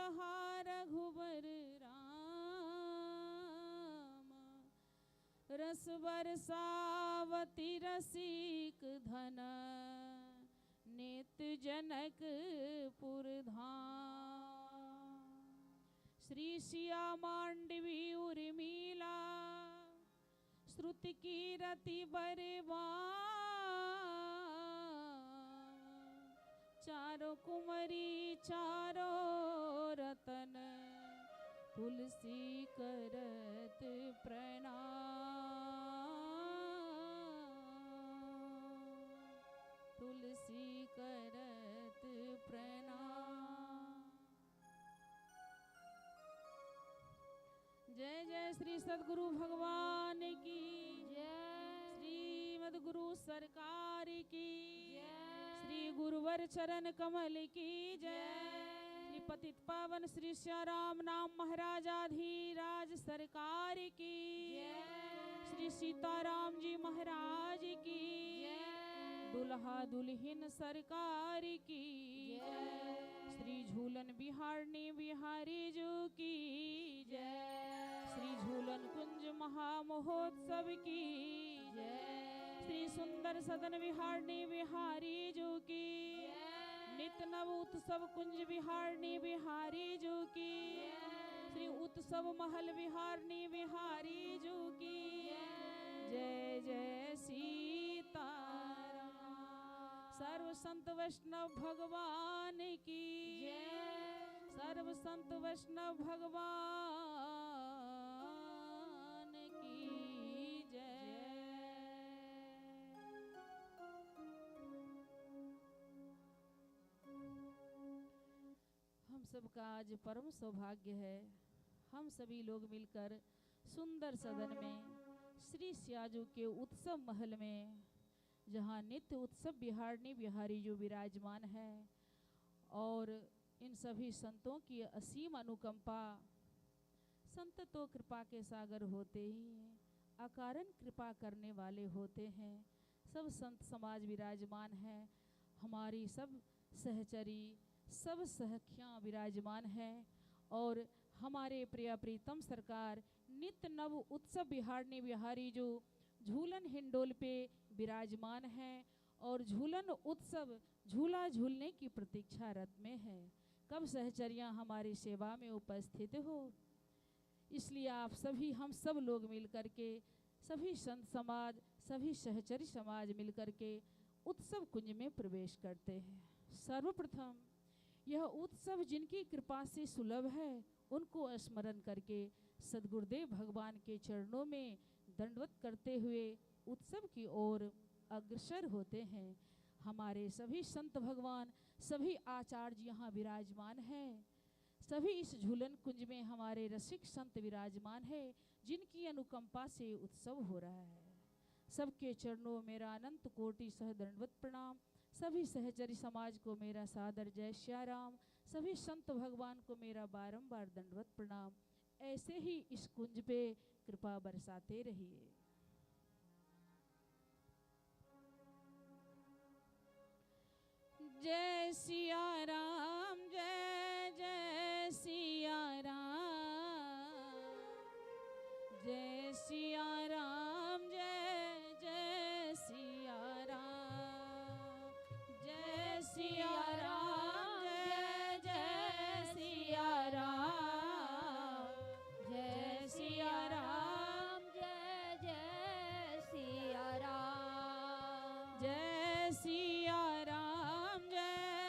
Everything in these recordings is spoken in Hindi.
कहा रघुबर राम, रस बरसावती रसिक धन, नित्य जनकपुर धाम। श्री सिया मांडवी उर्मिला, श्रुति की रति बरबान, चारों कुमरी चारों रतन, तुलसी करत प्रणाम, तुलसी करत प्रणाम। जय जय श्री सद्गुरु भगवान की जय, श्रीमद गुरु सरकार की जय, श्री गुरुवर चरण कमल की जय, श्री पतित पावन श्री श्याराम नाम महाराजाधीराज सरकार की जय, श्री सीताराम जी महाराज की जय, दुल्हा दुल्हन सरकार की जय, श्री झूलन बिहारनी बिहारी जो की जय, श्री झूलन कुंज महामहोत्सव की जय, श्री सुंदर सदन बिहारनी बिहारी जो की नित्य नव उत्सव कुंज बिहारनी बिहारी जो की, श्री उत्सव महल बिहारनी बिहारी जो की जय जय सीताराम। सर्व संत वैष्णव भगवान की जय, सर्व संत वैष्णव भगवान की जय। हम सबका आज परम सौभाग्य है, हम सभी लोग मिलकर सुंदर सदन में श्री सियाजू के उत्सव महल में, जहाँ नित्य उत्सव बिहारनी बिहारी जो विराजमान है, और इन सभी संतों की असीम अनुकंपा। संत तो कृपा के सागर होते ही हैं, अकारण कृपा करने वाले होते हैं। सब संत समाज विराजमान है, हमारी सब सहचरी सब सखियाँ विराजमान है, और हमारे प्रिय प्रीतम सरकार नित्य नव उत्सव बिहारनी बिहारी जो झूलन हिंडोल पे विराजमान है, और झूलन उत्सव झूला झूलने की प्रतीक्षा रत में है। कब सहचरियाँ हमारी सेवा में उपस्थित हो, इसलिए आप सभी हम सब लोग मिलकर के, सभी संत समाज सभी सहचरी समाज मिलकर के उत्सव कुंज में प्रवेश करते हैं। सर्वप्रथम यह उत्सव जिनकी कृपा से सुलभ है, उनको स्मरण करके सद्गुरुदेव भगवान के चरणों में दंडवत करते हुए उत्सव की ओर अग्रसर होते हैं। हमारे सभी संत भगवान सभी आचार्य यहाँ विराजमान हैं, सभी इस झूलन कुंज में हमारे रसिक संत विराजमान है, जिनकी अनुकंपा से उत्सव हो रहा है। सबके चरणों मेरा अनंत कोटि सह दंडवत प्रणाम। सभी सहचरी समाज को मेरा सादर जय श्याराम। सभी संत भगवान को मेरा बारंबार दंडवत प्रणाम। ऐसे ही इस कुंज पे कृपा बरसाते रहिए। जय सिया राम जय जय सिया राम, जय सिया राम जय जय सिया राम, जय सिया राम जय जय सिया राम, जय सिया राम जय जय सिया राम, जय सिया राम जय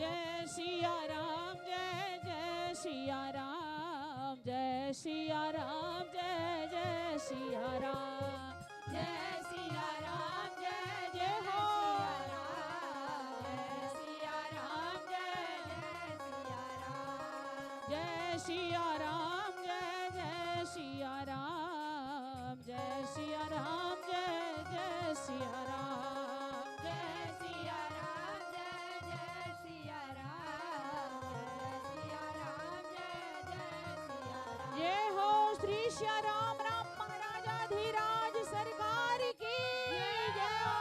जय सिया राम, जय जय सिया राम, जय सिया राम, जय जय सिया राम, जय सिया राम, जय जय हो जय सिया राम, जय सिया राम, जय जय सिया राम, जय सिया राम, जय जय सिया राम, जय सिया राम, जय जय सिया राम, जय सिया राम, जय जय सिया राम। ये हो श्री श्या राम राम महाराजाधिराज सरकार की जय हो।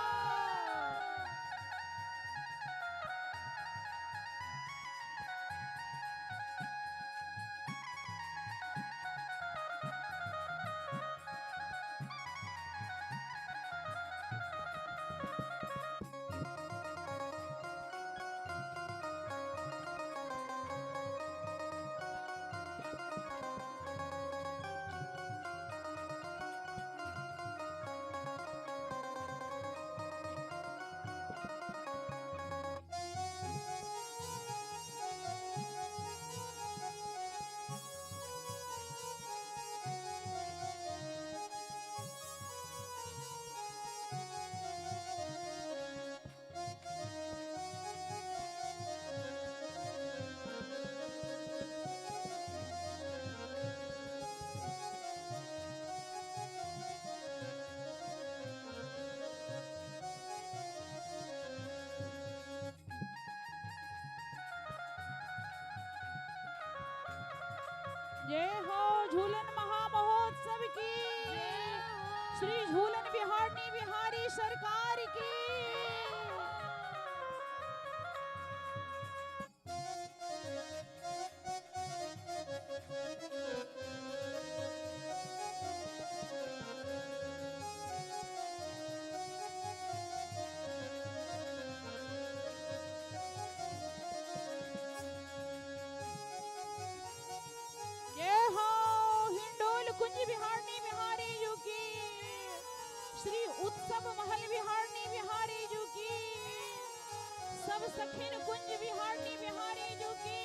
जय हो झूलन महामहोत्सव की, श्री झूलन बिहारनी बिहारी सरकार की। बिहारनी बिहारी जू की, श्री उत्सव महल बिहारनी बिहारी जू की, सब सखीन कुंज बिहारनी बिहारी जू की।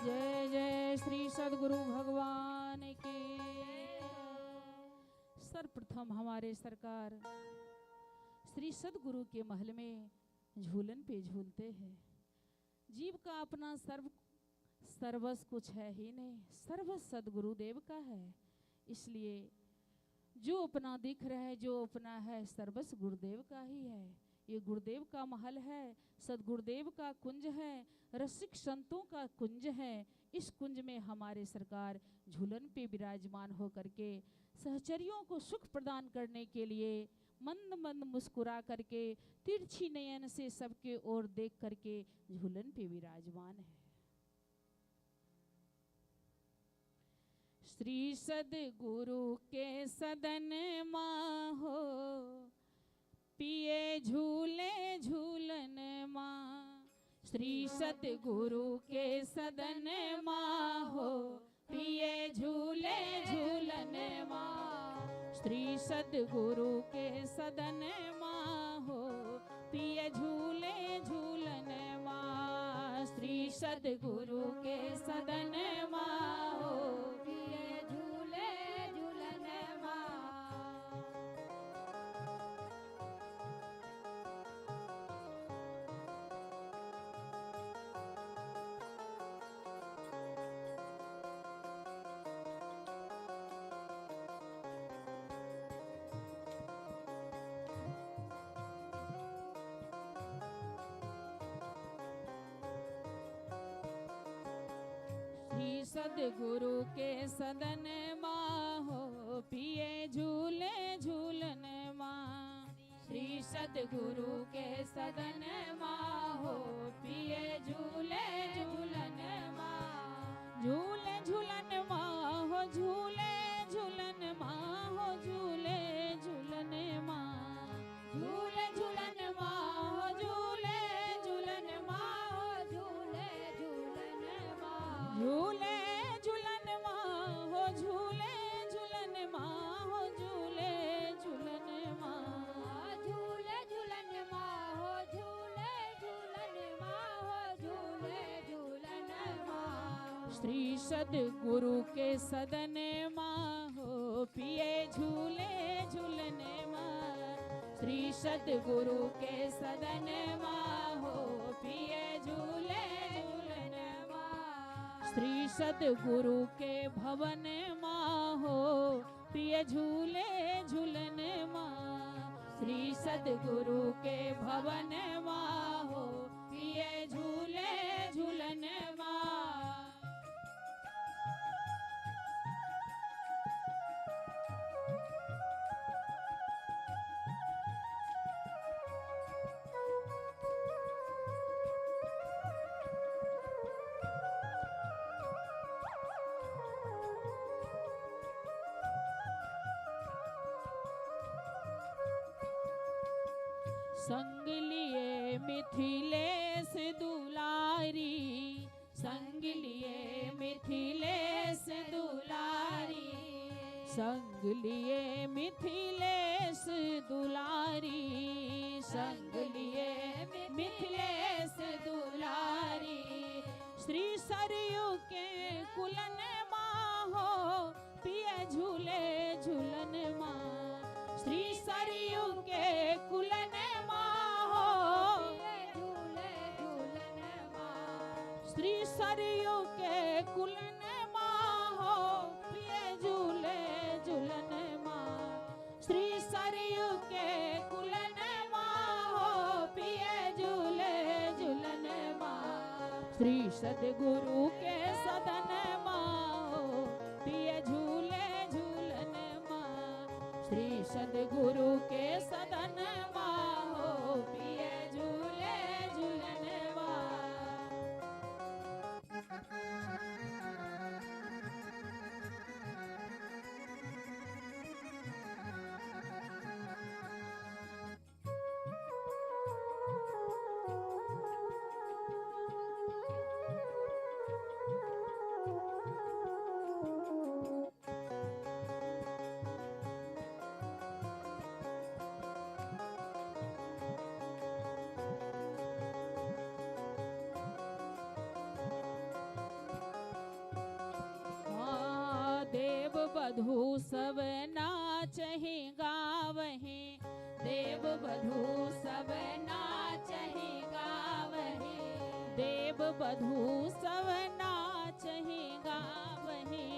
जय जय श्री सद्गुरु भगवान की। सर्वप्रथम हमारे सरकार श्री सद्गुरु के महल में झूलन पे झूलते हैं। जीव का अपना सर्वस्व कुछ है ही नहीं, सर्वस्व सद्गुरुदेव का है। इसलिए जो अपना दिख रहा है, जो अपना है, सर्वस्व गुरुदेव का ही है। ये गुरुदेव का महल है, सद्गुरुदेव का कुंज है, रसिक संतों का कुंज है। इस कुंज में हमारे सरकार झूलन पे विराजमान होकर के सहचरियों को सुख प्रदान करने के लिए मंद मंद मुस्कुरा करके तिरछी नयन से सबके ओर देख करके झूलन पे विराजमान है। श्री सद्गुरु के सदन मां हो, पिए झूले झूलन मां। श्री सद्गुरु के सदन मां हो, पिए झूले झूलन मां। श्री सद्गुरु के सदन मां हो, पिए झूले झूलन मां। श्री सद्गुरु के सदन मां हो, पिए झूले झूलन मां। श्री सद्गुरु के सदन मां हो, पिए झूले झूलन मां। श्री सद्गुरु के सदन मां हो, पिए झूले झूलन मां। झूले झूलन मां हो, झूले झूलन मां हो, झूले झूलन मां। झूले झूलन मां हो, झूले झूलन मां हो, झूले झूलन मां। झूले श्री सदगुरु के सदन माँ हो पिए झूले झूलने माँ। श्री सदगुरु के सदन माँ हो पिए झूले झूलने माँ। श्री सदगुरु के भवन माँ हो पिए झूले झूलने माँ। श्री सदगुरु के भवन माँ हो पिए झूले झूलने माँ। संग लिए मिथिलेश दुलारी, संग लिए मिथिलेश दुलारी, संग लिए मिथिलेश दुलारी, संग लिए मिथिलेश दुलारी। श्री सरयू के कुलन माँ हो पिए झूले झूलन माँ। श्री सरयू के कुलन श्री सरयू के कुलन माँ हो पिए झूले झूलन माँ। श्री सरयू के कुलन माँ हो पिए झूले झूलन माँ। श्री सदगुरु के सदन माँ हो पिए झूले झूलन माँ। श्री सदगुरु के सदन माँ हो पिए झूले झूलन माँ। देव बधू सब नाचहि गावहि, देव बधू सब नाचहि गावहि, देव बधू सब नाचहि गावहि,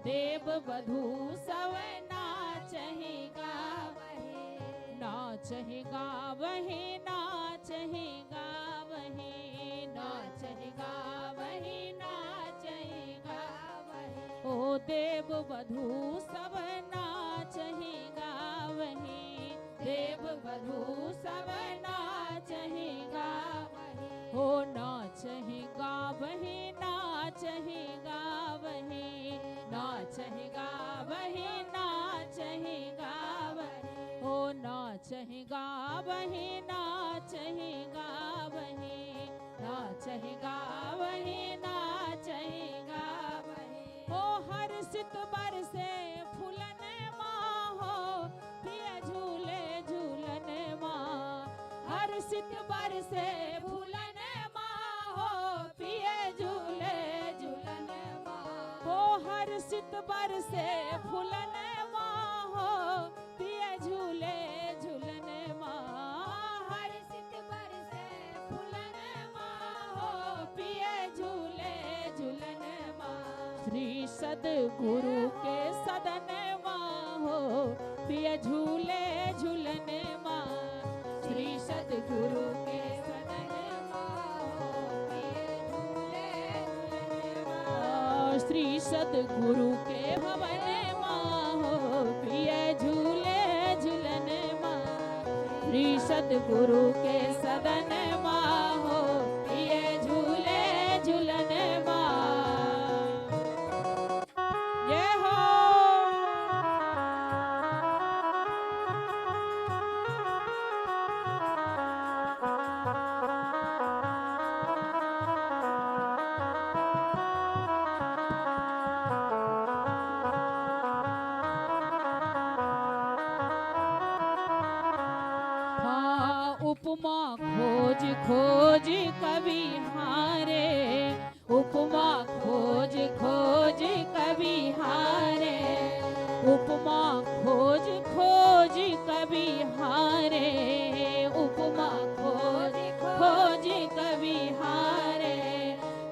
देव बधू सब नाचहि गावहि, नाचहि गावहि, नाचहि गावहि, नाचहि गावहि, नाचहि गावहि। ओ देव बधू सब नाचहि गावहि, देव बधू सब नाचहि गावहि। ओ नाचहि गावहि, नाचहि गावहि, नाचहि गावहि, नाचहि गावहि। ओ नाचहि गावहि, नाचहि गावहि, नाचहि गावहि, नाचहि गावहि। ओ हर्षित बरसे फूलन माँ हो पिए झूले झूलन माँ। हर्षित बरसे फूलन माँ हो पिए झूले झूलन माँ। ओ हर्षित बरसे फूलन माँ हो पिए झूले झूलन माँ। हर्षित बरसे फूलन माँ हो पिए झूले झूलन माँ। श्री सदगुरु के सदन माँ हो पिए झूले झूलन माँ। श्री सदगुरु के सदन माँ हो पिए झूले झूलन माँ। श्री सदगुरु के भवन माँ हो पिए झूले झूलन माँ। श्री सदगुरु के सदन माँ हो पिए झूले झूलन माँ। जय हो। उपमा खोज खोज कवि हारे, उपमा खोज खोज कभी हारे, उपमा खोज खोज कभी हारे, उपमा खोज खोज कभी हारे।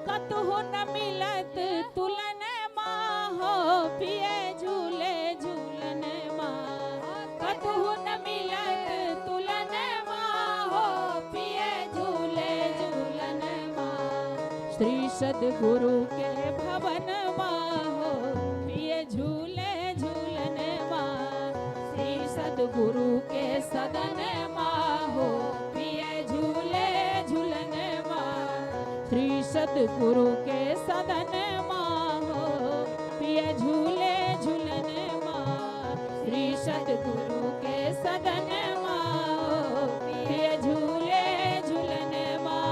कतहु न मिलत तुलन माहो, पिए झूले झूलन माँ। कतहु न मिलत तुलन माहो, पिए झूले झूलन माँ। श्री सद्गुरु के भवन माहो, पिए झूले झूलन माँ। श्री सद्गुरु के सदन माहो, पिए झूले झूलन माँ। श्री सद्गुरु के सदन माहो, पिए झूले झूलन माँ। श्री सद्गुरु के सदन माहो, पिए झूले झूलन माँ।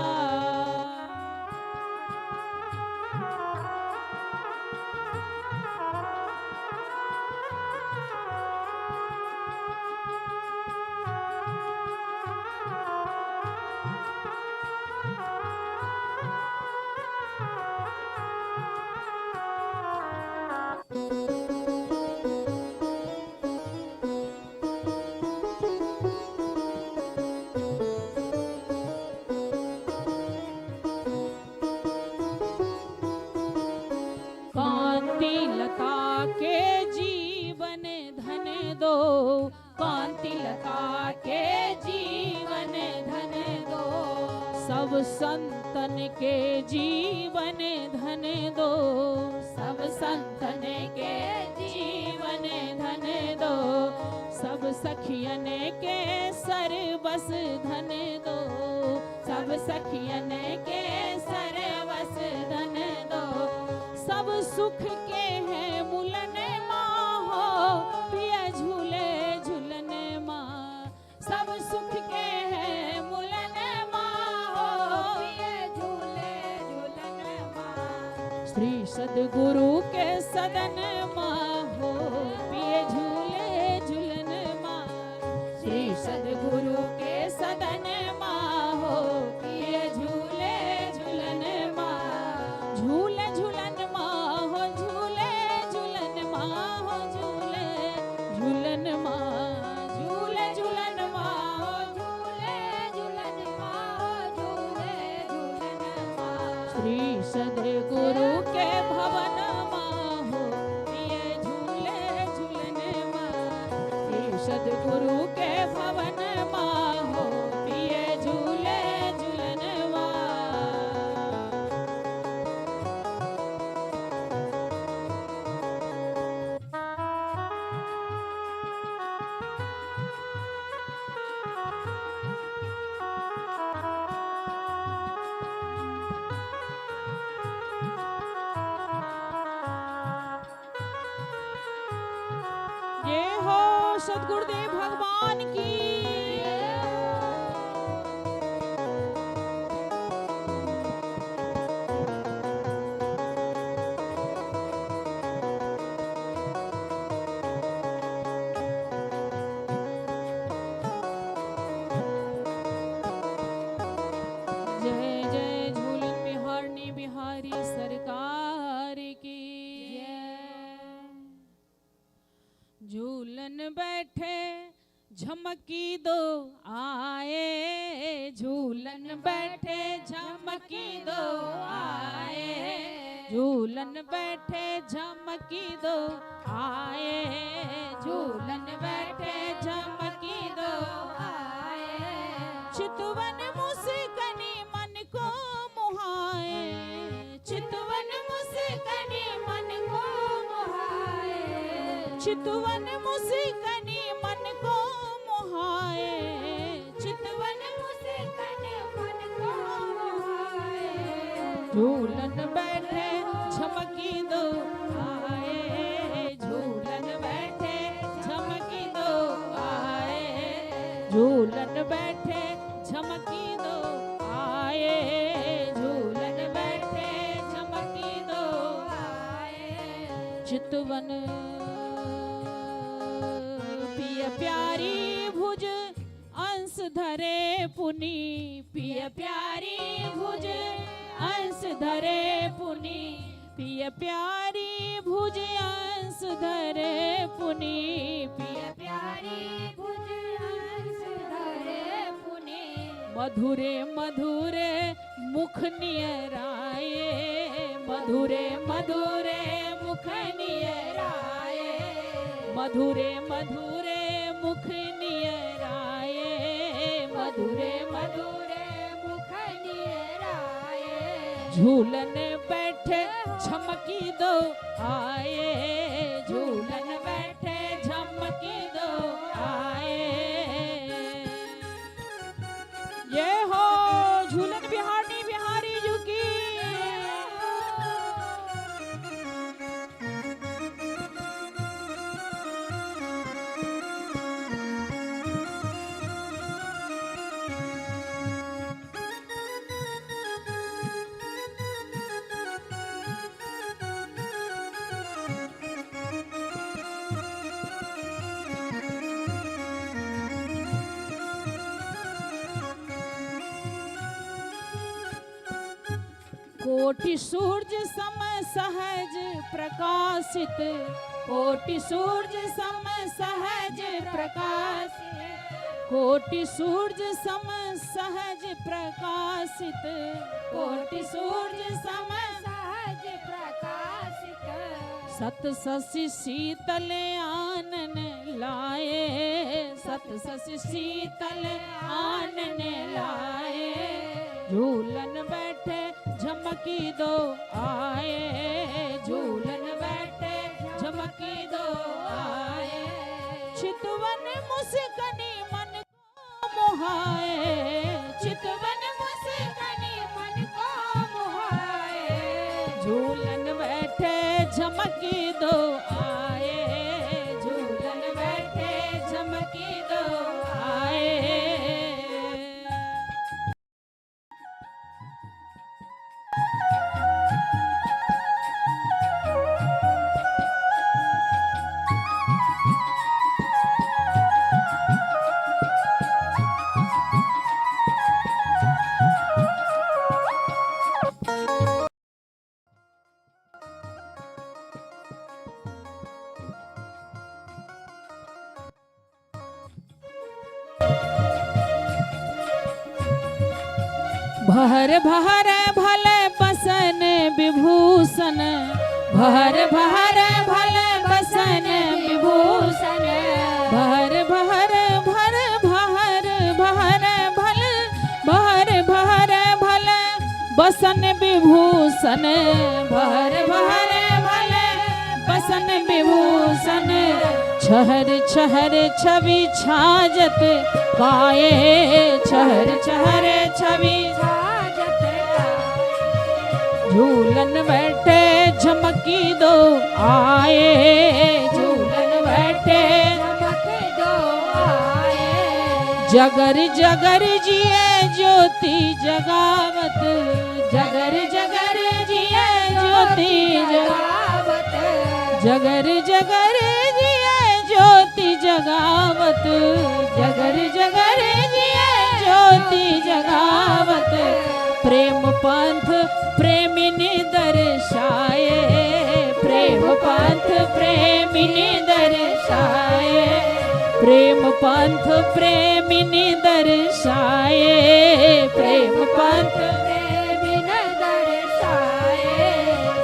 कांति लता के जीवन धन दो, कांति लता के जीवन धन दो। सब संतन के जीवन धन दो, सब संतन के जीवन धन दो। सब सखियन के सरबस धन दो, सब सखियन के सरबस धन दो। सब सुख के हैं मुलन माहो, पिए झूले झूलन माँ। सब सुख के हैं मुलन माहो, पिए झूले झूलन माँ। श्री सद्गुरु के सदन माहो, पिए झूले झूलन माँ। श्री सद्गुरु के सदन माहो, पिए झूले झूलन माँ। झूले झूलन माहो, झूले झूलन माहो, झूले झूलन माँ। झूले झूलन माहो, झूले झूलन माहो, झूले झूलन माँ। श्री सद्गुरु के भवन माहो, पिए झूले झूलन माँ। श्री सद्गुरु के भवन माहो, पिए झूले झूलन माँ। ये हो सद्गुरुदेव भगवान की। जय जय झूलन बिहारनी बिहारी सरकार की। झूलन बैठे झमकी दो आए, झूलन बैठे झमकी दो आए। झूलन बैठे झमकी दो आए, झूलन बैठे झमकी दो आए। चितवन मुस्कनी मन को मुहाए, चितवन मुस्कनी मन को मुहाए। चितवन मुस्कनी मन को मुहाए, चितवन मुस्कनी मन को मुहाए। झूलन बैठे झमकी दो आए, झूलन बैठे झमकी दो आए। झूलन बैठे झमकी दो आए, झूलन बैठे झमकी दो आए। चितवन पिय प्यारी भुज अंश धरे पुनि, पिय प्यारी भुज अंश धरे पुनि पिय प्यारी भुज अंश धरे पुनि पिय प्यारी भुज अंश धरे पुनि मधुरे मधुरे मुख नियराए मधुरे मधुरे मुख नियराए मधुरे मधुरे मुख नियराए मधुरे मधुरे मुख नियराए झूलन बैठे झमकी दो आए झूलन बैठे झमकी दो आए ये हो झूलन बिहारी बिहारी जी की कोटि सूर्य सम सहज प्रकाशित कोटि सूर्य सम सहज प्रकाशित कोटि सूर्य सम सहज प्रकाशित कोटि सूर्य सम सहज प्रकाशित सत शशि शीतल आनन लाए सत शशि शीतल आनन लाए झूलन बैठे झमकी दो आए झूलन बैठे झमकी दो आए चितवन मुस्कनी मन को मोहाए चितवन मुस्कनी मन को मोहाए झूलन बैठे झमकी दो आए झूलन बैठे झमकी दो आए भर भर भल बसन विभूषण भर भर भल बसन विभूषण भर भर भर भर भर भल भर भर भल बसन विभूषण भर भर भल बसन विभूषण छहर छहर छवि छाजत काए छहर छहर छवि झूलन बैठे झमकी दो आए झूलन बैठे झमकी दो आए जगर जगर जिए ज्योति जगावत जगर जगर जिए ज्योति जगावत जगर जगर जिए ज्योति जगावत जगर जगर जिए ज्योति जगावत प्रेम पंथ प्रेमिनी दर्शाए प्रेम पंथ प्रेमिनी दर्शाए प्रेम पंथ प्रेमिनी दर्शाए प्रेम पंथ प्रेमिनी दर्शाए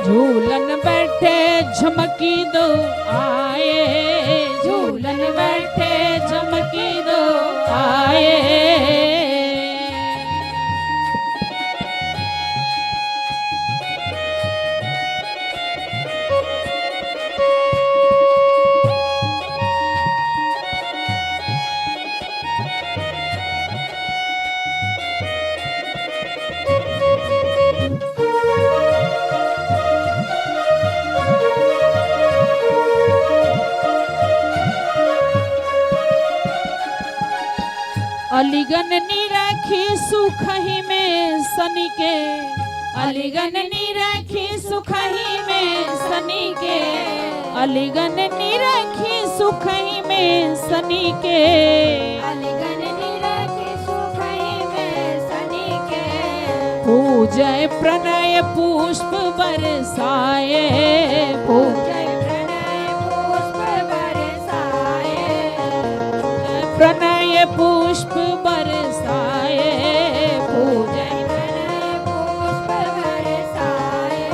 झूलन बैठे झमकी दो आए झूलन बैठे झमकी दो आए अलिगन निरखी सुखही में सनी के अलिगन निरखी सुखही में सनी के अलिगन निरखी सुखही में सनी के अलिगन निरखी सुखही में सनी के पूजय प्रण प्रणय पुष्प बरसाए, पूजय प्रणय पुष्प बरसाए, प्रणय पुष्प बरसाए, पूजय प्रणय पुष्प बरसाए,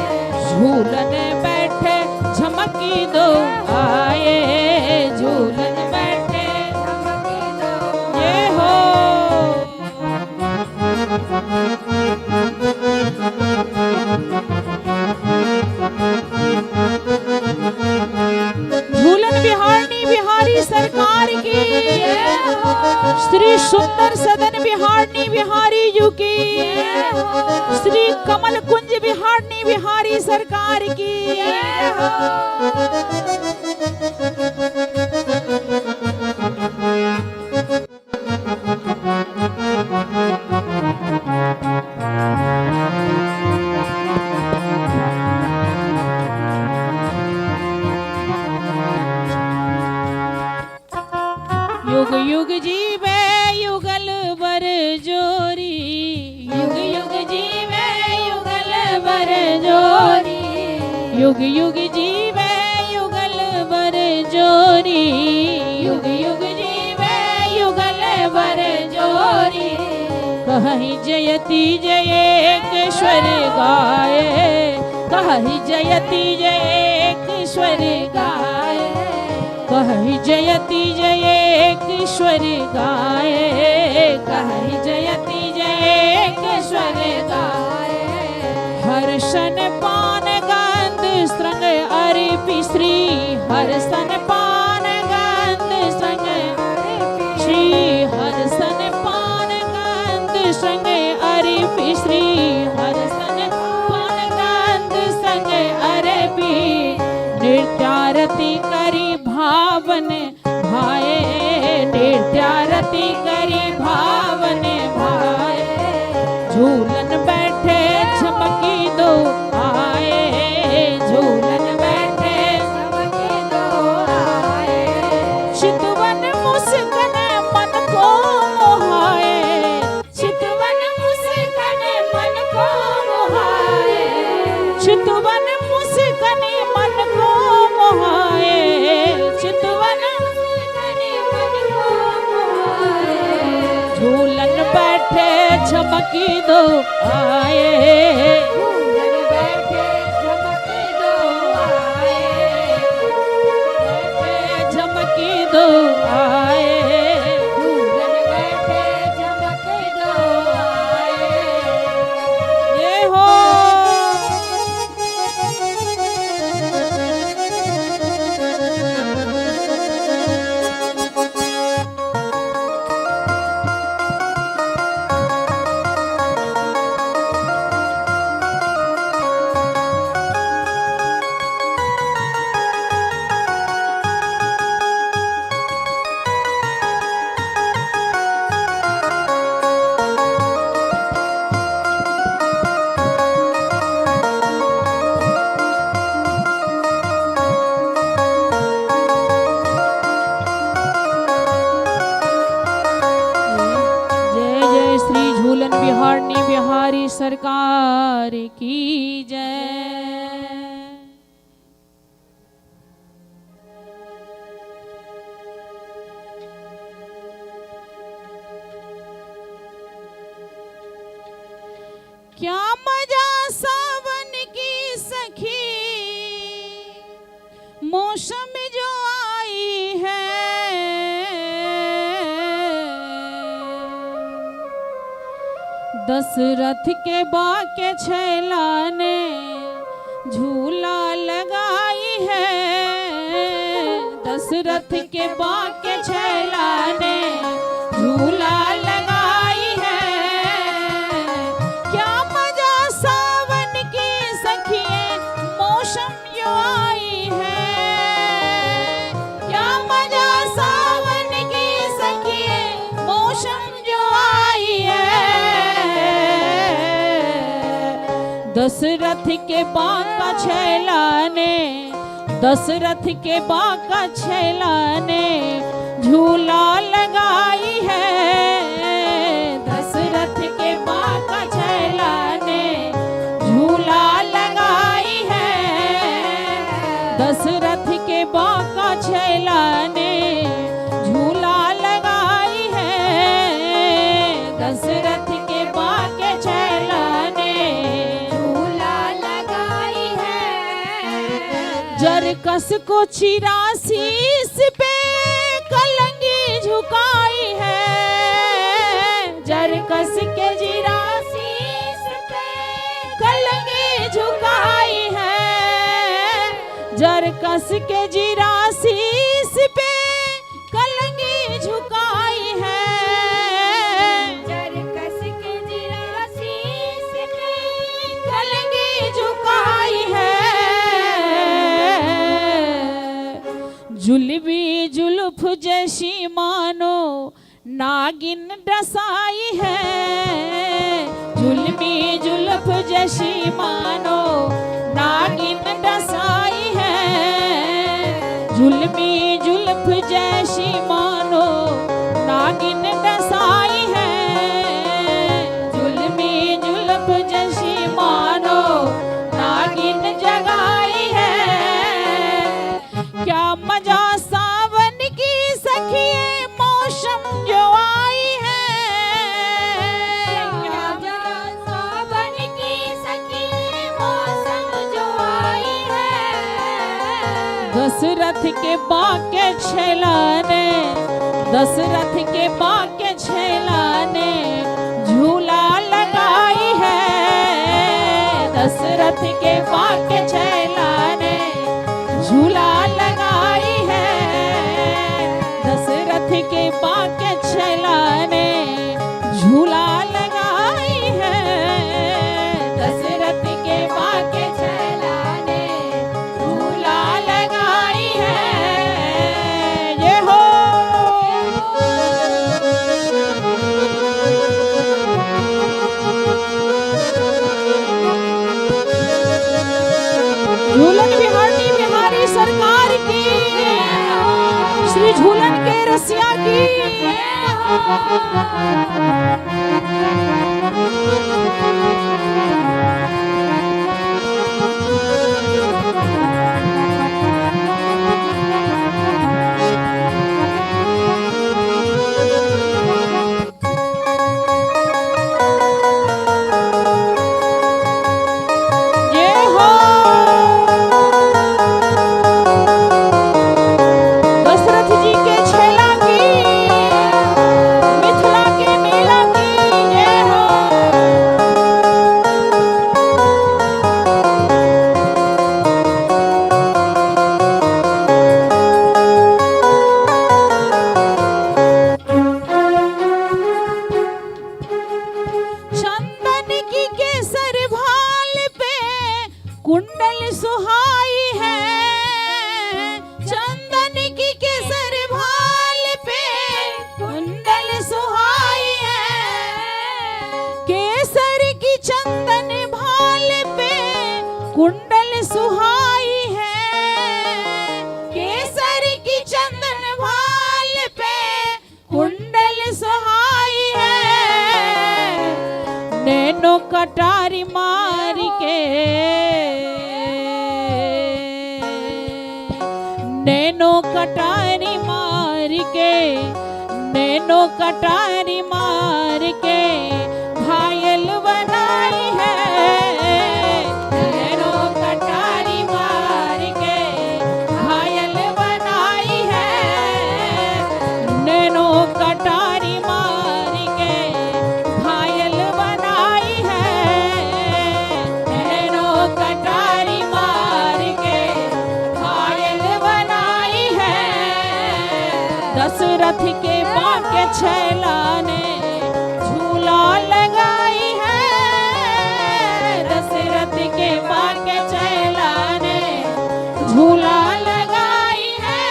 झूलन बैठे झमकी दो आए, झूलन बैठे झमकी दो ये हो। झूलन बिहारनी बिहारी सरकार की, श्री सुंदर सदन बिहारनी बिहारी जी की, श्री कमल कुंज बिहारनी बिहारी सरकार की। युग युग जीवे युगल बर जोरी, युग युग जीवे युगल बर जोरी, युग युग जीवे युगल बर जोरी, युग युग जीवे युगल बर जोरी। कहीं जयति जयेश्वर गाए, कहीं जयति जयेश्वर गाए, कहीं जयति जयेश्वर गाए, कहीं जयति जयेश्वर गाए। हर्षन पान गंध श्रृंग अर्पि श्री, हर्षन पान गंध श्रृंग श्री, हर्षन पान गंध श्रृंग अर्पि श्री, हर्षन पान गंध श्रृंग अर्पि। नृत्यारती करी भावन भाए, नृत्यारती करी भावन भाए। झूलन बैठे झमकी दो आए, झूलन बैठे झमकी दो आए, चितवन मुस्कन मन को मोहाए, चितवन मुस्कान मन को मोहाए, चितवन मुस्कन मन को मोहाए, चितवन मुस्कान मन को मोहाए, झूलन बैठे झमकी दो आए, झूलन बैठे झमकी दो आए, झमकी दो आए। झूलन बैठे झमकी दो आए। ये हो। जय जय श्री झूलन बिहारनी बिहारी सरकार की जय। क्या मजा सावन की सखी, मौसम जो आई है, दशरथ के बाके छैला ने झूला लगाई है, दशरथ के बाके छैला ने झूला लगाई है। क्या मजा सावन की सखिए मौसम जो आई है, क्या मजा सावन की सखिए मौसम जो आई है। दशरथ के बाका छैला ने, दशरथ के बाका छैला ने झूला लगाई है, दशरथ के बाका छैला ने झूला को चीरा शीस पे कलंगी झुकाई है, जरकस के जीरा शीस पे कलंगी झुकाई है, जरकस के जीरा शीस पे कलंगी झुकाई है, जरकस के जीरा शीस पे कलंगी झुकाई है। जुल्फी जुल्फ जैसी मानो नागिन डसाई है, जुल्फी जुल्फ जैसी मानो नागिन डसाई है, जुल्फी जुल्फ जैसी मानो नागिन डसाई है, जुल्फी जुल्फ जैसी मानो नागिन जगाई है। क्या मजा सावन की सखिए मौसम जो आई है, क्या मजा सावन की सखी मौसम जो आई है। दशरथ के बाके छेलाने, दशरथ के बाके छेलाने झूला लगाई है, दशरथ के बाके छेलाने झूला लगाई है, दशरथ के बाके छेलाने झूला लगाई है, दशरथ के बाके छेलाने झूला लगाई है। ये हो झूलन बिहारी बिहारी सरकार की, श्री झूलन के रसिया की। ये हो दशरथ जी के छेला की, मिथिला के मेला की। ये हो चंदन की केसर भाल पे कुंडल सुहाई है, चंदन की केसर भाल पे कुंडल सुहाई है, केसर की चंदन भाल पे कुंडल सुहाई है, केसर की चंदन भाल पे कुंडल सुहाई है। नैनो कटारी मार के, नैनो कटारी मार के, नैनो कटारी मार के घायल बनाई है, नैनो कटारी मार के घायल बनाई है, नैनो कटारी मार के घायल बनाई है, नैनो कटारी मार के घायल बनाई है। दशरथ के बाके छेलाने झूला लगाई है, दशरथ के बाके छेलाने झूला लगाई है।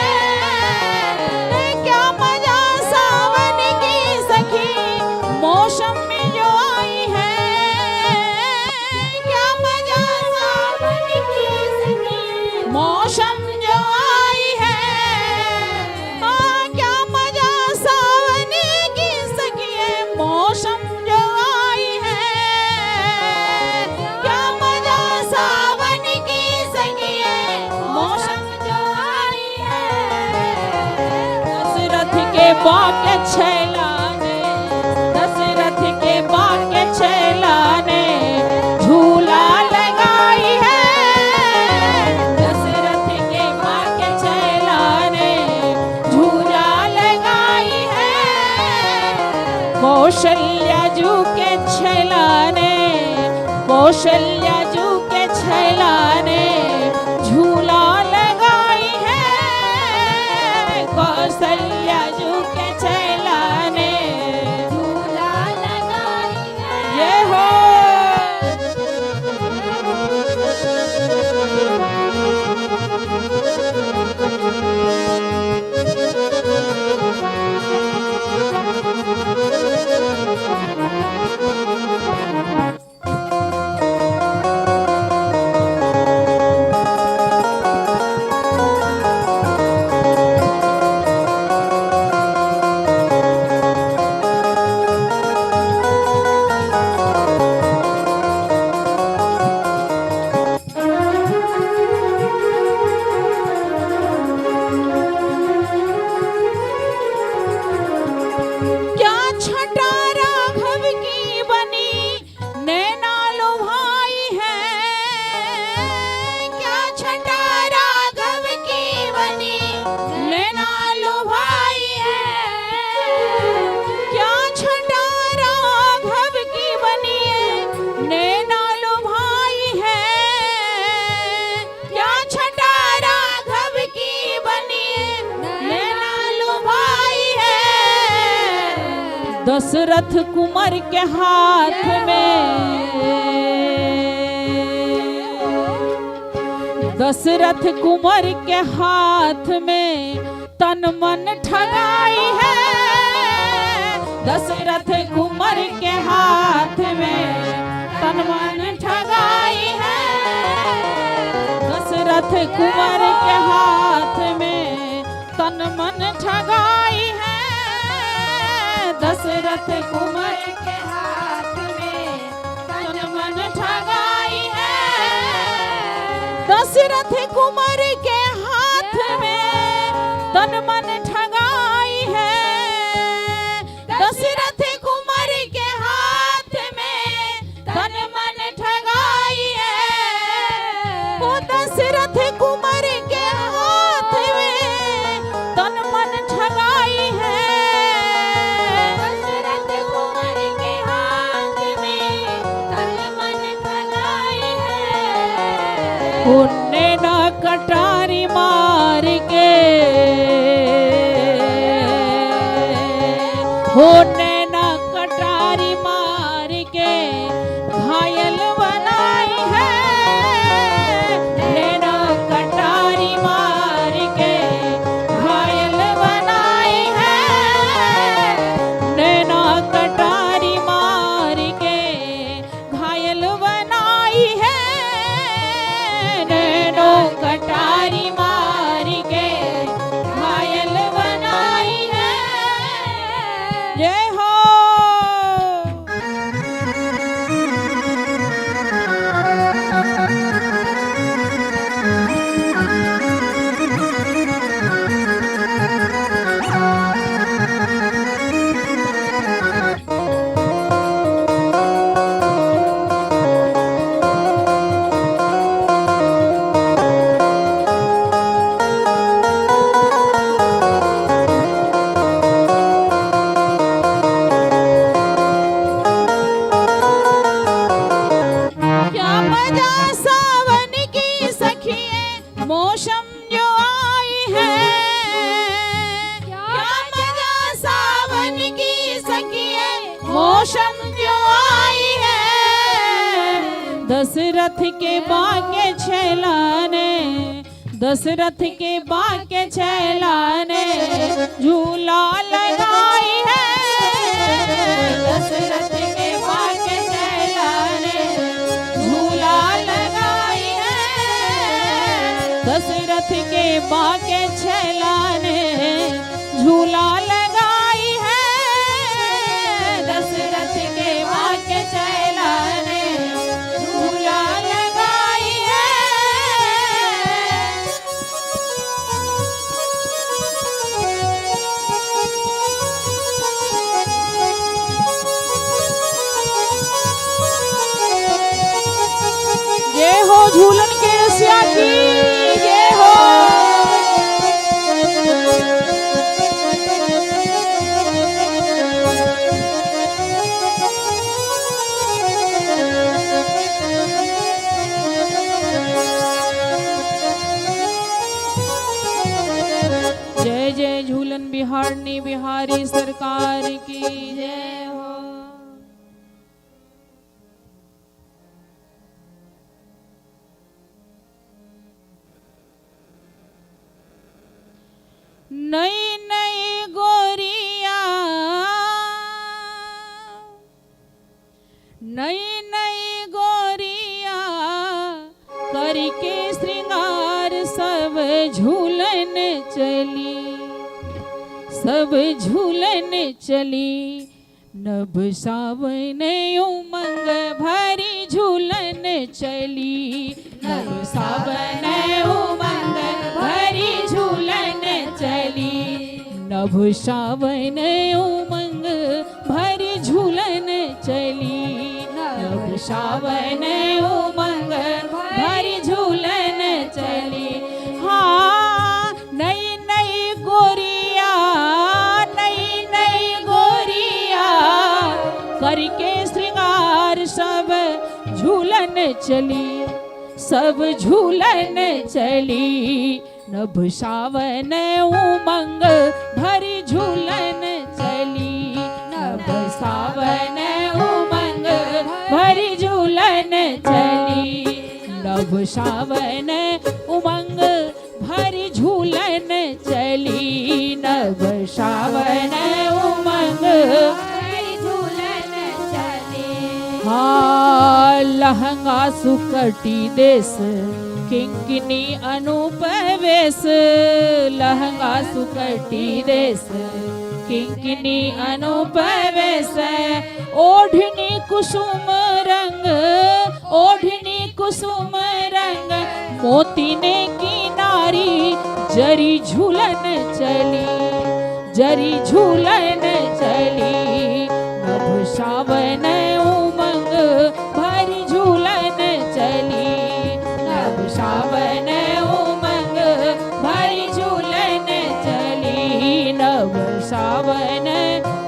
क्या मजा सावन की सखी मौसम में जो आई है, क्या मजा सावन की सखी मौसम जो आई है। हाँ, क्या मजा सावन की सखी मौसम जो आई है, क्या मजा सावन की सखी मौसम जो आई है। दशरथ के बाके छेलाने, दशरथ के बाके छेलाने झूला लगाई है, दशरथ के बाके कौशल्या जू के छैला ने, कौशल्या जू के छैला ने झूला लगाई है, कौशल्या जू के छैला ने झूला लगाई है। ये हो क्या छटा राघव की बनी नैना लुभाई है, क्या छटा राघव की बनी नैना लुभाई है, क्या छटा राघव की बनी नैना लुभाई है, क्या छटा राघव की बनी नैना लुभाई है। दशरथ कुंवर के हाथ में, दशरथ कुंवर के हाथ में तन मन ठगाई है, दशरथ कुंवर के हाथ में तन मन ठगाई है, दशरथ कुंवर के हाथ में तन मन ठगाई है, दशरथ कुंवर के हाथ में तन मन ठगाई है, दशरथ कुंवर के हाथ में तन मन ठगाई है, दशरथ कुंवर के हाथ में तन मन ठगाई है, वो दशरथ कुंवर के हाथ में तन मन ठगाई है, दशरथ कुंवर के हाथ में तन मन ठगाई है। उन्ने ना कटारी मार के, उन्ने ना कटारी मार के घायल बनाई है, नैना कटारी मार के घायल बनाई है, नैना कटारी मार के घायल बनाई है, नैनो कटारी मार के घायल बनाई है। जय हो क्या मजा सावन की सखिए मौसम जो आई है, क्या मजा सावन की सखिए मौसम जो आई है, दशरथ के बाके छैला ने, दशरथ के बाके छैला ने झूला लगाई है, दशरथ के बाके छैला ने झूला लगाई है, दशरथ के बाके छैला ने झूला लगाई है, दशरथ के बाके छैला ने झूला लगाई है। जय हो झूलन के रसिया की, जय हो। सरकार की जय हो। नई नई गोरिया, नई नई गोरिया करके श्रृंगार सब झूलन चली, सब झूलन चली। नभ सावन उमंग भरी झूलन चली, नभ सावन उमंग भरी झूलन चली, नभ सावन उमंग भरी झूलन चली, नभ सावन उमंग भरी झूलन चली। हाँ नई नई गोरिया, नई नई गोरिया करके श्रृंगार सब झूलन चली, सब झूलन चली। नभ सावन उमंग भरी झूलन चली, नभ सावन उमंग भरी झूलन चली, नभ सावन उमंग भरी झूलन चली, नभ सावन उमंग भरी झूलन चली। हाँ लहंगा सुकटी देश किंकिनी अनूप वेश, लहंगा सुकटी देश किंकिनी अनूप वेश, ओढ़नी कुसुम रंग, ओढ़नी कुसुम रंग, मोती ने किनारी जरी झूलन चली, जरी झूलन चली। नभ सावन उमंग भरी झूलन चली, नभ सावन उमंग भरी झूलन चली, नभ सावन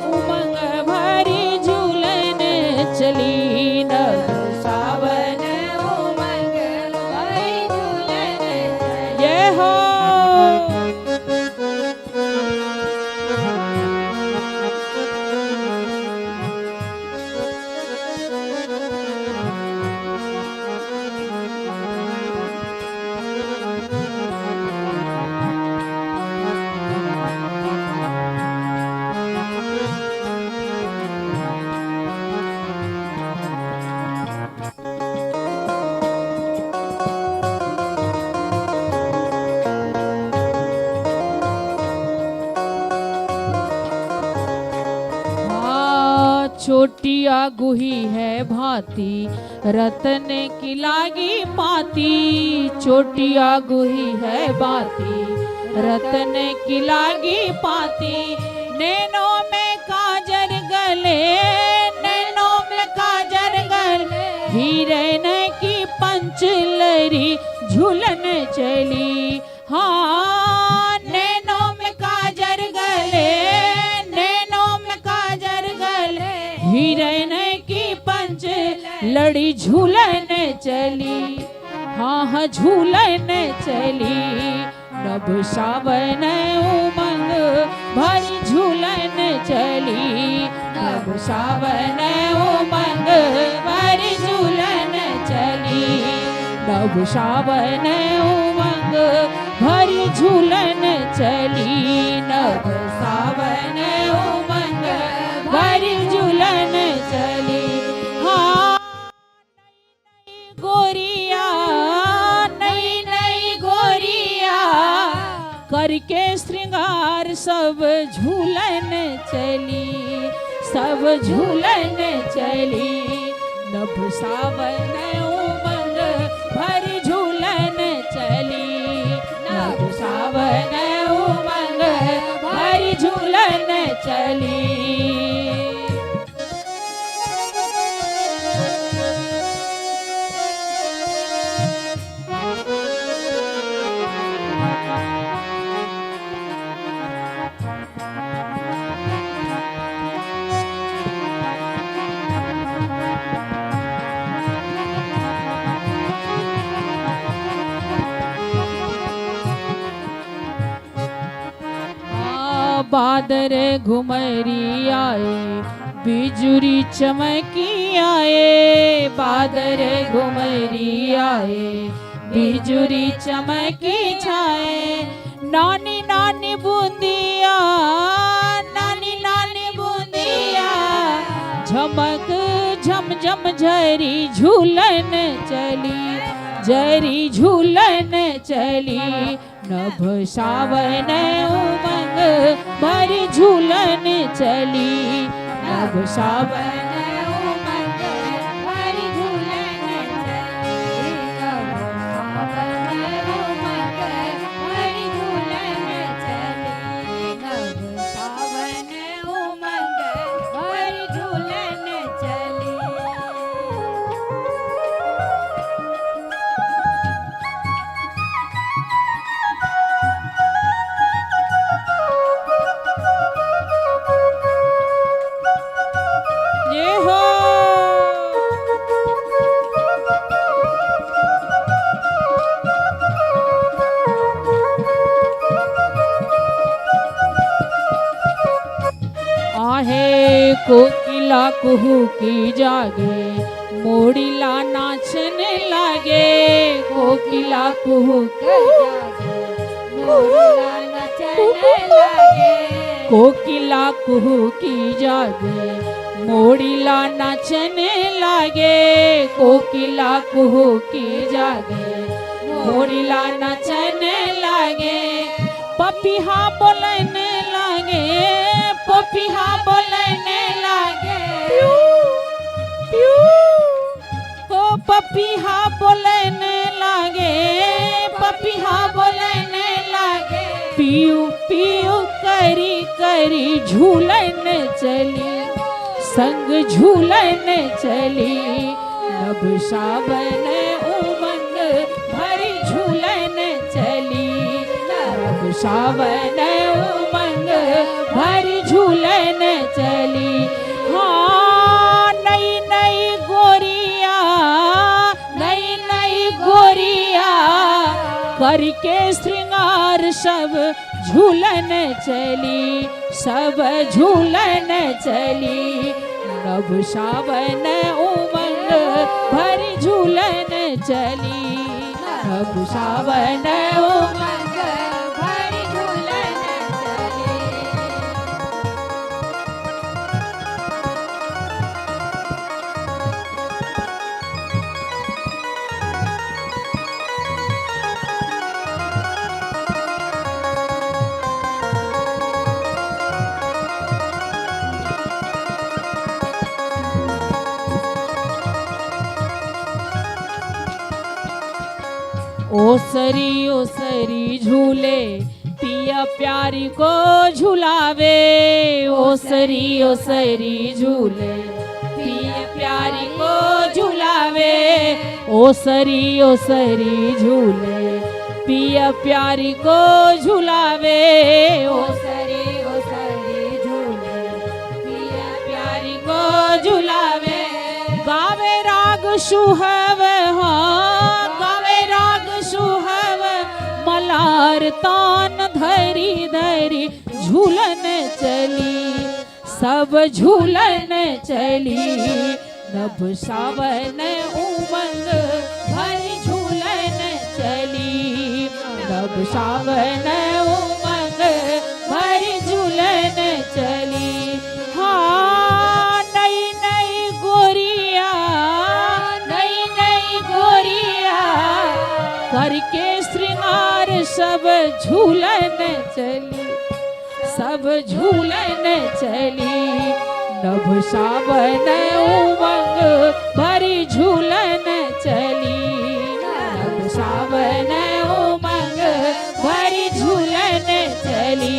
उमंग भरी झूलन चली, नभ सावन उमंग भरी झूलन चली। जय हो। चोटिया गुही है भांति रतन की लागी पाती, चोटिया गुही है भांति रतन की लागी पाती। नैनों में काजर गले, नैनों में काजर गले, हिरन की पंचलरी झूलन चली। हाँ नैनों में काजर गले, नैनों में काजर गले, हिरन की पंच लड़ी झूलन चली। हाँ हाँ झूलन चली। नभ सावन उमंग भरी झूलन चली, नभ सावन उमंग भरी झूलन चली, नभ सावन उमंग भरी झूलन चली, नभ सावन उमंग भरी झूलन चली। हाँ नई गोरिया, नई नई गोरिया करके श्रृंगार सब झूलन चली, सब झूलन चली। नभ सावन उमंग भरी झूलन चली, नभ सावन उमंग भरी झूलन चली। बादर घुमरी आए, बिजुरी चमकी आए, बादर घुमरी आए, बिजुरी चमकी छाए। नानी नानी बूंदिया, नानी नानी बूंदिया, झमक झम झम झरी झूलन चली, जरी झूलन चली। नभ सावन उमंग भरी झूलन चली, नभ सावन उमंग भरी झूलन चली, नभ सावन उमंग भरी झूलन चली, नभ सावन उमंग भरी झूलन चली। ये हो आहे कोकिला कुहू की जागे, मोड़ीला नाचने लागे, कोकिला कुहू की जागे, मोड़ीला नाचने लागे, कोकिला कुहू की जागे, मोड़ीला नाचने लागे, कोकिला कुहू की जागे, मोड़ीला नाचने लागे। पपीहा बोलने लागे, पपीहा बोलने लागे, प्यू हो पपीहा बोलने लागे, पपीहा बोलने लागे। पियू पियू करी करी झूलन चली, संग झूलन चली, नभ सावन उमंग भरी झूलन चली, नभ सावन उमंग भरी झूलन चली। हाँ नई नई गोरिया, नई नई गोरिया, करके श्रृंगार सब झूलन चली, सब झूलन चली, नभ सावन उमंग भरी झूलन चली, नभ सावन उमंग भरी झूलन चली। ओसरी ओसरी झूले, पिया प्यारी को झुलावे, ओसरी ओसरी झूले, पिया प्यारी को झुलावे, ओसरी ओसरी झूले, पिया प्यारी को झुलावे, ओसरी ओसरी झूले, पिया प्यारी को झुलावे। गावे राग सुहव, हाँ गावे राग सुहव, मलार तान धरी धरी झूलन चली, सब झूलन चली, नभ सावन उमंग भरी झूलन चली, नभ सावन उमंग भरी झूलन चली। हाँ नई नई गोरिया, नई नई गोरिया, करके श्रृंगार सब झूलन चली, सब झूलन चली, नभ सावन उमंग भरी झूलन चली, नभ सावन उमंग भरी झूलन चली।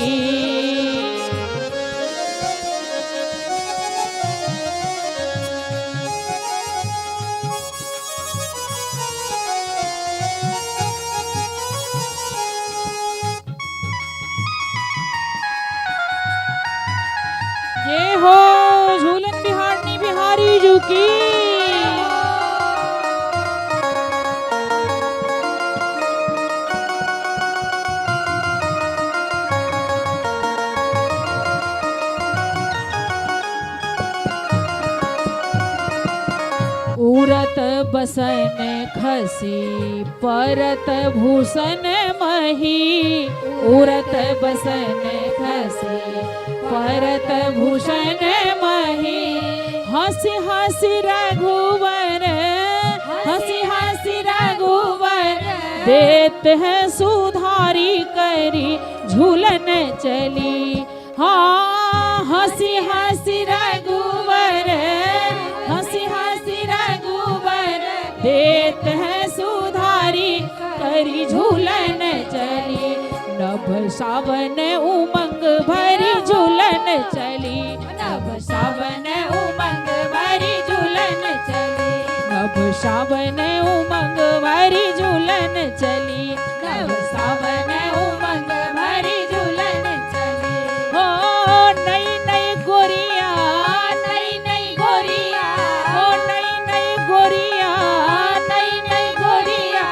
जय हो झूलन बिहारनी बिहारी जू की। उरत बसन खसी परत भूषण मही, उरत बसन खसी परत भूषण मही। हंसी हंसी रघुवर, हंसी हंसी रघुवर देत है सुधारी करी झूलन चली। हाँ हंसी हंसी रघुवर, हंसी हंसी रघुवर देत है सुधारी करी झूलन चली। नभ सावन उमंग भरी झूलन चली, नभ सावन उमंग भरी झूलन चली, नभ सावन उमंग भरी झूलन चली, नभ सावन उमंग भरी झूलन चली। हो नई नई गोरिया, नई नई गोरिया, हो नई नई गोरिया, नई नई गोरिया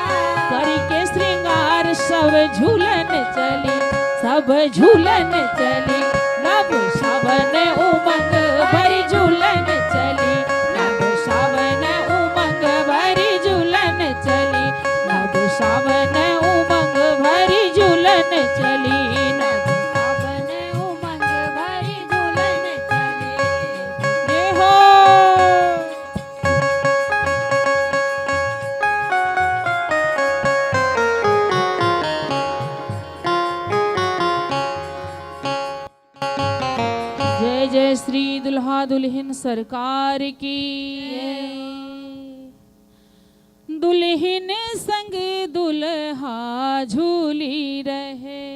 करके श्रृंगार सब झूलन चली, सब झूलन चली। नभ सावन उमंग भरी झूलन चली, नभ सावन उमंग भरी झूलन चली, नभ सावन उमंग भरी झूलन चली, नभ सावन उमंग भरी झूलन चली। ये हो जय जय श्री दुल्हा दुल्हन सरकार की। दुल्हन संग दुल्हा झूली रहे,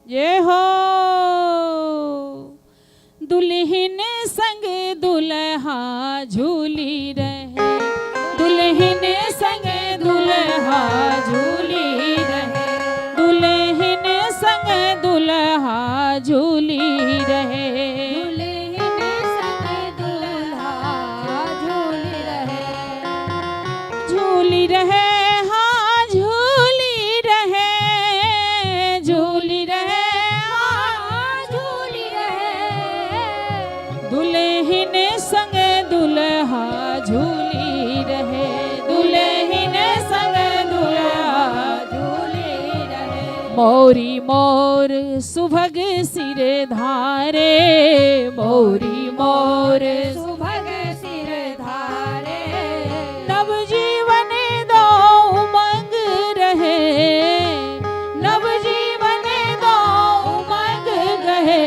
ये हो दुल्हन संग दुल्हा झूली रहे, दुल्हन संग दुल्हा झूली रहे, दुल्हन संग दुल्हा झूली रहे, दुल्हन संग दुल्हा झूली रहे, झूली रहे हाँ झूली रहे, झूली रहे हाँ झूली रहे, दुल्हन संग दुल्हा झूली रहे, दुल्हन संग दुल्हा झूली रहे। मोरी मोर सुभग सिर धारे, मोरी मोर सुभग सिर धारे, नव जीवन दो उमंग रहे, नव जीवन दो उमंग गहे,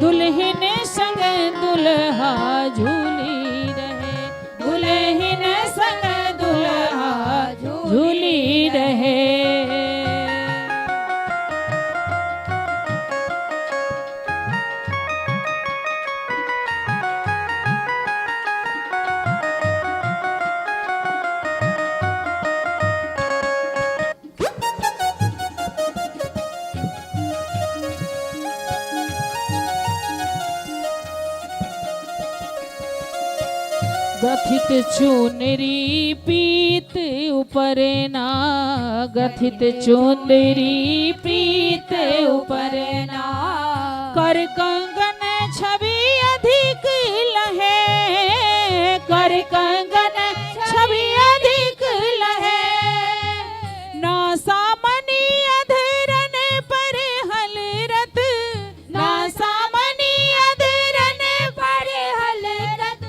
दुल्हन संग दुल्हा झूली रहे, दुल्हन संग दुल्हा झूली रहे। गथित चुनरी पीत ऊपर ना, गथित चुनरी पीत ऊपर ना, कर कंगन छवि अधिक लहे, कर कंगन छवि अधिक लहे, ना सामनी अधरन पर हलरत, ना सामनी अधरन पर हलरत,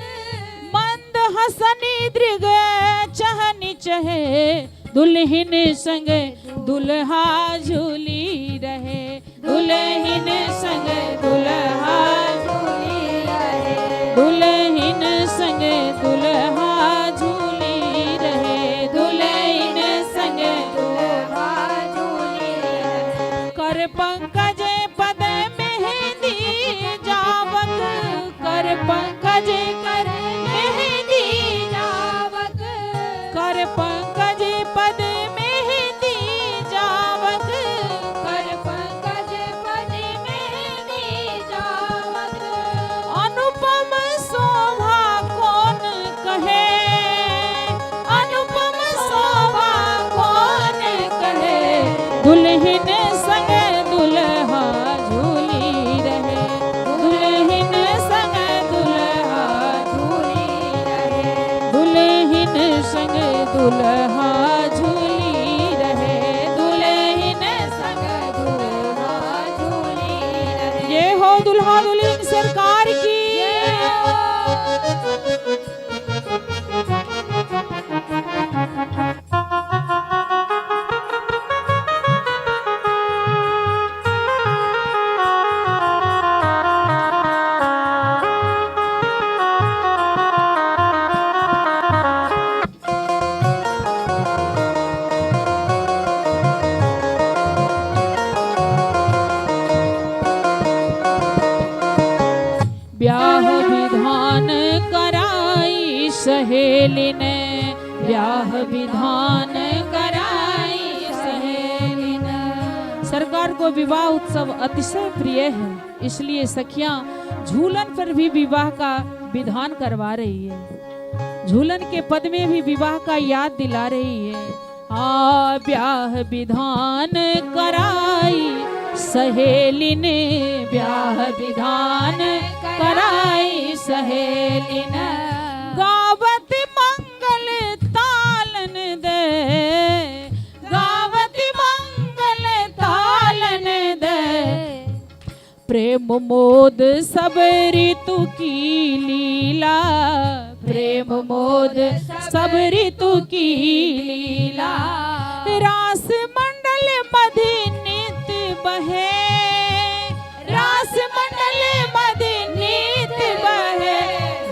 मंद हसनी दृग चहनी चहे, दुल्हन संग दुल्हा झूली रहे, दुल्हन संग दुल्हा झूली रहे, दुल्हन संग दुल्हा झूली रहे, दुल्हन संग दुल्हा झूली रहे। कर पंकज पद मेहंदी जावक, कर पंकज कर मेहंदी जावक, कर पंकज पद मेहंदी जावक, कर पंकज पद मेहंदी जावक, अनुपम शोभा कौन कहे, अनुपम शोभा कौन कहे, दुल्हन संग दुल्हा झूली रहे, दुल्हन संग दुल्हा झूली रहे, दुल्हन दुल्हा झूली रहे, दुल्हन संग दुल्हा झूली रहे। ये हो दुल्हा दुल्हन सरकार की। ब्याह विधान कराई सहेली ने, ब्याह विधान कराई सहेली ने। सरकार को विवाह उत्सव अतिशय प्रिय है, इसलिए सखियां झूलन पर भी विवाह का विधान करवा रही है, झूलन के पद में भी विवाह का याद दिला रही है। ब्याह विधान कराई सहेली ने, ब्याह विधान कराई सहेली ने। गावत मंगल तालन दे, गावत मंगल तालन दे। प्रेम मोद सब ऋतु की लीला, प्रेम मोद सब ऋतु की लीला। रास मंडल मधि नित बहे, रास मंडल मधि नित बहे।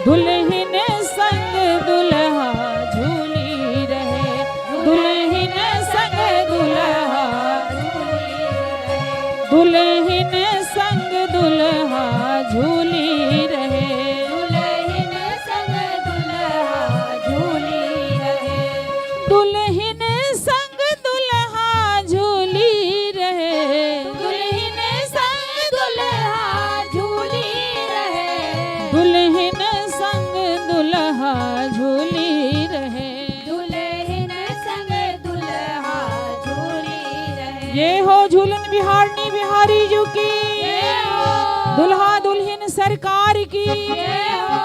दुल्हन संग दुल्हा झूली रहे, दुल्हन संग दुल्हा, दुल्हन संग दुल्हा झूली रहे, दुल्हन संग दुल्हा झूली रहे। दुल्हन संग दुल्हा झूली रहे, दुल्हन संग दुल्हा झूली रहे। दुल्हन संग दुल्हा झूली रहे। दुल्हन संग दुल्हा झूली रहे। ये हो झूलन बिहारनी बिहारी जू की, ये हो दुल्हा दुल्हन सरकार की। ये हो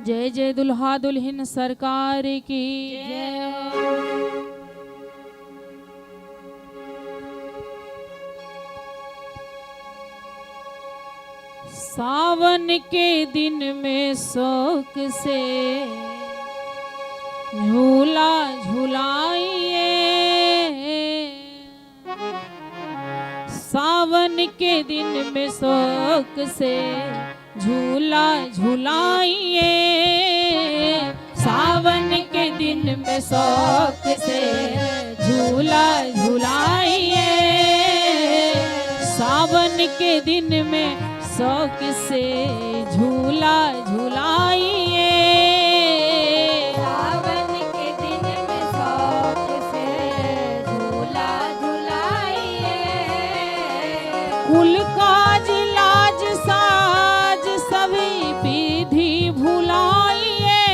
जय जय दुल्हा दुल्हन सरकार की। जय हो। सावन के दिन में शौक से झूला झुलाइए, सावन के दिन में शौक से झूला झुलाइए, सावन के दिन में शौक से झूला झुलाइए, सावन के दिन में शौक से झूला झुलाइए। सावन के दिन में शौक से झूला झुलाइए। कुल काज लाज साज सभी विधि भुलाइए,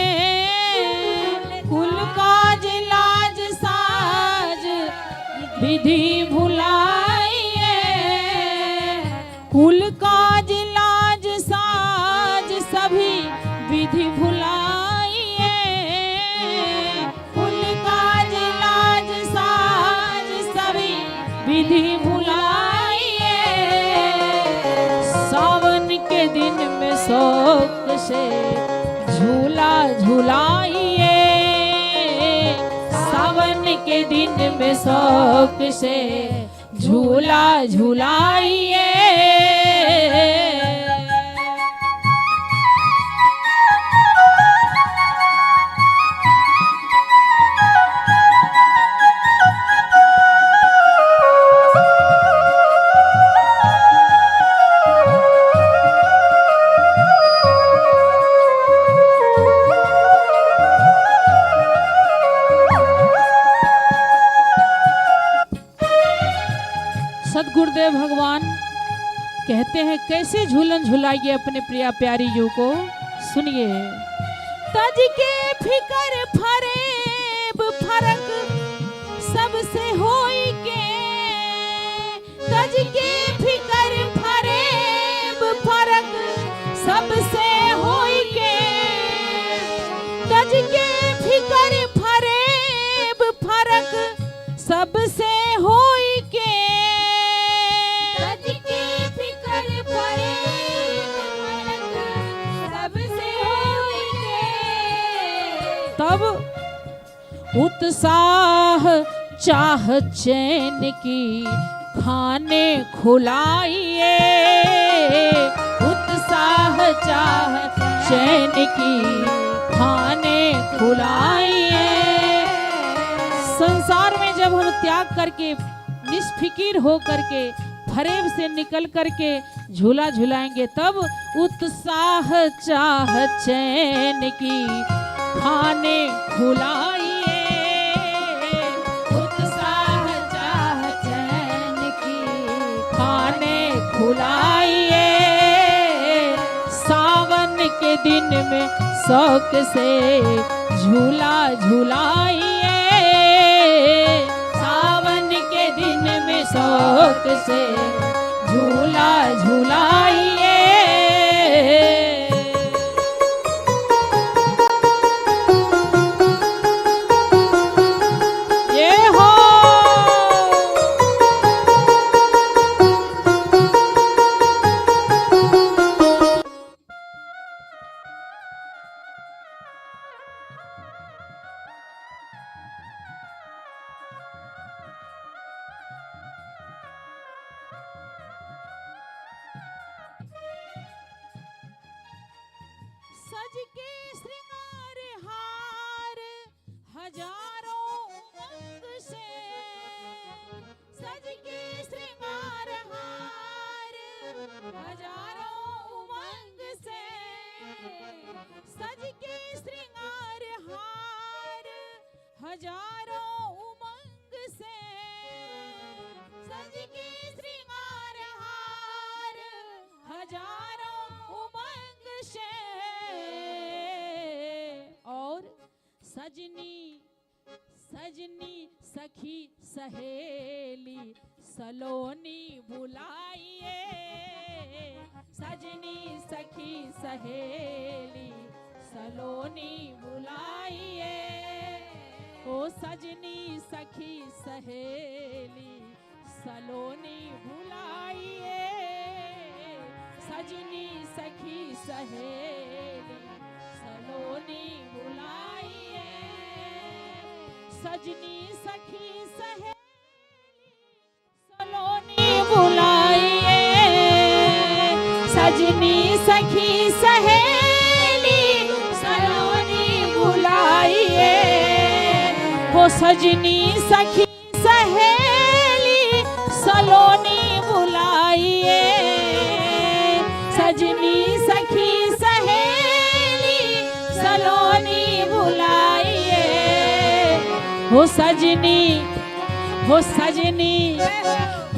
कुल काज लाज साज विधि भुलाइए, कुल काज लाज साज सभी विधि भुलाइए, कुल काज लाज साज सभी विधि भुलाइए। सावन के दिन में शौक से झूला झुलाइए, सावन के दिन में शौक से झूला झुलाइए। गुरुदेव भगवान कहते हैं कैसे झूलन झुलाइए अपने प्रिया प्यारी यू को। सुनिए। तज के फिकर फरेब फरक सबसे होई के, तज के फिकर फरेब फरक सबसे होई के, तज के फिकर फरेब फरक सबसे होई के, तज के फिकर फरेब फरक सबसे होई के। तब उत्साह चाह चैन की खाने खुलाइए, उत्साह चाह चैन की खाने खुलाइए। संसार में जब हम त्याग करके निष्फिकिर हो करके फरेब से निकल करके झूला झुलाएंगे, तब उत्साह चाह चैन की खाने खुलाइए, उत्साह चाह चैन की खाने खुलाइए। सावन के दिन में शौक से झूला झुलाइए, सावन के दिन में शौक से झूला झुलाइए। ये हो सज के श्रृंगार हार हजारों उमंग से, सज के श्रृंगार हार हजारों उमंग से, सज के श्रृंगार हार हजारों उमंग से, सज के श्रृंगार हार हजारों उमंग से। और सजनी सजनी सखी सहेली सलोनी बुलाइए, सजनी सखी सहेली सलोनी बुलाइए। ओ सजनी सखी सहेली सलोनी बुलाइए, सजनी सखी सहेली सलोनी बुलाइए, सजनी सखी सहेली सलोनी बुलाइए, सजनी सखी सहेली सलोनी बुलाइए। वो सजनी सखी सहेली सलोनी बुलाइए, सजनी सखी सहेली सलोनी बुलाइए। हो सजनी हो सजनी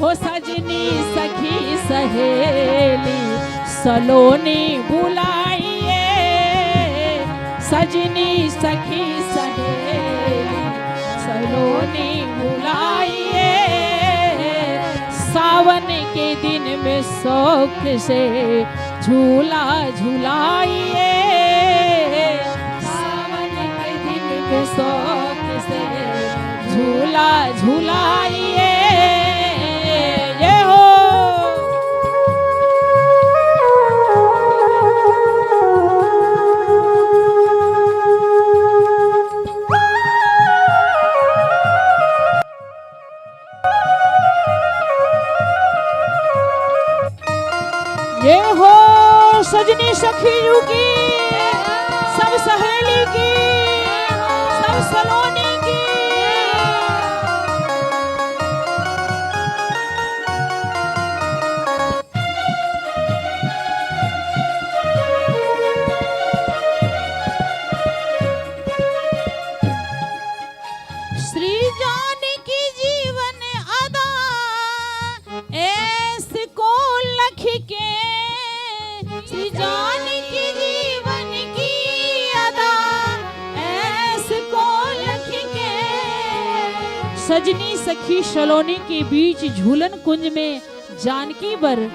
हो सजनी सखी सहेली सलोनी बुलाइए, सजनी सखी सहेली सलोनी बुलाइए। सावन के दिन में शौक से झूला झुलाइए, सावन के दिन में शौक से झूला झुलाइए। ये हो ये हो सजनी सखियों की, सब सहेली की, सब सलोनी की। श्री जानकी जीवन अदा ए सजनी सखी सलोनी के बीच झूलन कुंज में जानकी बर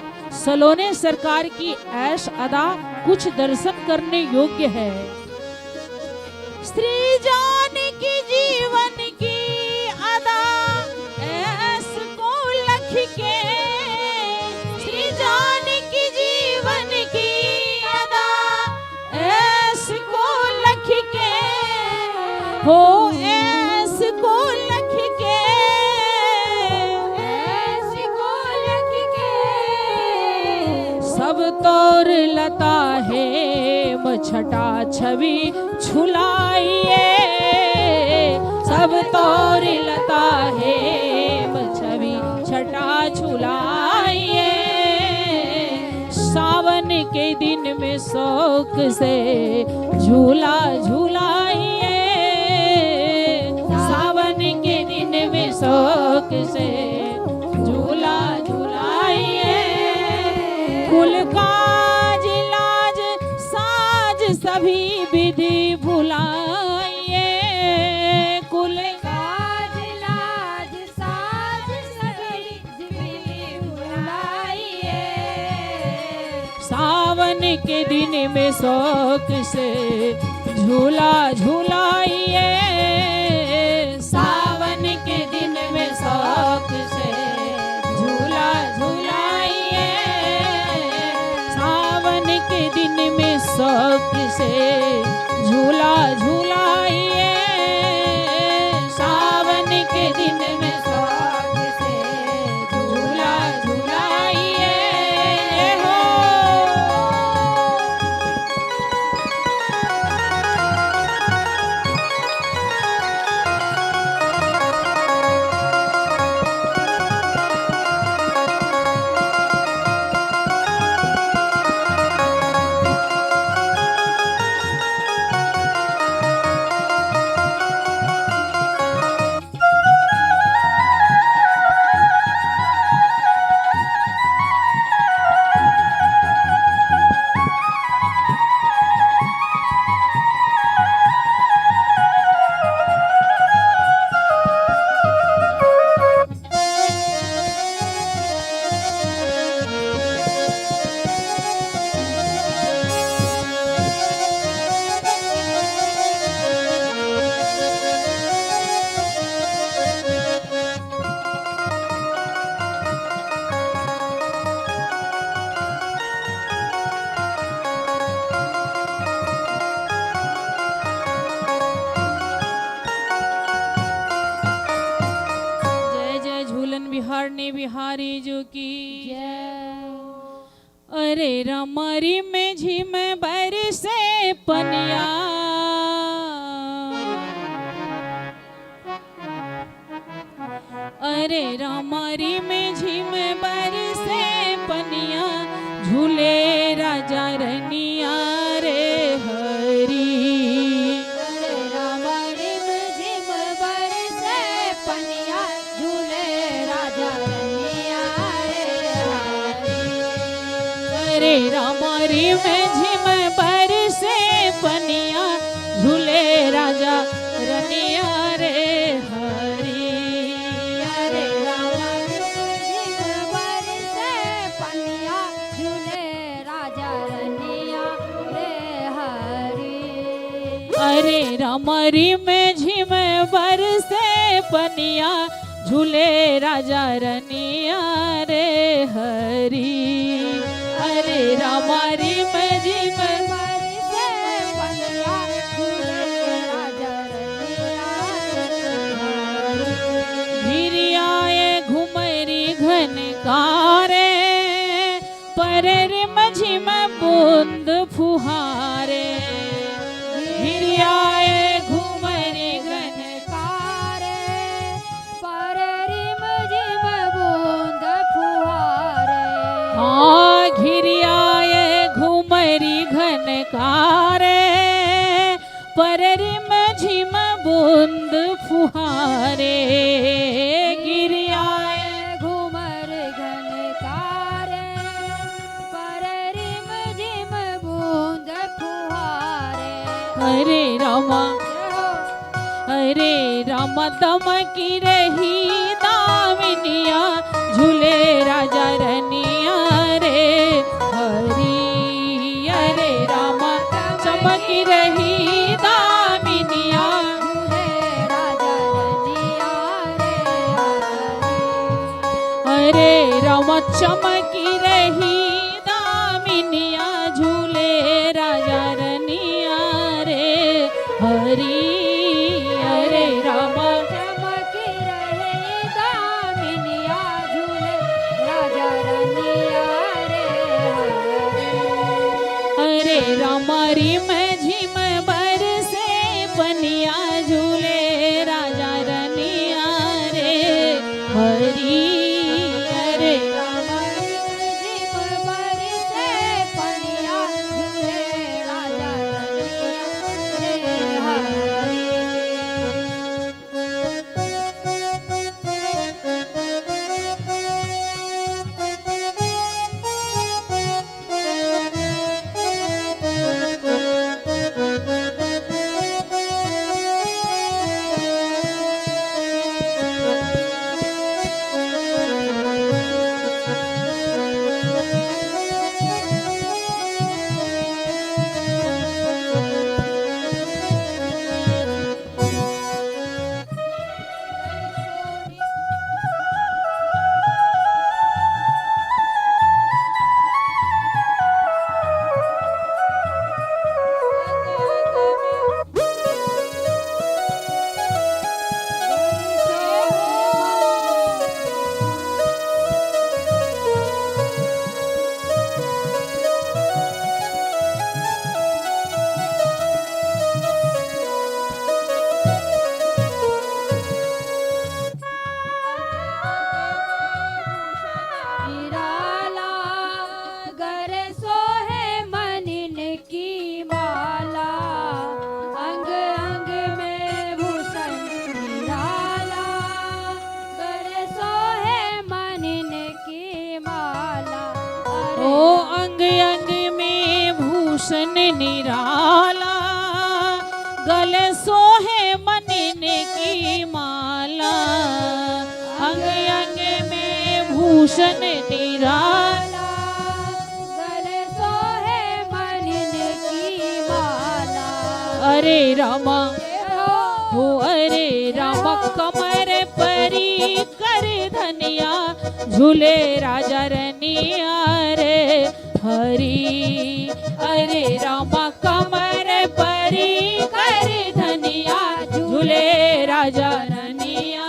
सलोने सरकार की ऐश अदा कुछ दर्शन करने योग्य है। श्री जानकी जीवन की अदा ऐस को लख के, श्री जानकी जीवन की अदा ऐस को लख के, हो ऐस को लख के, ऐस को लख के, सब तोर लता है छटा छवि छुलाइए, सब तोर लता है छवि छटा छुलाइए, सावन के दिन में शौक से झूला झूलाइए, सावन के दिन में शौक से झूला झूलाइए, कुल काज लाज साज सभी विधि भुलाइए, कुल काज लाज साज सभी विधि भुलाइए, सावन के दिन में शौक से झूला झूलाइए, सावन के दिन में शौक से झूला झूलाइए, सावन के दिन में शौक से झूला झूलाइए, सावन के दिन में शौक से झूला झूलाइए हो। बिहारने बिहारी जो की अरे रमरी में झिम बरसे पनिया, अरे रमरी में झिम बरसे पनिया, झूले राजा रनिया रे हरी, रे रामारी में झिम बरसे पनिया, झूले राजा रनिया रे हरी, अरे रामारी में झिम बरसे पनिया, झूले राजा रनिया रे हरी, अरे रामारी में झिम बरसे पनिया, झूले राजा रनिया रे हरी, अरे रामारी में झिम बरसे पनिया, झूले राजा रनिया रे हरी, घिरियाए घुमरी घनकारे, परेर मझिम बूंद फुहारे, घिरियाए घुमरी घनकारे, परेरी मझिम बूंद फुहारे, हाँ घिरियाए घुमरी घनकारे, परेरी मझिम बूंद फुहारे, गिरियाए घूमर घनकारे, परेरी मझिम बूंद फुहारे, हरे रामा अरे राम दम की रही दामिनिया झूले राजा रनिया रे हरी। अरे राम चमक रही दामिनिया झूले राजा रनिया रे हरी। अरे राम चमकी रही दामिनिया झूले राजा रनिया रे हरी। अरे राम चमकी रहे दामिनिया झूले राजा रनिया रे हरी। अरे राम रिम झिम बरसे पनिया झूले राजा रनिया रे हरी। अरे राम रिम बरसे पनिया झूले राजा रनिया रे हरी। निराला गर सोहे मनिन की माला अंग अंग में भूषण निराला गर सोहे मनिन की माला। ओ अंग अंग में भूषण निराला गले सोहे मनिन की माला। अंग अंग में भूषण निराला गले सोहे मनिन की माला। अरे रामा हो अरे राम कमर परी कर धनिया झूले राजा रनिया रे हरी। अरे राम कमर परी कर धनिया झूले राजा रनिया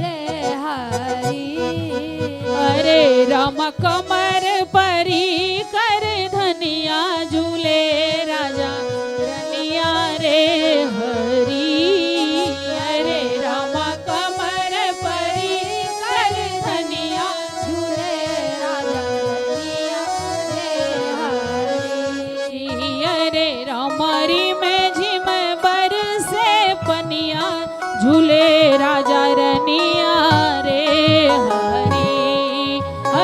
रे हरी। अरे राम कमर परी कर धनिया झूले राजा रनिया रे हरी। अरे राम कमर परी कर धनिया झूले राजा रनिया रे हरी। अरे रामारी में झिम बरसे पनिया झूले राजा रनिया रे हरी।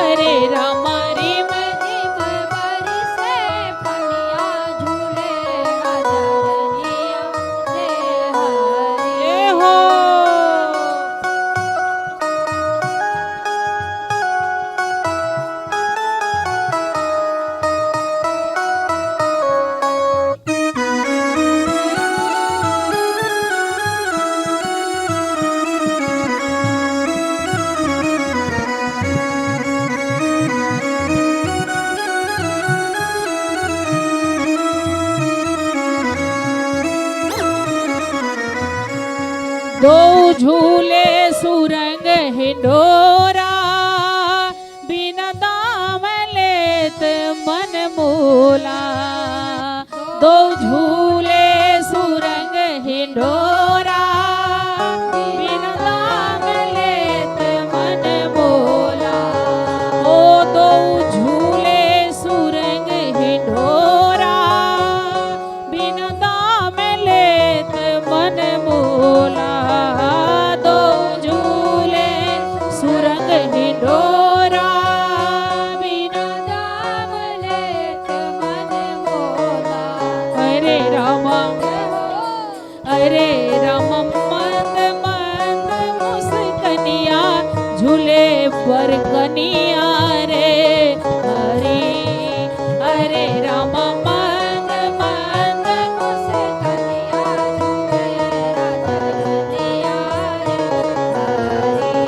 अरे रामारी में झिम बरसे पनिया झूले राजा रनिया रे हरी। ए हो दो झूले सुरंग हिंडोरा बिना दाम लेत मन मोला। दो झूले सुरंग हिंडोरा बिना दाम लेत मन मोला। ओ दो झूले सुरंग हिंडोरा बिना दाम लेत मन मोला। दो झूले सुरंग हिंडोरा बिना दाम लेत मन मोला। अरे बर कनिया रे हरी। अरे राम मंद मंद मुस्कनिया झूले राजा रनिया रे हरी।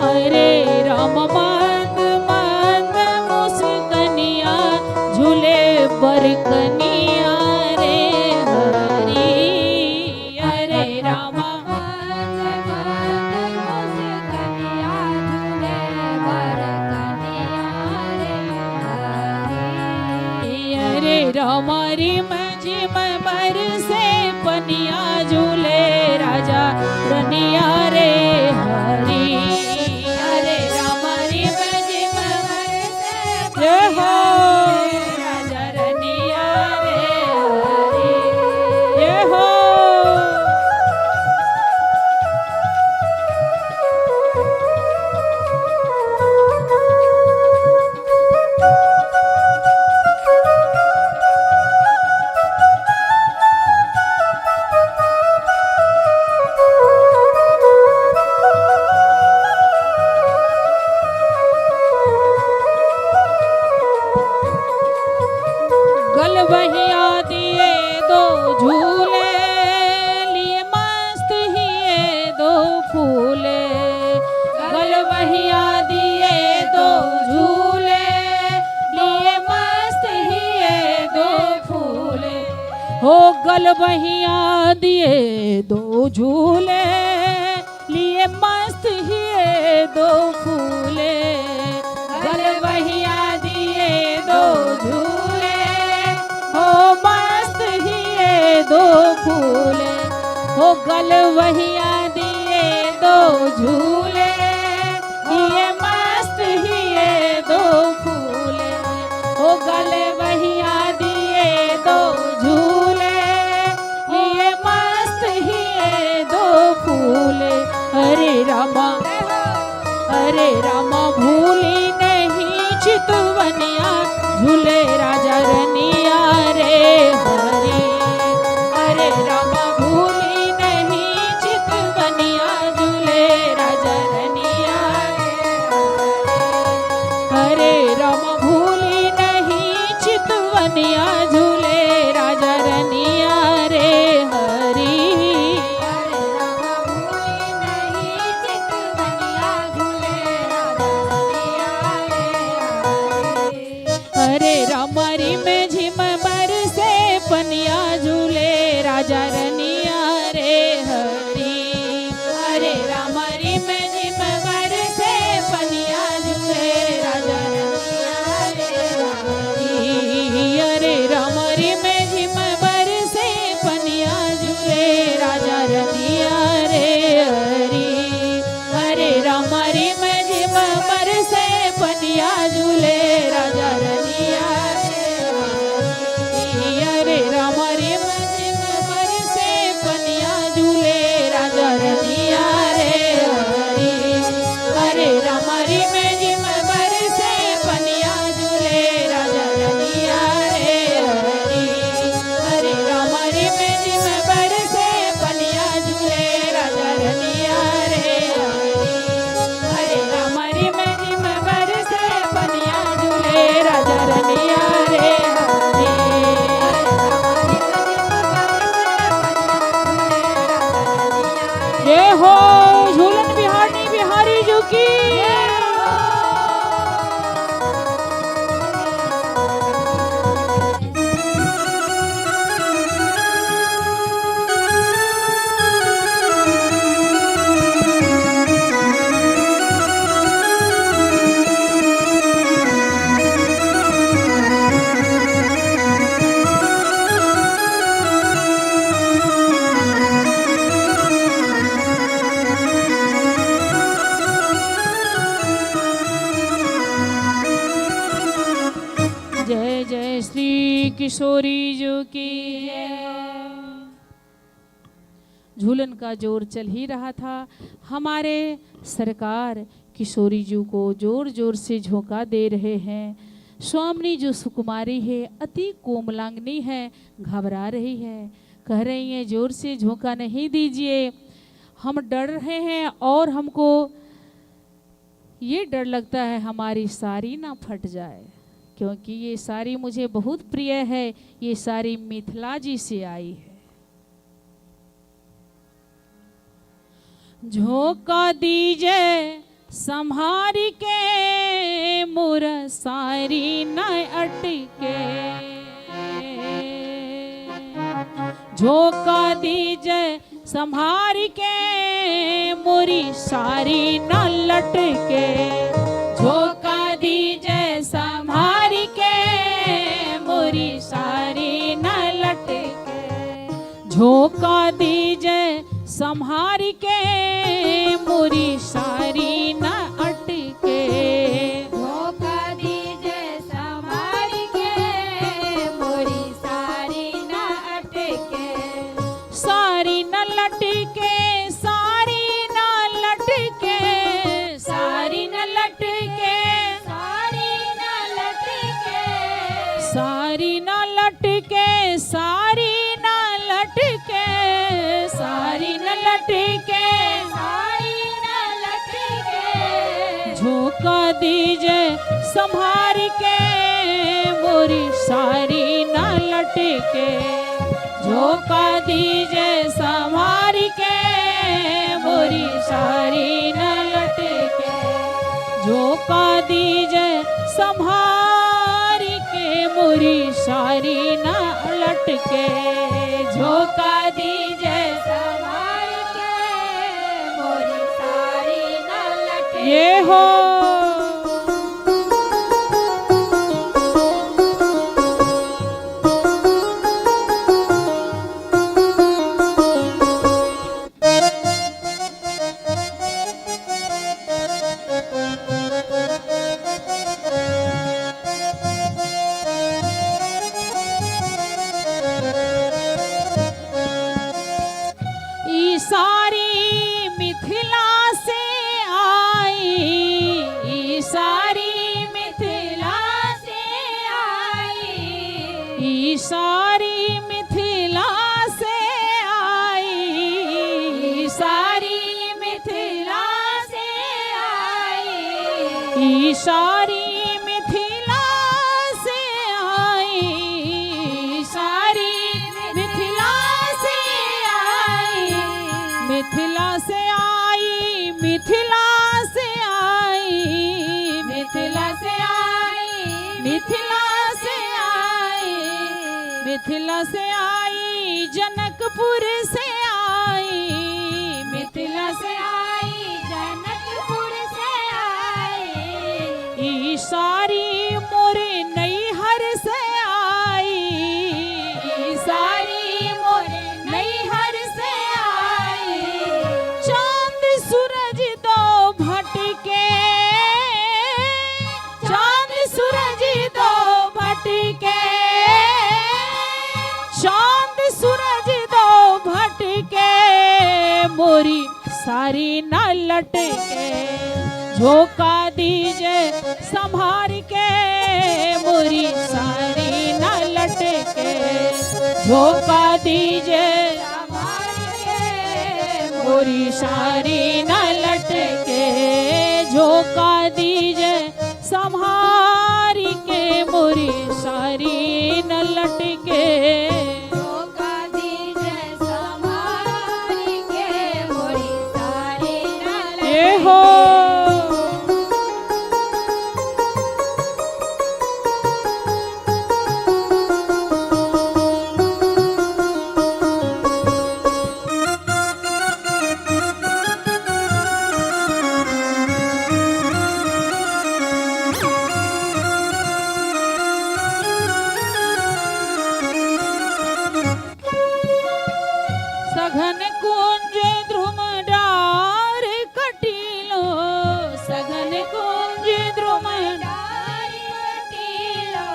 अरे राम मंद मंद मुस्कनिया झूले बर कनिया रे हरी। अरे राम रामारी मजी मर से पनिया झूले राजा रनिया रे हरी। अरे रामारी मजी मर से हो राजा रनिया रे हरी। ये हो गल बहिया दिए दो झूले लिए मस्त ही ये दो फूले। गल बहिया दिए दो झूले लिए मस्त ही ये दो फूले। हो गल बहिया दिए दो झूले लिए मस्त ही ये दो फूले। गल बहिया दिए दो झूले हो मस्त ही ये दो फूले। हो गल वहिया दिए दो झूले ये मस्त ही ये दो फूले। हो गल वहिया दिए दो झूले ये मस्त ही ये दो फूले। अरे रामा भूली नहीं चितवनिया झूले राजा रनिया रे हरी। अरे रामा भूली नहीं चितवनिया झूले राजा रनिया रे हरी। अरे रामा भूली नहीं चितवनिया झूले राजा रनिया रे हरी। अरे रामारी में झिम बर से पनिया झूले राजा रनिया रे हरी। अरे रामारी में झिम बर से पनिया झूले राजा रनिया रे हरी। अरे रामारी में झिम बर से पनिया झूले राजा रनिया रे हरी। अरे रामारी में झिम बर से पनिया झूले राजा रनिया रे हरी। अरे रामारी में झिम बर से पनिया झूले राजा रनिया रे हरी। अरे रामारी में झिम बर से पनिया झूले राजा रनिया रे हरी। अरे रामारी में झिम बर से पनिया झूले राजा रनिया रे हरी। अरे रामारी में झिम बर से पनिया झूले राजा रनिया रे हरी। जय हो झूलन बिहारी बिहारी जी की। जय जय श्री किशोरी जी की। झूलन का जोर चल ही रहा था। हमारे सरकार किशोरी जी को जोर जोर से झोंका दे रहे हैं। स्वामिनी जो सुकुमारी है, अति कोमलांगनी है, घबरा रही है, कह रही है जोर से झोंका नहीं दीजिए, हम डर रहे हैं और हमको ये डर लगता है हमारी साड़ी ना फट जाए, क्योंकि ये साड़ी मुझे बहुत प्रिय है। ये साड़ी मिथिला जी से आई है। झोंका दीजे संहारी के मोर सारी न अटके। झोंका दीजे संहारी के मोरी सारी न लटके। झोंका दीजे संहारी के मोरी सारी न लटके। झोंका दीजे संहारी के मोरी सारी न अटके। धोखा दीजे संभारी के मोरी सारी न अटके। सारी न लटके, सारी न लटके, सारी न लटके, सारी न लटके। सारी न लटके, सारी न लटके, सारी न लटके। सारी न लटके। झोंका दीजे संभार के मोरी सारी न लटके। झोंका दीजे संभार के मोरी सारी न लटके। झोंका दीजे संभार के मोरी सारी न लटके। झोंका दीजे संभार के मोरी सारी न लटके। ये हो। ई सारी मिथिला से आई। ई सारी मिथिला से आई। ई सारी मिथिला से आई। ई सारी मिथिला से आई। ई सारी मिथिला से आई। ई सारी मिथिला से आई। मिथिला से आई। मिथिला से आई। मिथिला से आई। मिथिला से आई। मिथिला से आई। जनकपुर से आई। मिथिला से आई। जनकपुर से आई। ई सारी मोरे नैहर से आई। ई सारी मोरे नैहर से आई। चांद सूरज दो भटके। चांद सूरज दो भटके। चांद सूरज दो भटके मोरी सारी न लटके। झोंका दीजे संभार के मोरी सारी न लटके। झोंका दीजे संभार के मोरी सारी न लटके। झोंका दीजे संभार के मोरी सारी न लटके। धोखा दीजे संभार के मोरी सारी न लटके। ये हो। सघन कुंज ध्रुम डार कटीलो। सघन कुंज ध्रुम डार कटीलो।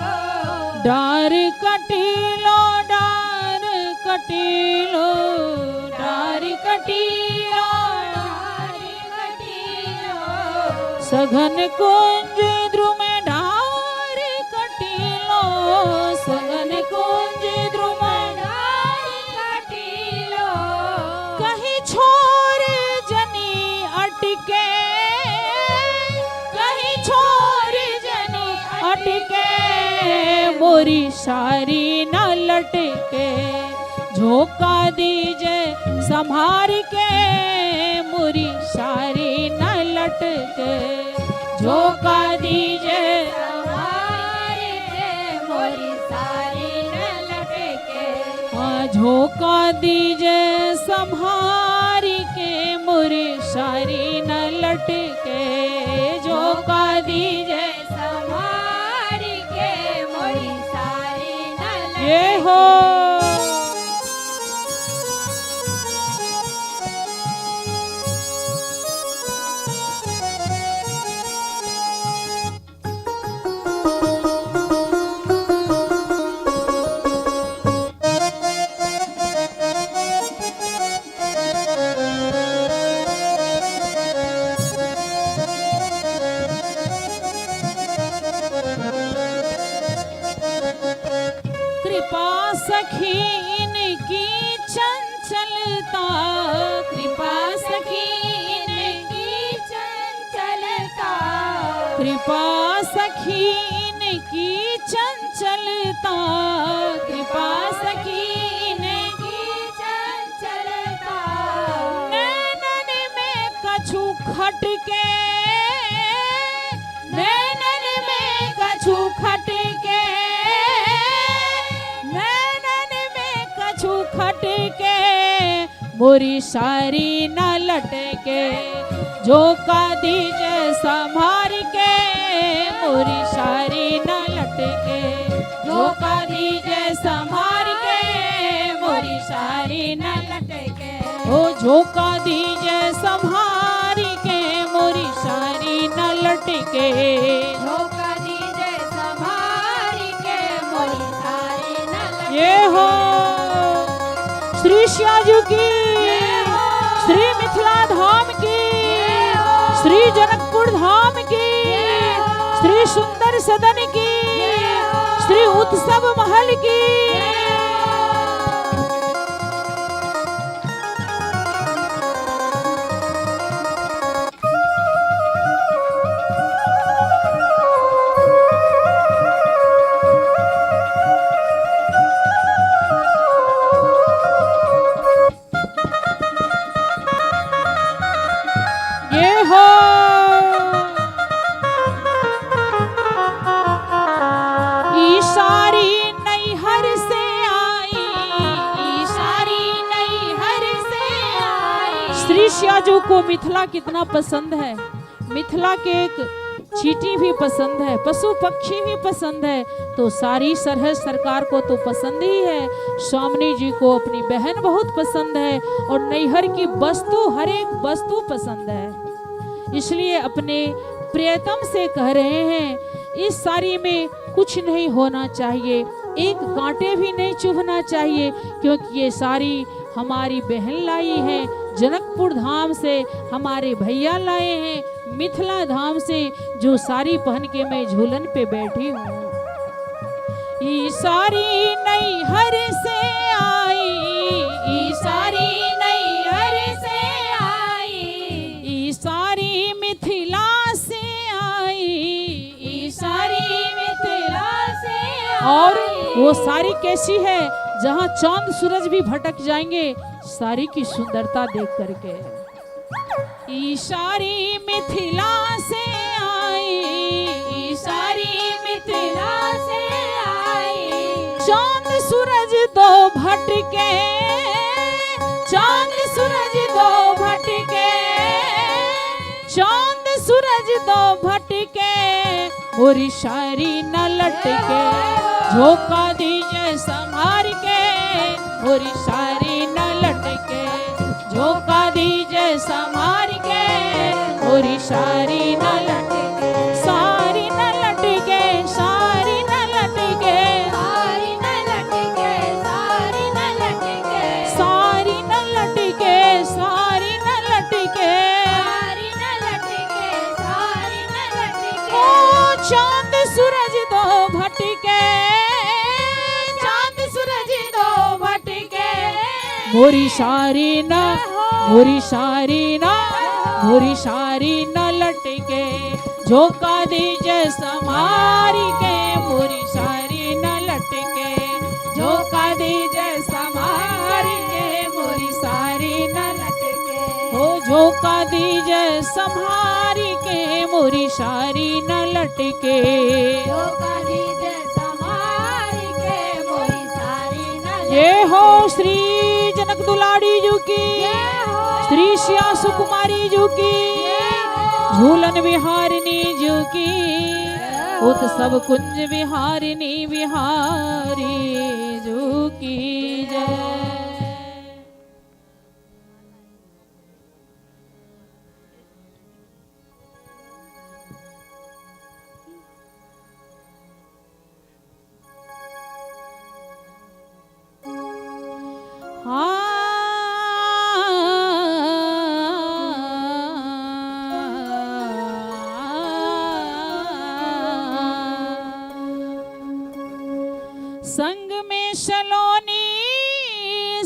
डार कटीलो। डार कटीलो। सघन कुंज ध्रुम डार कटीलो। सघन कुंज ध्रुम कहीं छोर जनी अटके। मोरी सारी न लटके, झोंका दीजे संभार के मोरी सारी न लटके, झोंका दीजे संभार के मोरी सारी न लटके, हाँ झोंका दीजे संभार के मोरी सारी न लटके, झोंका दीजे संभार के मोरी सारी न लटके। ये हो कृपा सखीन की चंचलता, कृपा सखीन की चंचलता, कृपा सखीन की चंचलता, कृपा सखीन की चंचलता, नैनन में कछु खटके, नैनन में कछु खटके, नैनन में कछु खटके, मोरी सारी न लटके, झोंका दीजे संभार के मोरी सारी न लटके, झोंका दीजे संभार के मोरी सारी न लटके, ओ झोंका दीजे संभार के मोरी सारी न लटके, झोंका दीजे संभार के मोरी सारी न लटके। ये हो श्री श्याजू की, श्री मिथिला धाम की, श्री जनकपुर धाम की, श्री सुंदर सदन की, श्री उत्सव महल की। ये हो ईशारी नैहर से आई, ईशारी नैहर से आई, श्री श्याजू को मिथिला कितना पसंद है। मिथिला के एक चींटी भी पसंद है, पशु पक्षी भी पसंद है, तो सारी सरहद सरकार को तो पसंद ही है। स्वामिनी जी को अपनी बहन बहुत पसंद है और नैहर की वस्तु, हर एक वस्तु पसंद है। इसलिए अपने प्रियतम से कह रहे हैं, इस साड़ी में कुछ नहीं होना चाहिए, एक कांटे भी नहीं चुभना चाहिए, क्योंकि ये साड़ी हमारी बहन लाई है, जनकपुर धाम से हमारे भैया लाए हैं, मिथिला धाम से जो साड़ी पहन के मैं झूलन पे बैठी हूँ। ई साड़ी नैहर से आई, ई साड़ी नैहर से आई, ई साड़ी मिथिला से आई, ई साड़ी मिथिला से आई। और वो साड़ी कैसी है, जहाँ चांद सूरज भी भटक जाएंगे साड़ी की सुंदरता देख करके। ई साड़ी मिथिला से आई, ई साड़ी मिथिला से आई, चांद सूरज दो भटके, चांद सूरज दो भटके, चांद सूरज दो भटके, मोरी साड़ी न लटके, झोंका दीजिए संभार के, मोरी साड़ी न लटके, झोंका दीजिए संभार के, मोरी साड़ी न लटके, साड़ी न लटके, साड़ी न लटके, सारी न लटके, सारी न लटके, साड़ी न लटके, साड़ी न लटके, सारी न लटके, सारी न लटके। ओ चांद सूरज दो भटके, चांद सूरज दो भटके, मोरी साड़ी न, मोरी साड़ी न, मोरी साड़ी न लटके, झोंका दीजिए संभार के, मोरी साड़ी न झोंका दीजे संभार के मोरी सारी न लटके हो झोंका दीजे संभार के मोरी सारी न लटके झोंका दीजे संभार के मोरी सारी न ये हो श्री जनक दुलारी जी की श्री श्या सुकुमारी जी की झूलन विहारिणी जी की उत्सव कुंज विहारिणी विहारी जी की जय। संग में सलोनी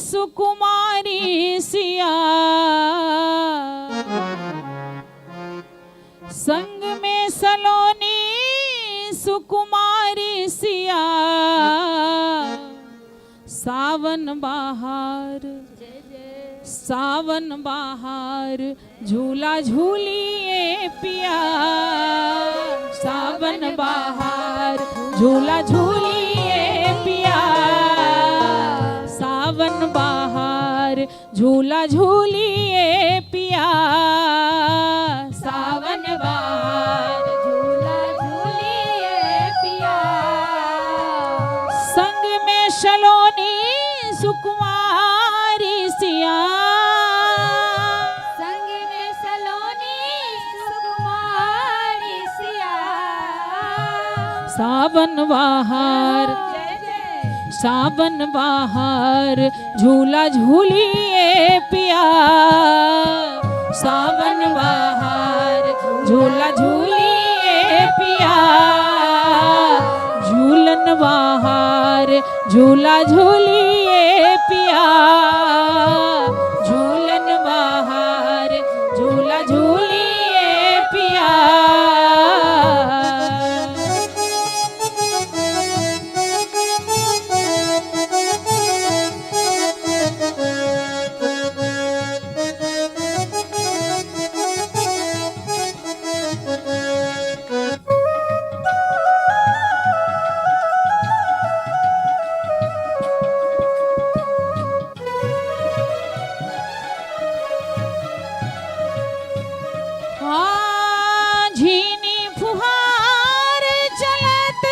सुकुमारी सिया संग में सलोनी सुकुमारी सिया सावन बहार झूला झूलिए पिया सावन बहार झूला झूलिए पिया सावन बहार झूला झूलिए पिया सावन बहार झूला झूलिए पिया संग में सलोनी सुकुमारी सिया संग में सलोनी सुकुमारी सिया सावन बहार सावन बहार झूला झूलिए पिया सावन बहार झूला झूलिए पिया झूलन बहार झूला झूलिए पिया झूलन बहार झूला झूलिए पिया झीनी फुहार चलत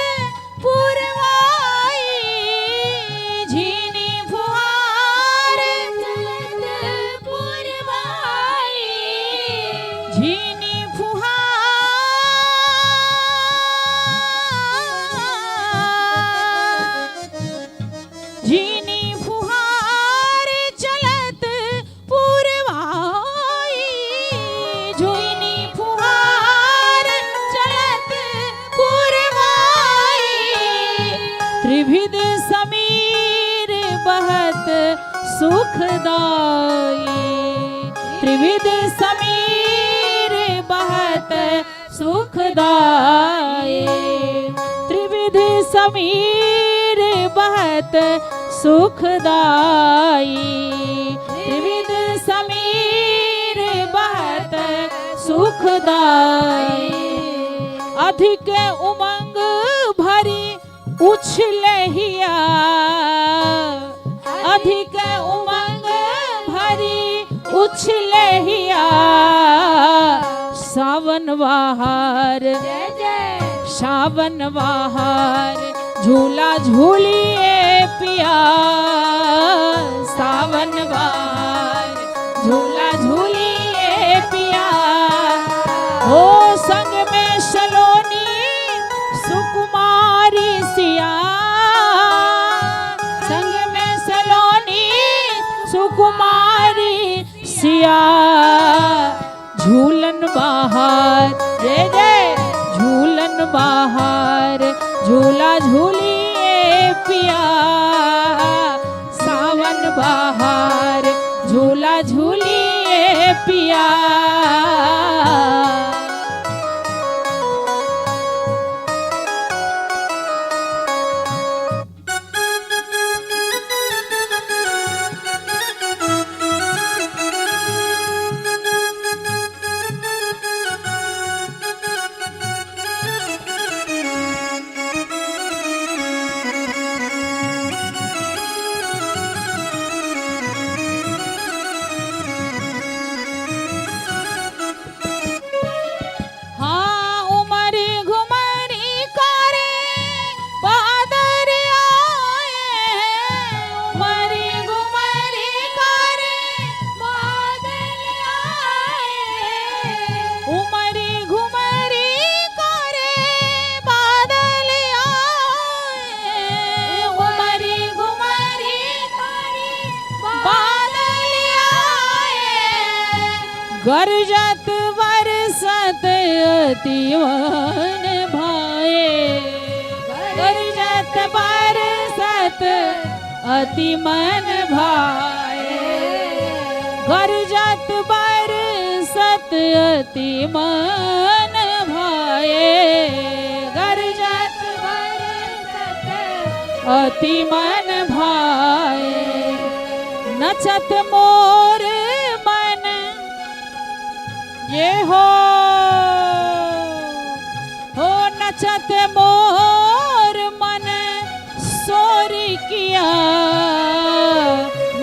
पुरवाई झीनी फुहार चलत पुरवाई झीनी फुहार झीनी फुहार चलत पुरवाई झीनी फुहार चलत पुरवाई त्रिविध समीर बहत सुखदाई त्रिविध समीर बहत सुखदाई त्रिविध समीर बहत सुखदाई त्रिविध समीर बहत सुखदाई अधिक उमंग भरी उछलहिया अधिक उमंग भरी उछलहिया सावन बहार जय जय सावन बहार झूला झूलिए पिया सावन बहार झूला झूलिए पिया हो संग में सलोनी सुकुमारी सिया संग में सलोनी सुकुमारी सिया झूलन बहार जय जय झूलन बहार झूला झूलिए पिया सावन बहार झूला झूलिए पिया गरजत बरसत अति मन भाए, गरजत बरसत अति मन भाए, गरजत बरसत अति मन भाए, गरजत बरसत अति मन भाए। नचत मोर मन ये हो नचत मोर मन सोर किया,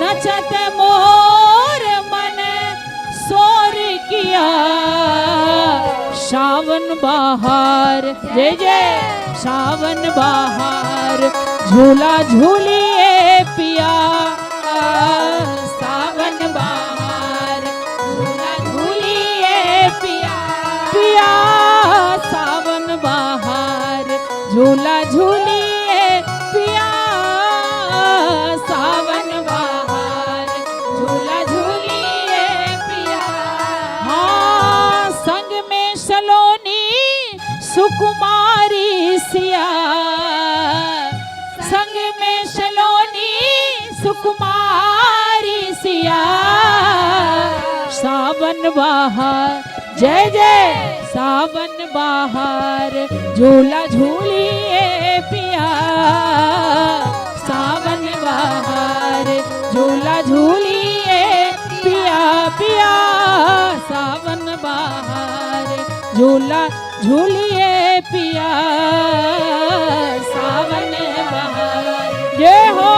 नचत मोर मन सोर किया। सावन बहार जय जय सावन बहार झूला झूलिए पिया, सावन बहार झूला झूलिए पिया, पिया सावन बहार झूला झूलिए पिया, सावन बहार झूला झूलिए पिया। हाँ संग में सलोनी सुकुमारी सिया, संग में सलोनी सुकुमारी सिया। सावन बहार जय जय सावन बहार झूला झूलिए पिया, सावन बहार झूला झूलिए पिया, पिया सावन बहार झूला झूलिए पिया, सावन बहार जय हो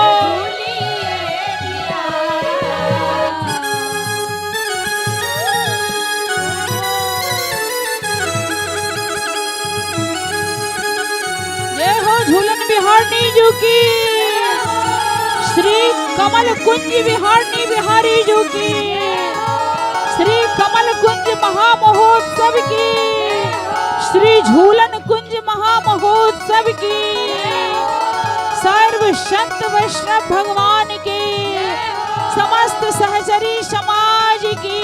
झूलन बिहारनी जू की, श्री कमल कुंज बिहारनी बिहारी जू की, श्री कमल कुंज महामहोत्सव की, श्री झूलन कुंज महामहोत्सव की, सर्व संत वैष्णव भगवान की, समस्त सहचरी समाज की।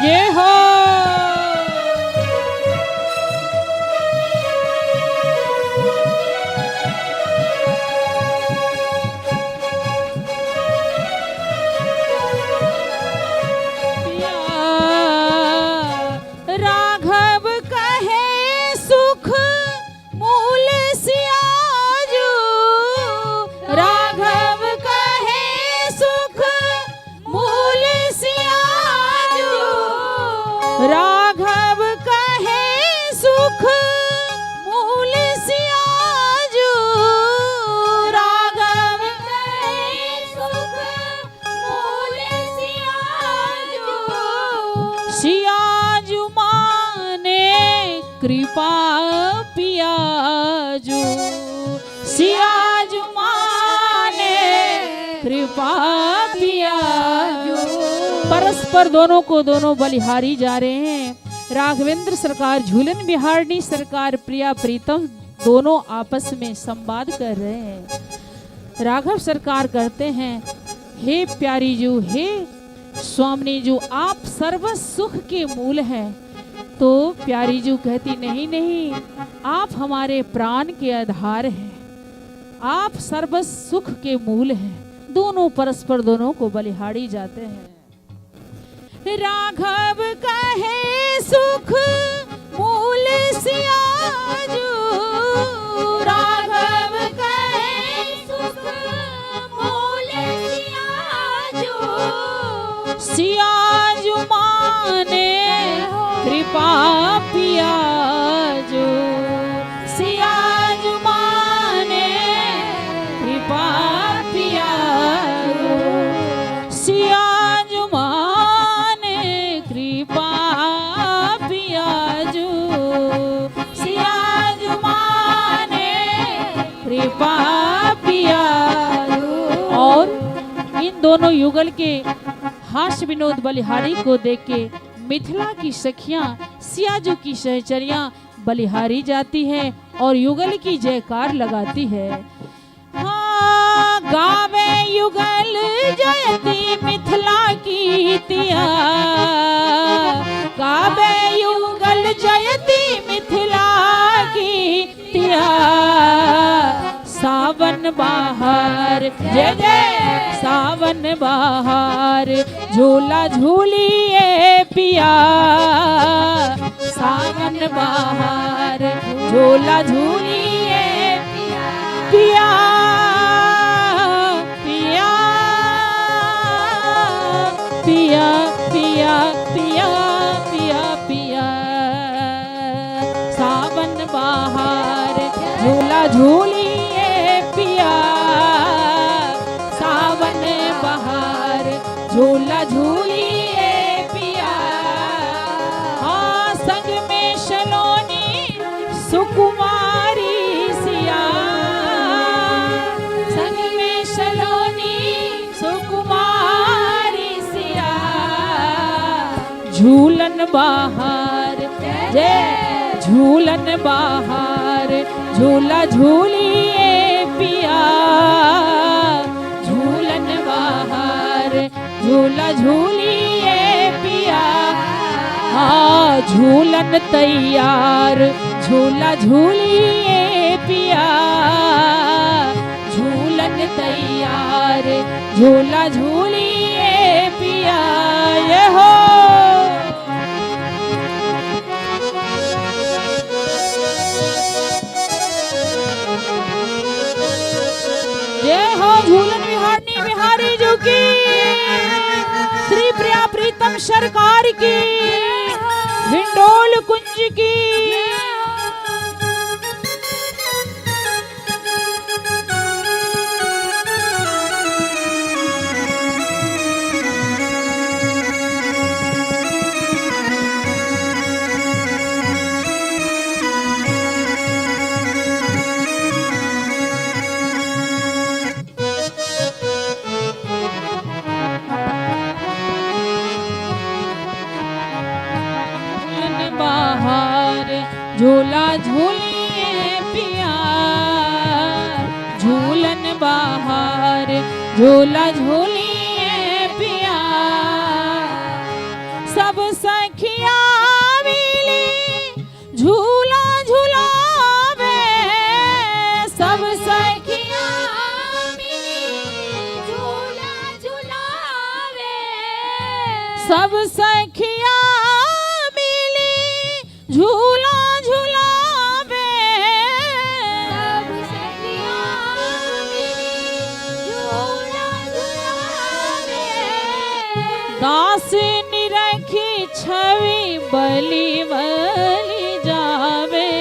ये हो राघव कहे सुख मूल सियाजू, राघव कहे सुख मूल सियाजू, राघव कहे सुख मूल सियाजू, राघव कहे सुख मूल सियाजू। सियाजू माने कृपा पियाजू, सियाजू माने कृपा पियाजू। परस्पर दोनों को दोनों बलिहारी जा रहे हैं। राघवेंद्र सरकार झूलन बिहारनी सरकार प्रिया प्रीतम दोनों आपस में संवाद कर रहे हैं। राघव सरकार कहते हैं हे प्यारी जू, हे स्वामिनी जू, आप सर्व सुख के मूल हैं। तो प्यारी जू कहती नहीं नहीं, आप हमारे प्राण के आधार हैं, आप सर्व सुख के मूल हैं। दोनों परस्पर दोनों को बलिहारी जाते हैं। राघव कहे सुख मूल सियाजू, राघव कहे सुख मूल सियाजू, सियाजू माने कृपा पियाजू, सियाजू माने कृपा पियाजू, सियाजू माने कृपा पियाजू, सियाजू दोनों युगल के हास्य विनोद बलिहारी को देख के मिथिला की सखियां सियाजू की सहचरियां बलिहारी जाती है और युगल की जयकार लगाती है। हाँ, गावे युगल जयती मिथिला की तिया, गावे युगल जयती मिथिला की तिया। सावन बहार जय जय सावन बहार, झूला झूलिए पिया। सावन बहार झूला झूलिए पिया पिया पिया पिया पिया पिया पिया। सावन बहार झूला झूलिए पिया। सावन बहार झूला झूलिए पिया। हाँ, संग में सलोनी सुकुमारी सिया, संग में सलोनी सुकुमारी सिया। झूलन बहार जय झूलन बहार, झूला झूलिए पिया। झूलन बहार झूला झूलिए पिया। हाँ, झूलन तैयार झूला झूलिए पिया। झूलन तैयार झूला झूलिए पिया। ये हो झूलन विहारनी बिहारी जो की, श्री प्रिया प्रीतम सरकार की, हिंडोल कुंज की। झूला झूलिए पिया। झूलन बहार झूला झूलिए पिया। सब सखिया मिली झूला झूलावे। सब सखिया मिली झूला झूलावे। सब सखिया मिली झूला दास निरखी छवि बलि बलि जावे।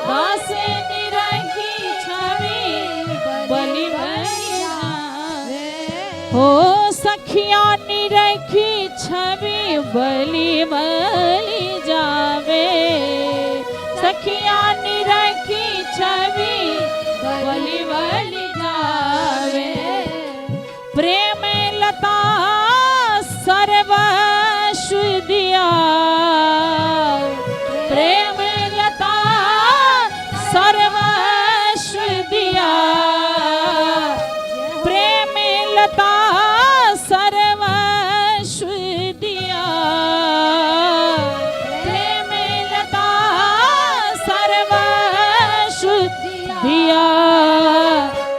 दास निरखी छवि बलि बलि जावे। हो सखिया निरखी छवि बलि बलि जावे। सखिया निरखी छवि बलि बलि जावे। प्रेम लता सर्वस्व दिया। प्रेम लता सर्वस्व दिया। प्रेम लता सर्वस्व दिया। प्रेम लता सर्वस्व दिया।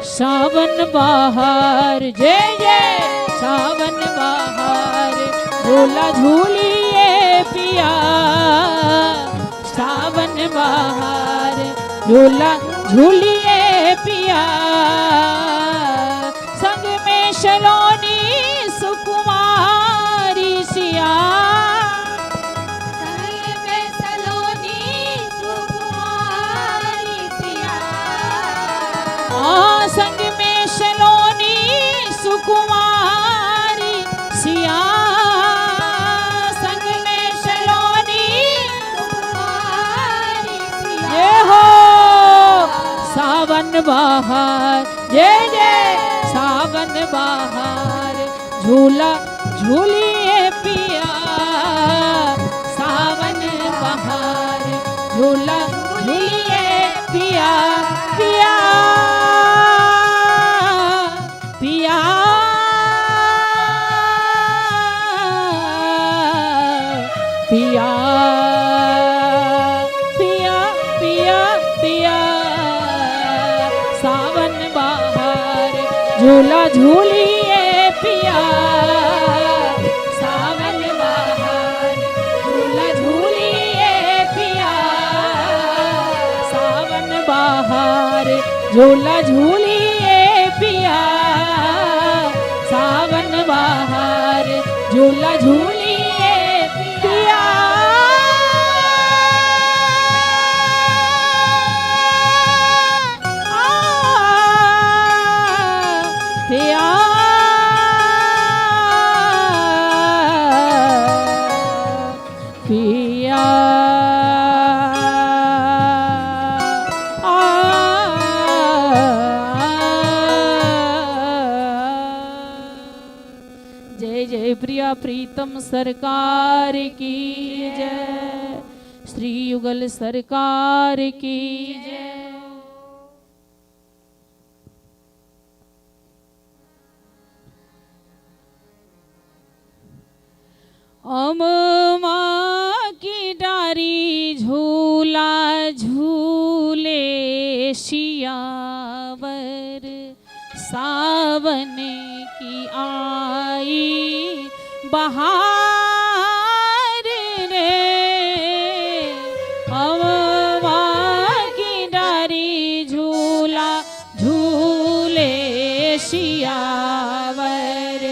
सावन बहार जय जय सावन बहार, झूला झूलिए पिया। सावन बहार झूला झूलिए पिया। संग में सलोनी सुकुमारी सिया। संग में सलोनी सुकुमारी सिया। संग में सलोनी सुकुमारी सिया। संग में सलोनी सुकुमारी सिया। ये हो सावन बहार जय जय सावन सावन बहार झूला झूलिए पिया सावन बहार झूला झूलिए पिया पिया पिया पिया पिया पिया पिया सावन बहार झूला झूलिए पिया सावन बहार झूला झूलिए पिया सावन बहार झूला झूलिए पिया सावन बहार झूला झूलिए पिया पिया पिया जय जय प्रिया प्रीतम सरकार की जय श्री युगल सरकार की जय। अम्मा की डारी झूला झूले शियावर सावन की आई बहार रे अम्मा की डारी झूला झूले शियावर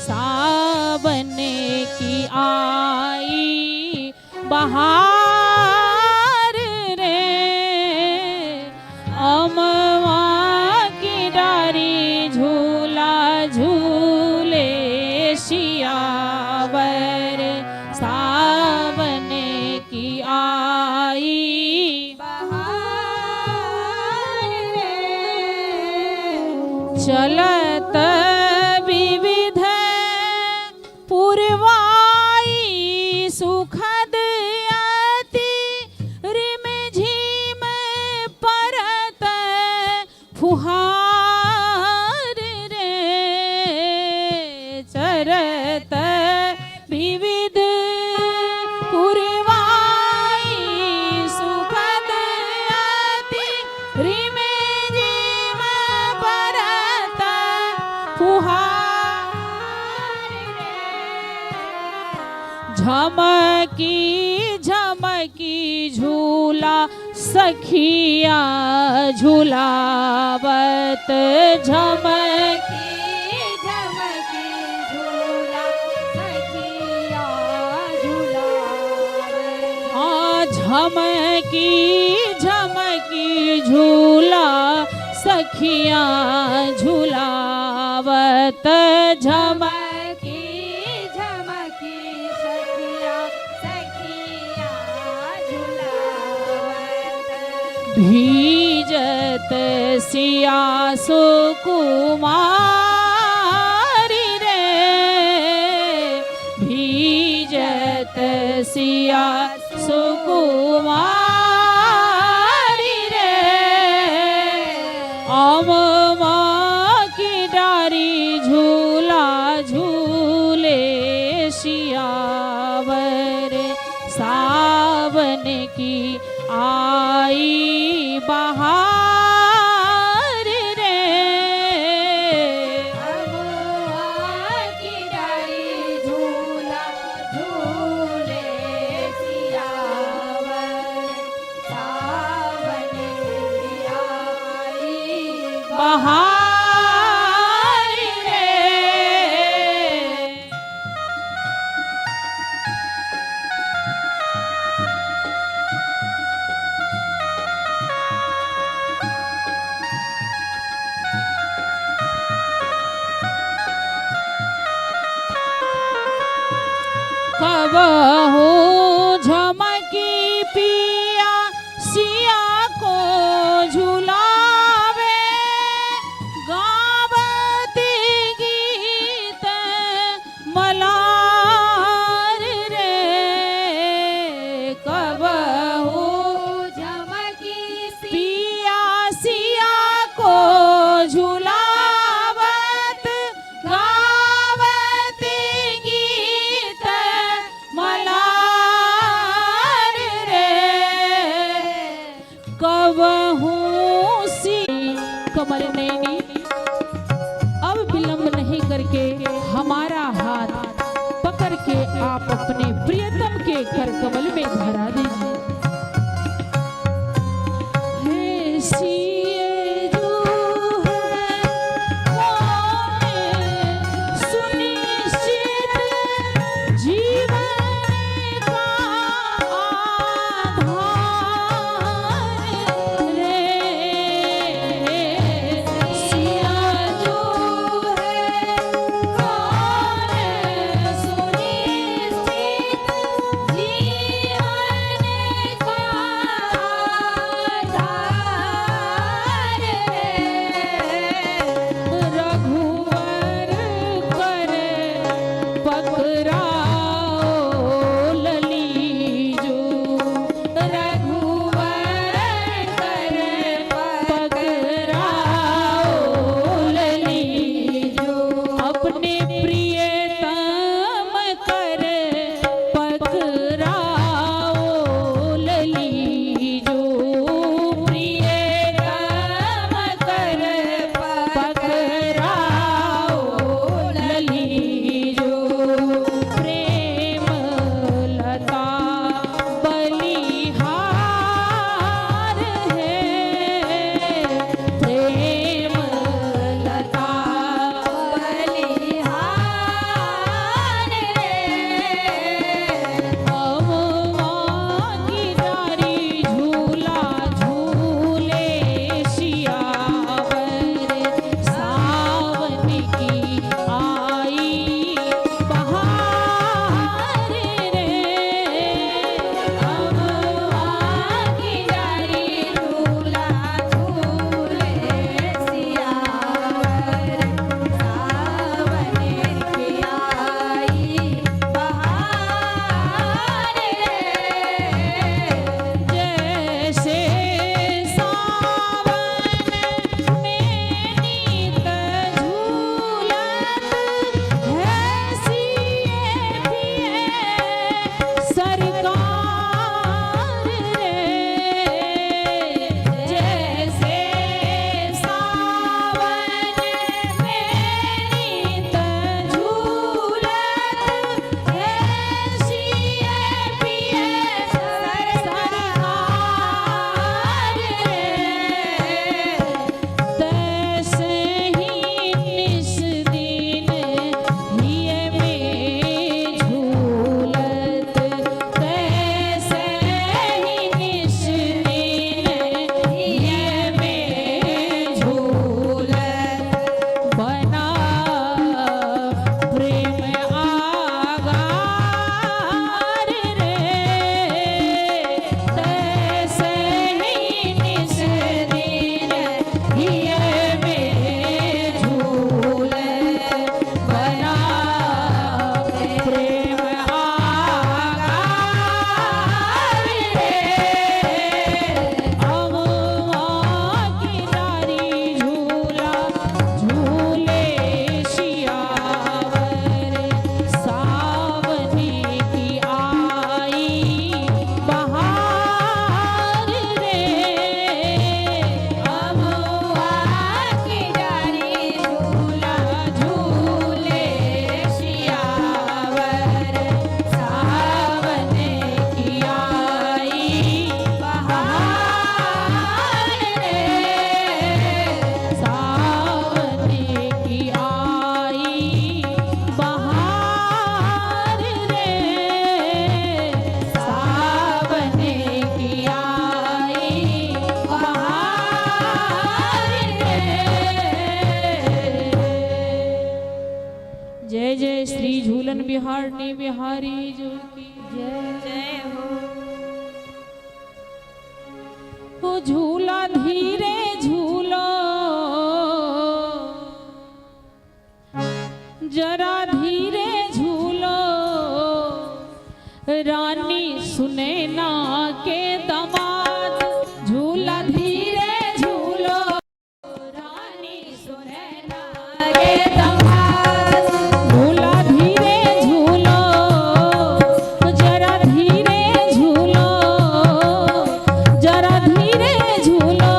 सावन की आई बहार रे अम्मा की डारी झूला झूले शियावर सावन की आई बहार रे चलत विविध पूर्वाई सुखद अति रिम झिम परत फुहार रे चरत विविध पूर्वाई सुखद अति रिम झिम परत फुहार झमकी झमकी झूला सखिया झूलावत झमकी झमकी झूला सखिया झूलावत हाँ झमकी झमकी झूला सखिया झूलावत झमकी झमकी सखिया सखिया झूलावत भीजत सिया सुकुमारी रे भीजत सिया सुकुमारी रे अम्मा की डारी झूला झूले शियावर सावन की आई बहार रे अम्मा की डारी झूला झूले शियावर सावन की आई बहार रे कबहू झमकी पिया सिया को झुलावे गावती कमल नैनी, अब विलंब नहीं करके हमारा हाथ पकड़ के आप अपने प्रियतम के कर कमल में धरा दीजिए। हे सिए जो है कौन सुनिश्चित जीवन का आधार रे, सिया जो है कौन सुनिश्चित जीवन का आधार रे, रघुवर कर पकड़ाओ ललीजू, रघुवर कर पकड़ाओ ललीजू, अपने प्रियतम कर पकड़ाओ ललीजू, प्रियतम कर पकड़ाओ ललीजू, प्रेम लता बलिहार है, प्रेम लता बलिहार है, अमवा की डारी झूला झूले सियावर, सावन की आई बहार रे, अमवा की डारी झूला झूले सियावर, सावन की आई बहार रे, जैसे सावन में नीत झूलत है सिए पिए सरकार रे, जैसे सावन में नीत झूलत है सिए पिए सरकार रे, तैसे ही निस दिन हिये में झूलत, तैसे ही निस दिन हिये में झूलत, बना प्रेम आगार रे, तैसे ही निस दिन हिये में झूलत, बना प्रेम आगार रे, अमवा की डारी झूला झूले सियावर, सावन की आई बहार रे, अमवा की डारी झूला झूले सियावर, सावन की आई बहार रे, सावन की आई बहार रे, सावन की आई बहार रे। जय जय श्री झूलन बिहारनी बिहारी जो की जय हो। वो झूला धीरे झूलो, जरा धीरे झूलो, रानी सुनैना के दामाद, झूला धीरे झूलो, रानी सुनैना के दामाद, झूला धीरे झूलो, जरा धीरे झूलो, जरा धीरे झूलो,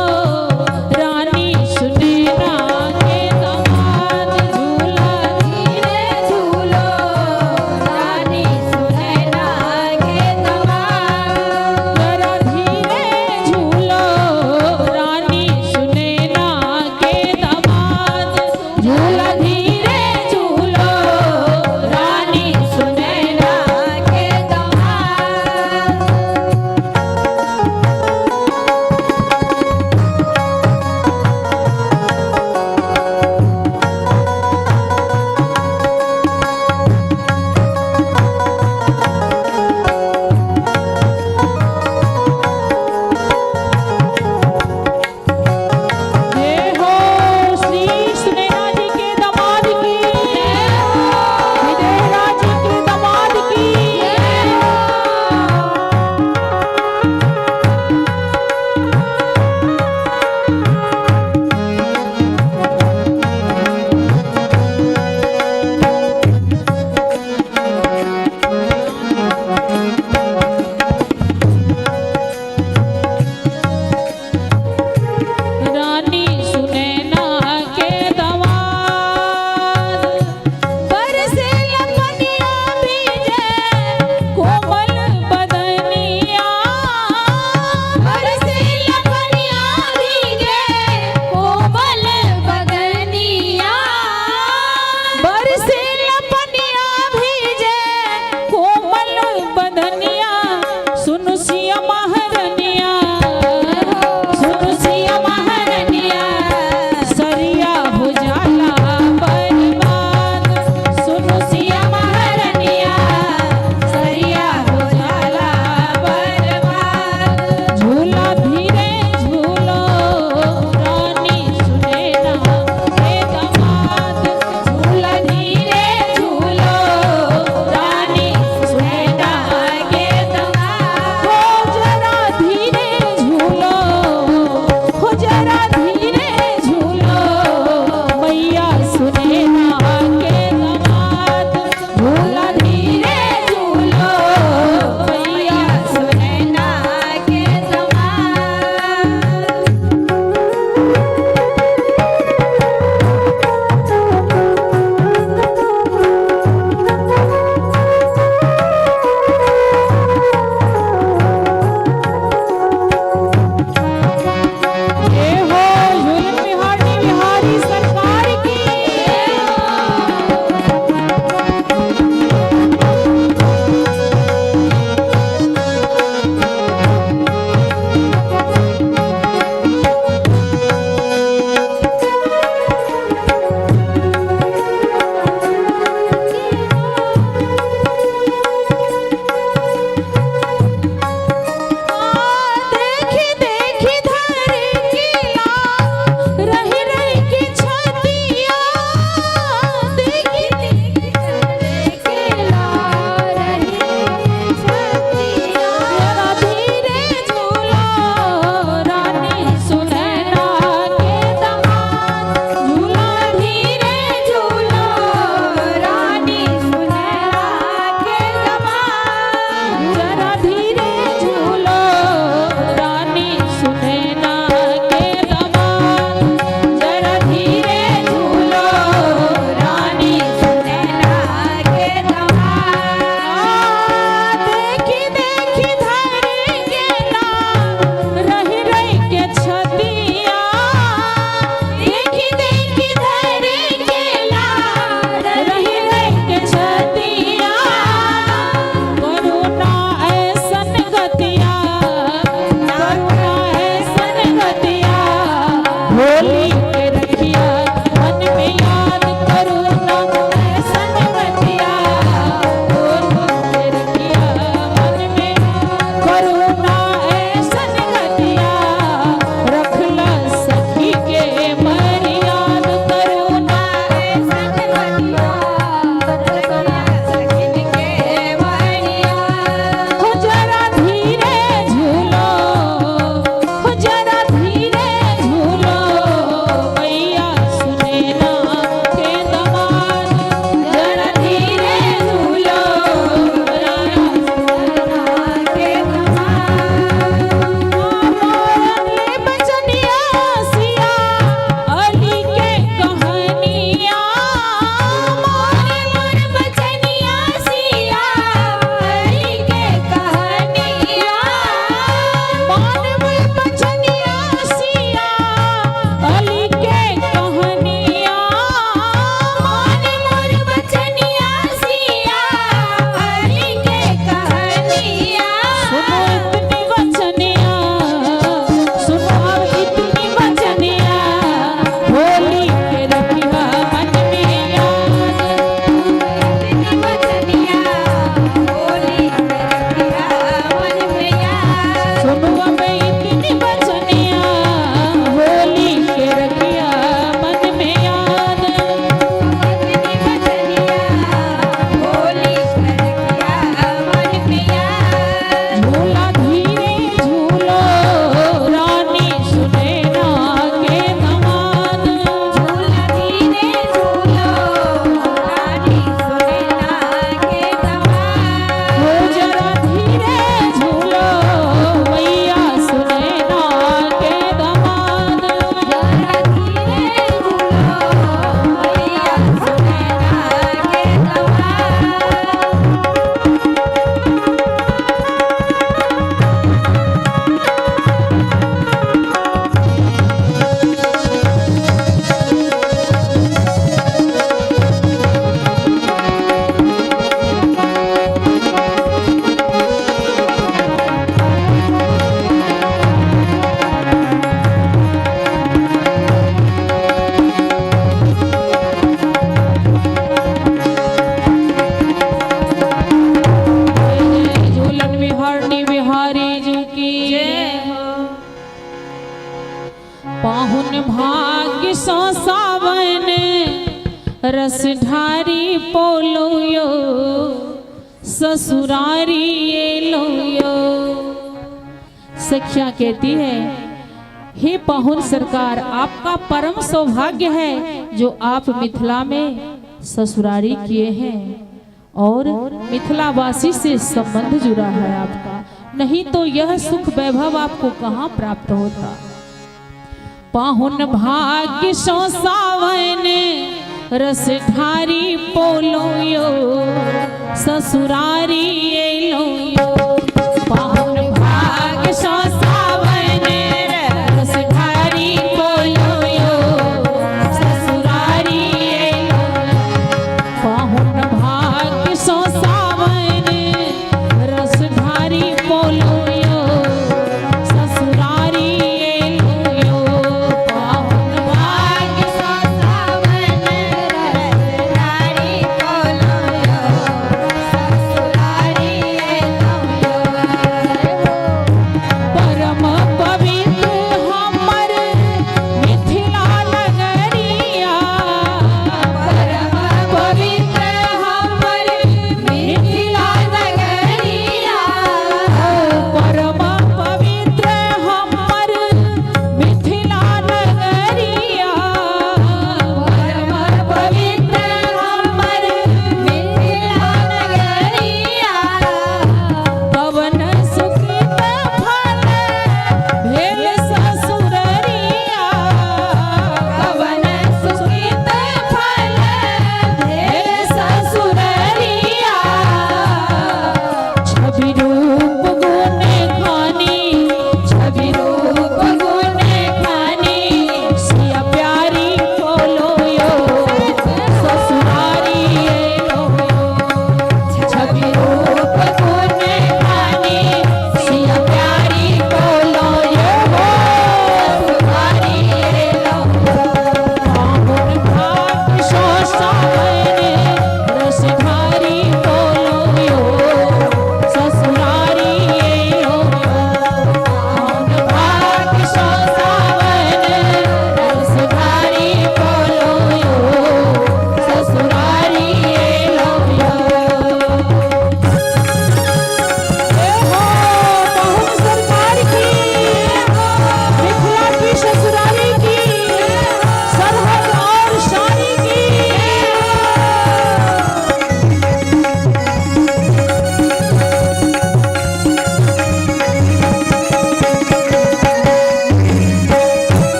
होली के रखिया मन में याद करूँ ना ऐसन बतिया, होली के रखिया मन में करूँ ना ऐसन बतिया, रखला सखी के मन याद करूँ ना ऐसन बतिया, रखला सखी के मन याद। हो जरा धीरे झूलो, हो जरा धीरे झूलो, भैया सुने ना के दमाद, जरा धीरे झूलो, भैया सुने ना के दमाद। मोरनी बचनिया सिया अली के कहानियाँ, मोर मोर बचनिया सिया अली के कहानियाँ, मोर मोर बचनिया सिया अली के कहानियाँ, मोर मोर बचनिया सिया अली के कहानियाँ। सुनो इतनी बचनिया, सुनो अब इतनी बचनिया, होली के रखिया मन में याद, इतनी बचनिया, होली के रखिया मन में याद। सुनो अब इतनी बचनिया, होली के रखिया मन में याद, इतनी बचनिया, होली के रखिया मन में याद। झूला धीरे झूलो रानी सुने ना के दमाद, झूला धीरे झूलो रानी सुने ना के दमाद। हो जरा धीरे झूलो भैया सुने ना के दमाद, जरा धीरे झूलो भैया सुने ना के दमाद। झूलन विहारनी बिहारी जी की पाहुन भाग्य सो सावन रस ढारी पोलो यो ससुरारी ये लो यो। सखिया कहती है, हे पाहुन सरकार, आपका परम सौभाग्य है जो आप मिथिला में ससुरारी किए हैं और मिथिलावासी से संबंध जुड़ा है आपका, नहीं तो यह सुख वैभव आपको कहाँ प्राप्त होता। पाहुन भाग्य सो सावन रस ढारी पोलो यो ससुरारी ये लो यो। पाहुन भाग्य सो सावन रस ढारी पोलो यो ससुरारी ये लो यो। पाहुन भाग्य सो सावन रस ढारी पोलो यो ससुरारी ये लो यो। पाहुन भाग्य सो सावन रस ढारी पोलो यो ससुरारी ये लो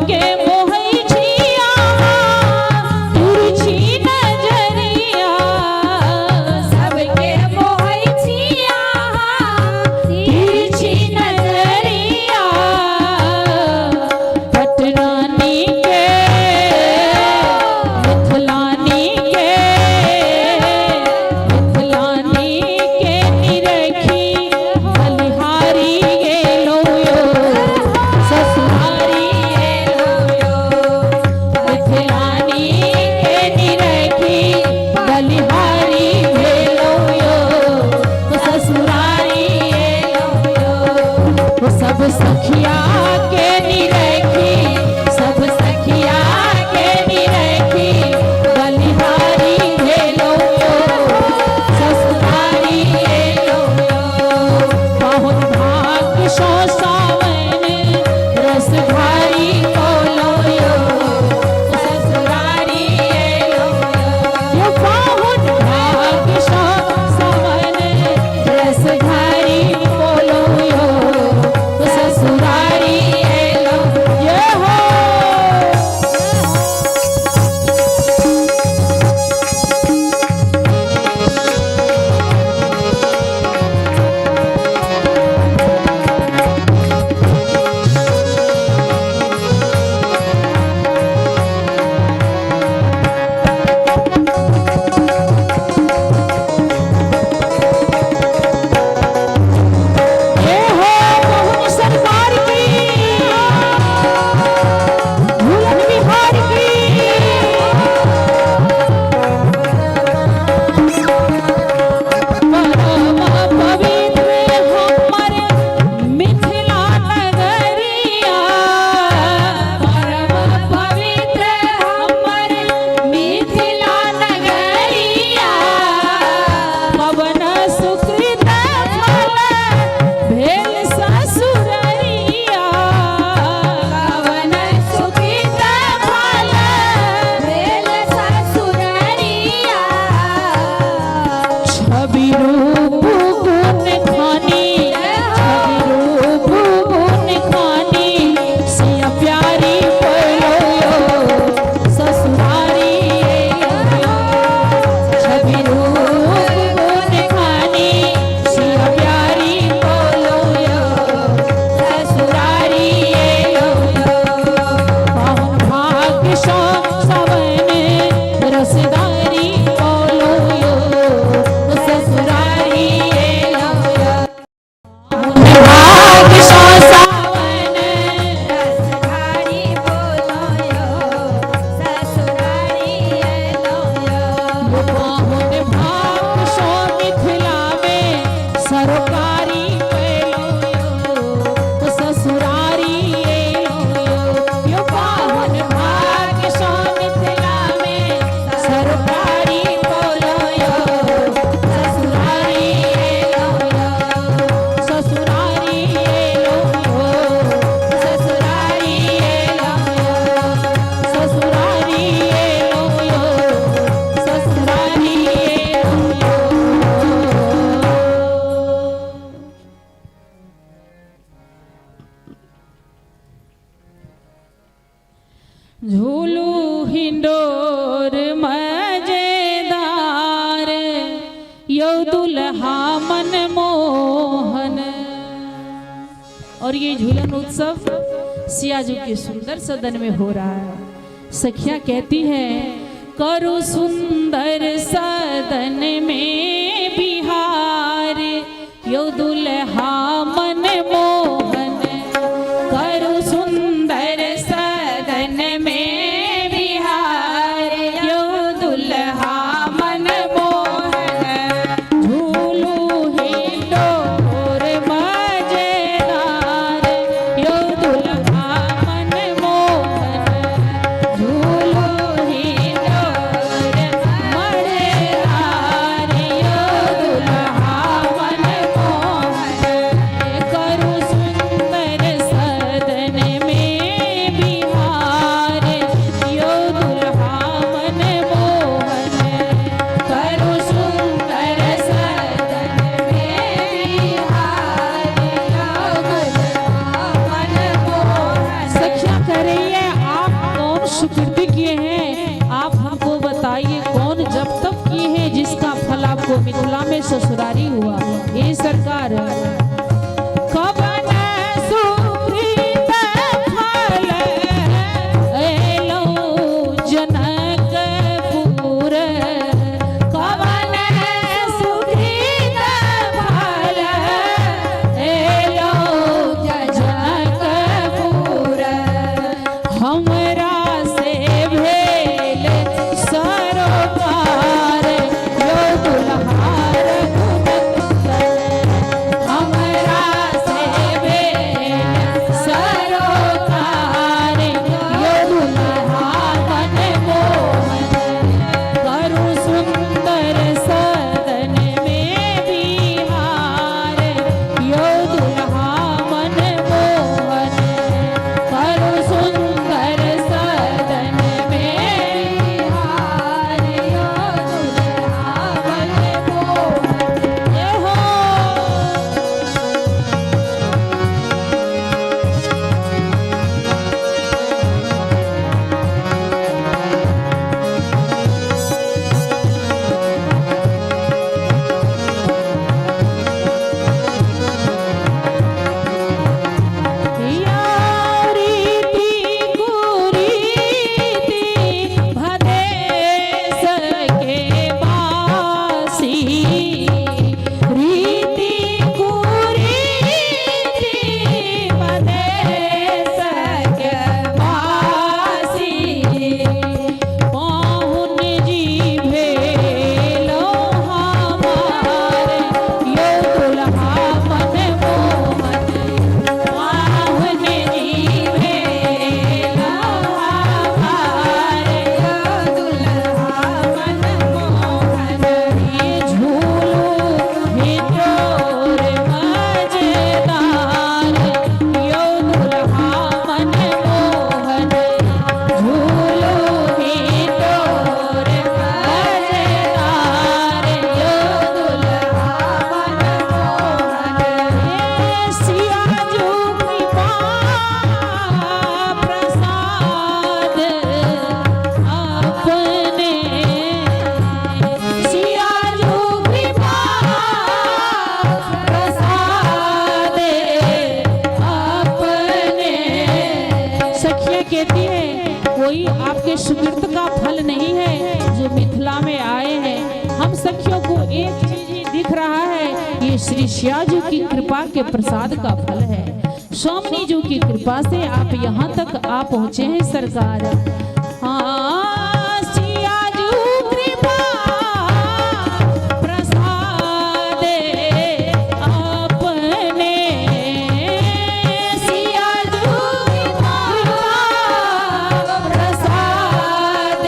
सबके मोहई छिया तुरछी नजरिया सबके मोहई छिया तिरछी नजरिया पटरानी के मिथिलानी के निरखी बलिहारी गेलो यो ससुरारी गेलो यो मिथिलानी के निरखी बलिहारी गेलो यो ससुरारी गेलो यो सब सखिया के निरखी सब सखिया के निरखी बलिहारी भेलो यो ससुरारी गेलो यो बहुत भाग्य सो सावन रस भारी बोलो यो ससुरारी गेलो यो बहुत भाग्य सो सावन रस भारी बोलो यो ससुरारी गेलो ये हो ये हो मोहन सरकार की झूलन बिहार की परम पवित्र हमर मिथिला नगरिया परम पवित्र हमर मिथिला नगरिया पवन सुकृत फल भेल ससुररिया पवन सुकृत फल भेल ससुररिया छवि रूप गुण खानी सिया प्यारी पलो यो ससुरारी गेलो छवि रूप गुण खानी सिया प्यारी पलो यो ससुरारी गेलो पाहुन भाग्य सो सावन रसदारी पलो यो ससुरारी गेलो भाग्य सो सावन रसधारी बोलो यो ससुरारी गेलो यो पाहुन भाग्य सो मिथिला में सरकारी पेलो यो ससुरारी गेलो यो पाहुन भाग्य सो मिथिला में सरकारी बोलो यो ससुरारी गेलो यो ससुरारी गेलो यो ससुरारी गेलो यो ससुरारी गेलो यो ससुरारी गेलो यो झूलू हिंडोर मजेदार यो दुल्हा मन मोहन। और ये झूलन उत्सव सियाजू के सुंदर सदन में हो रहा है। सखियां कहती हैं करो सुंदर सदन में बिहार यो दुल्हा मन मोहन करो सुंदर सदन में बिहार यो दुल्हा मन मोहन झूलू हिंडोर मजेदार यो दुल्हा मन मोहन झूलू हिंडोर मजेदार यो दुल्हा मन मोहन सुकृति किए हैं, आप हमको बताइए कौन जब तब किए हैं जिसका फल आपको मिथिला में ससुरारी हुआ। ये सरकार कवन सुकृत फल एलो जनकपुर, कवन सुकृत फल एलो जनकपुर, हमरा से भेल सरोकार यो दुल्हार गुणनंदन, हमरा से भेल सरोकार यो दुल्हा मन मोहन, करु सुंदर सदन में बिहार यो दुल्हा मन मोहन, करु सुंदर सदन में बिहार यो दुल्हा मन मोहन। जय हो। रीति कुरीति भदेश के वासी, रीति कुरीति भदेश के वासी, पाहुन जी भेलो हमार यो दुल्हा मन मोहन, पाहुन जी भेलो हमार यो दुल्हा मन मोहन, ये झूलू हितोर मजेदार यो दुल्हा मन मोहन, झूलू हितोर मजेदार यो दुल्हा मन मोहन, सिया जू कृपा प्रसाद अपने, सिया जू कृपा प्रसाद अपने। सखिया कहती है कोई आपके सुकृत का फल नहीं है जो मिथिला में आए हैं, हम सखियों को एक चीज ही दिख रहा है, ये श्री श्याजू की कृपा के प्रसाद का फल है। स्वामिनी जी की कृपा से आप यहाँ तक आ पहुँचे हैं सरकार। हाँ, सियाजू कृपा प्रसाद अपने, सियाजू कृपा प्रसाद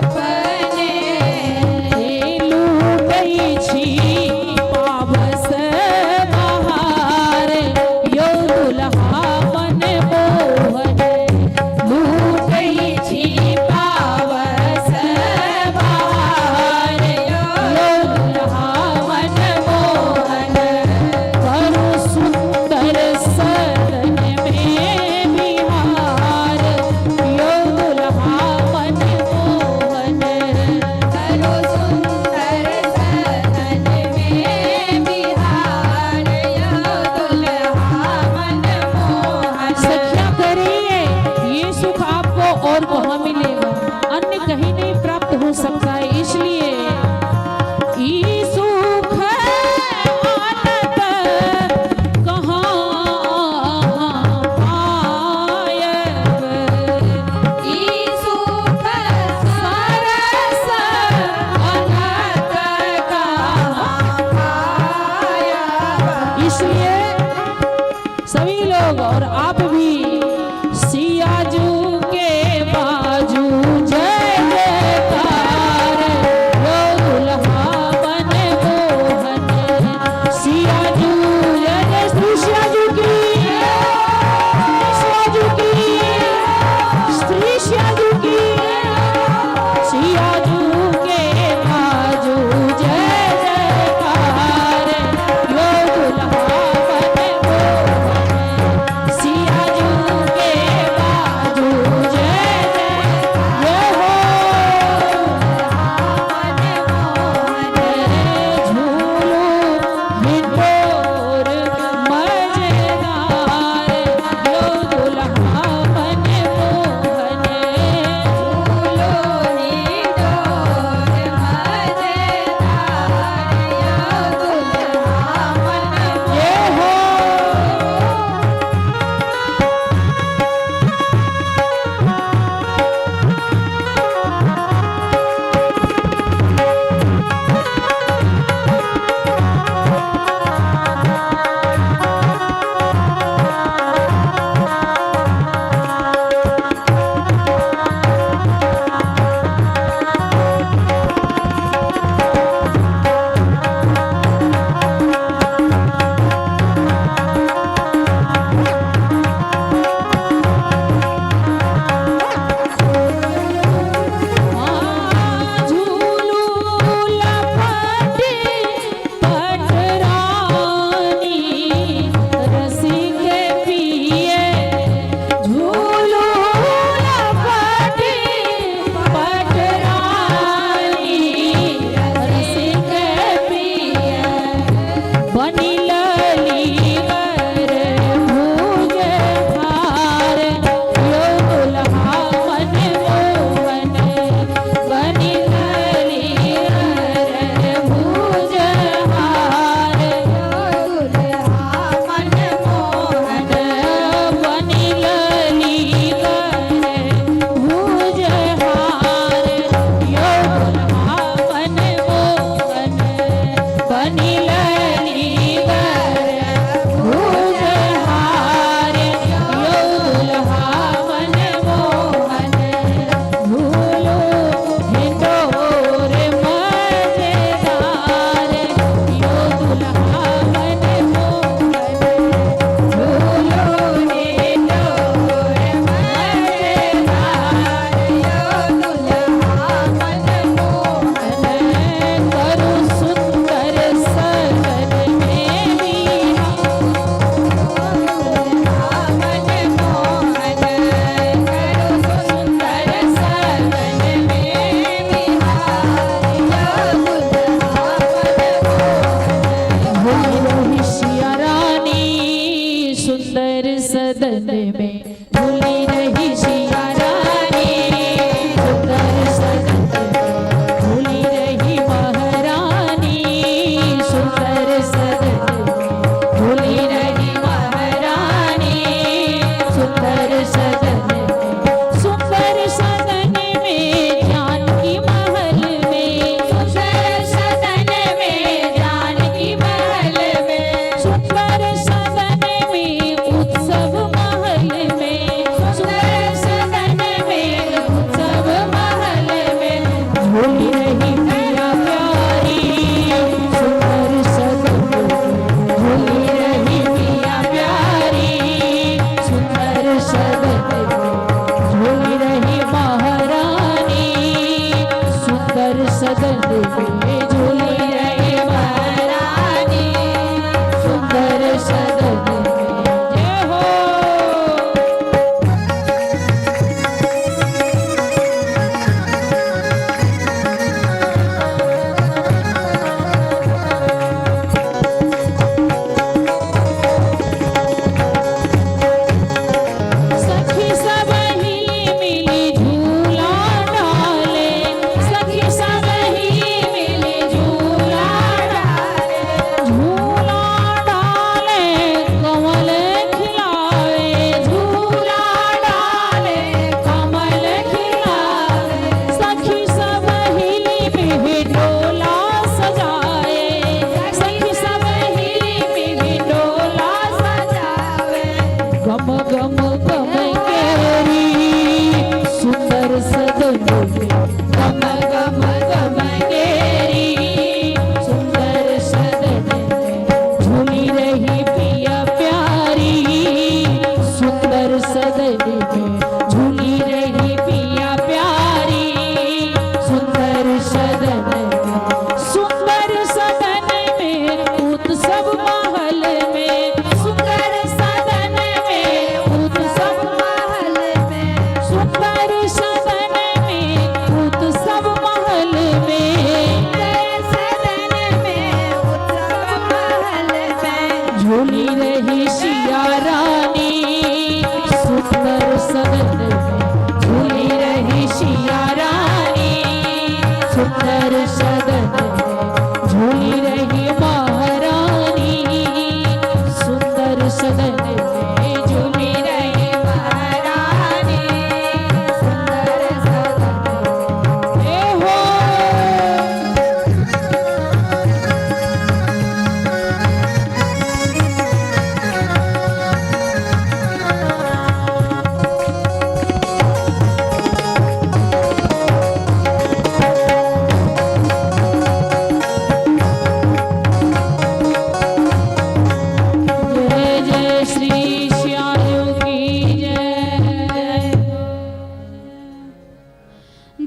अपने, लूटै छी पावस बहार यो दुल्हा मन मोहन, लूटै छी पावस बहार यो दुल्हा मन मोहन, करु सुंदर सदन में बिहार यो दुल्हा मन मोहन, करु सुंदर सदन में बिहार यो दुल्हा मन मोहन। सखिया करिए ये सुख आपको और कहाँ मिलेगा, अन्य कहीं नहीं प्राप्त हो सकता है, इसलिए ई सुख आनंद कहाँ पायब, ई सुख सरस अनंत कहाँ पायब। इसलिए सभी लोग और आप भी सियाजू के बाजू जय जयकार यो दुल्हा मन मोहन, सियाजू जय श्री सियाजू की, सियाजू की, श्री सियाजू की, सियाजू के बाजू जय जयकार यो दुल्हा मन मोहन, सियाजू के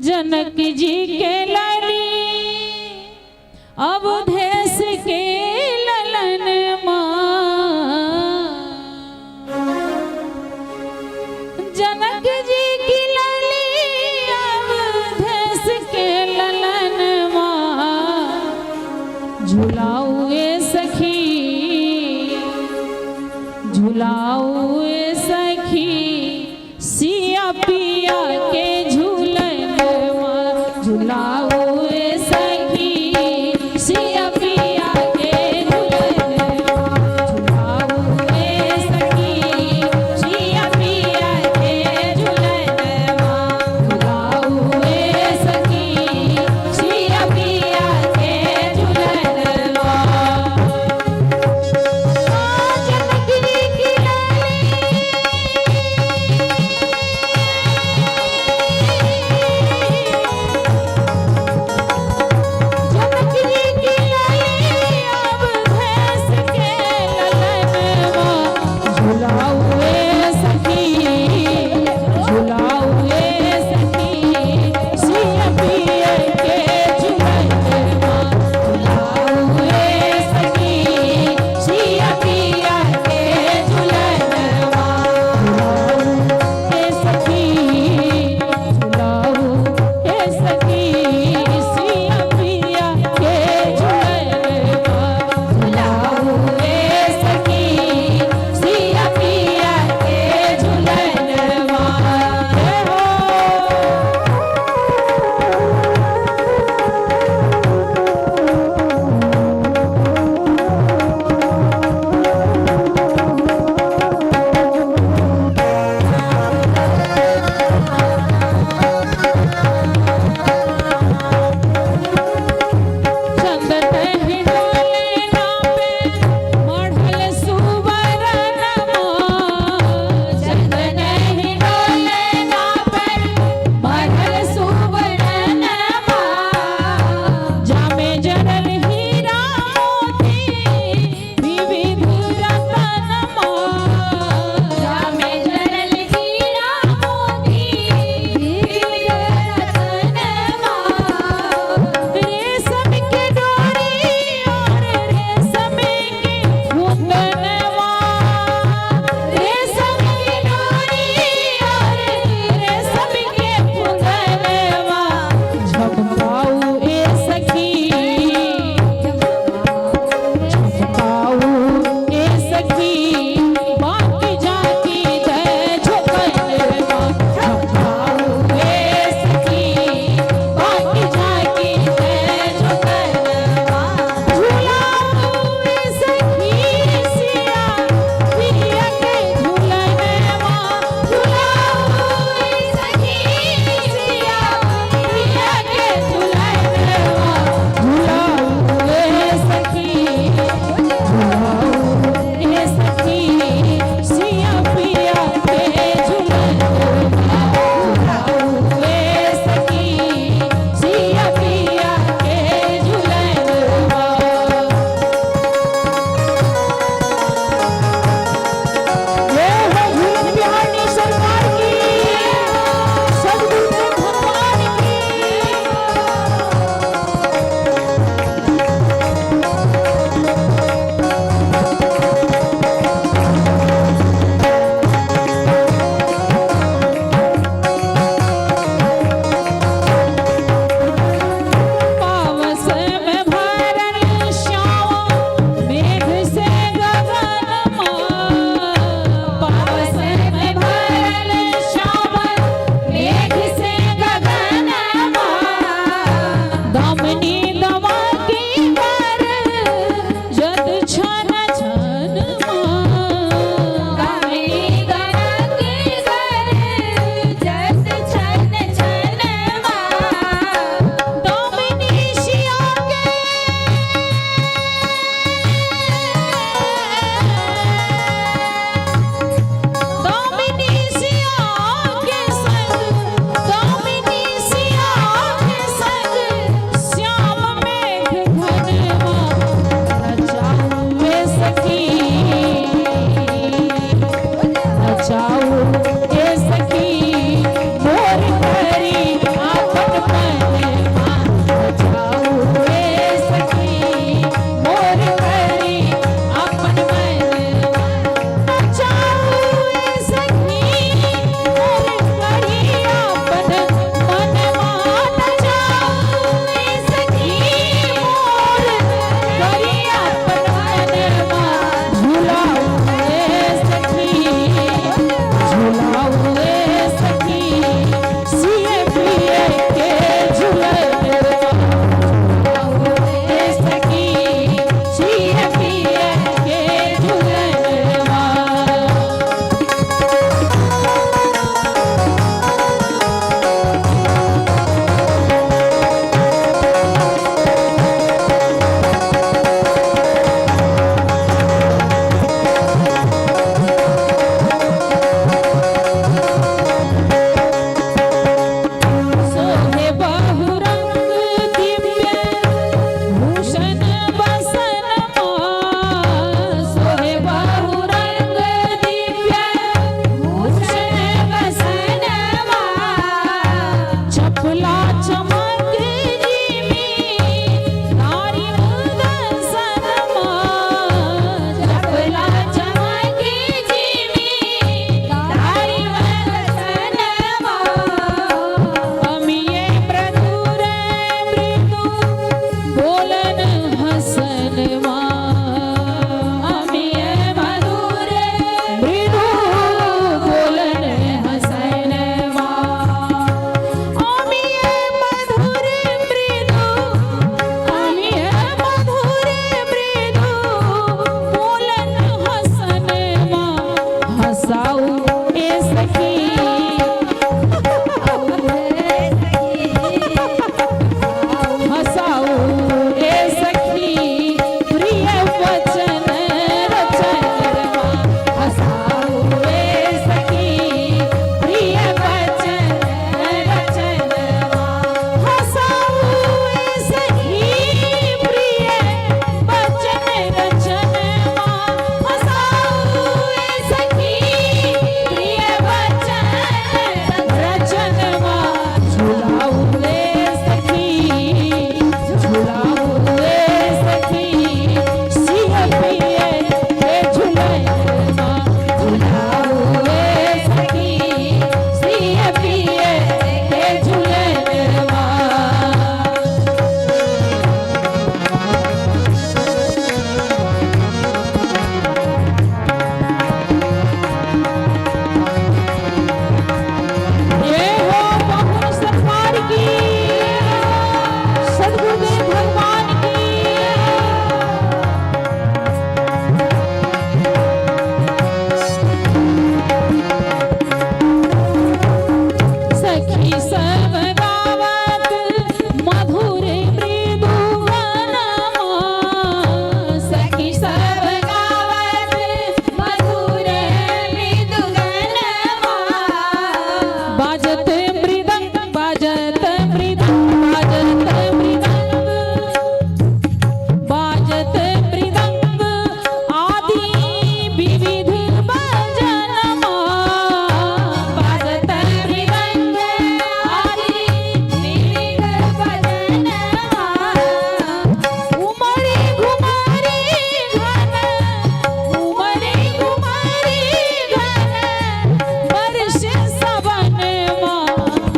जनक जी के लाली अवधेश के ललन जनक जी की लाली अवधेश के ललन झुलाऊए सखी झुलाऊए सखी सिया पिया के झूलन झुलाऊए सखी सिया पिया के झूलन झुलाऊए सखी सिया पिया के झूलन झुलाऊए सखी सिया पिया के झूलन जनक जी की लाली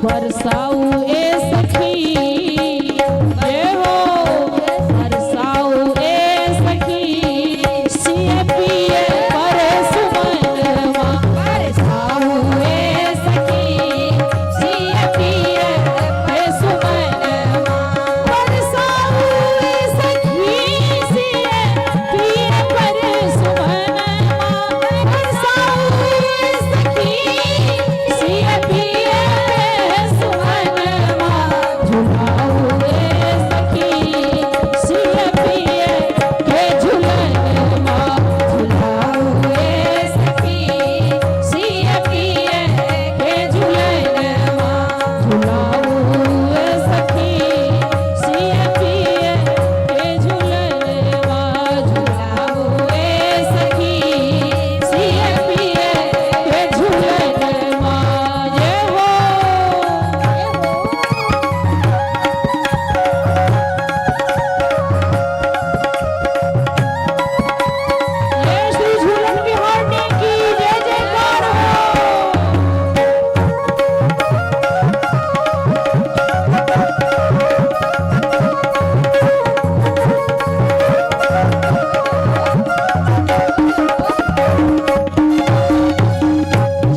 बरसाऊ ए सखी जय हो बरसाऊ ए सखी सिय पिए पर सुमनवा बरसाऊ ए सखी सिय पिए पर सुमनवा बरसाऊ ए सखी सिय पिए पर सुमनवा बरसाऊ ए सखी सिय पिए सुमनवा झुलाऊ ए सखी सिय पिए के झुलनवा झुलाऊ ए सखी सिय पिए के झुलनवा झुलाऊ ए सखी सिय पिए के झुलनवा झुलाऊ ए सखी सिय पिए के झुलनवा जय हो जय श्री झूलन बिहारने की जय जयकार हो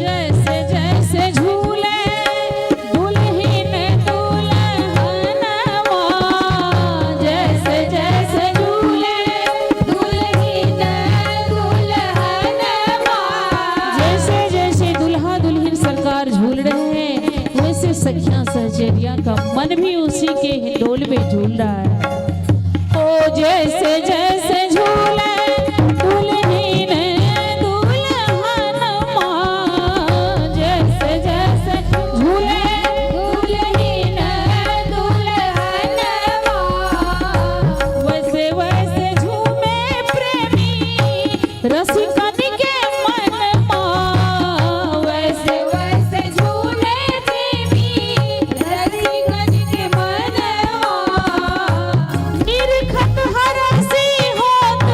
जैसे जैसे झूले दुल्हन दुल्हनवा जैसे जैसे झूले दुल्हन दुल्हनवा जैसे जैसे दुल्हा दुल्हन सरकार झूल रहे हैं वैसे सखियां सहचरिया का मन भी उसी के हिंडोल में झूल रहा है ओ जैसे जैसे झूले दुल्हन दुल्हनवा जैसे जैसे झूले दुल्हन दुल्हनवा वैसे वैसे झूमे प्रेमी रसिकन के मनमा वैसे वैसे झूले प्रेमी रसिकन के मनवा निरखत हरसी होत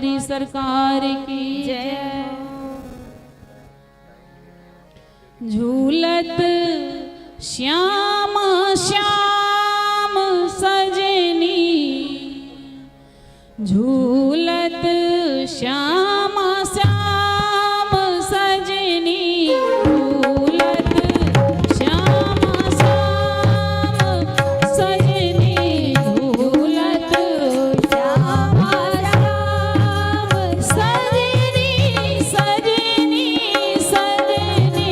बिहारी सरकार की जय। झूलत श्याम श्याम सजनी, झूलत श्याम श्याम सजनी, झूलत श्याम श्याम सजनी, झूलत श्याम श्याम सजनी, सजनी सजनी सजनी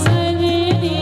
सजनी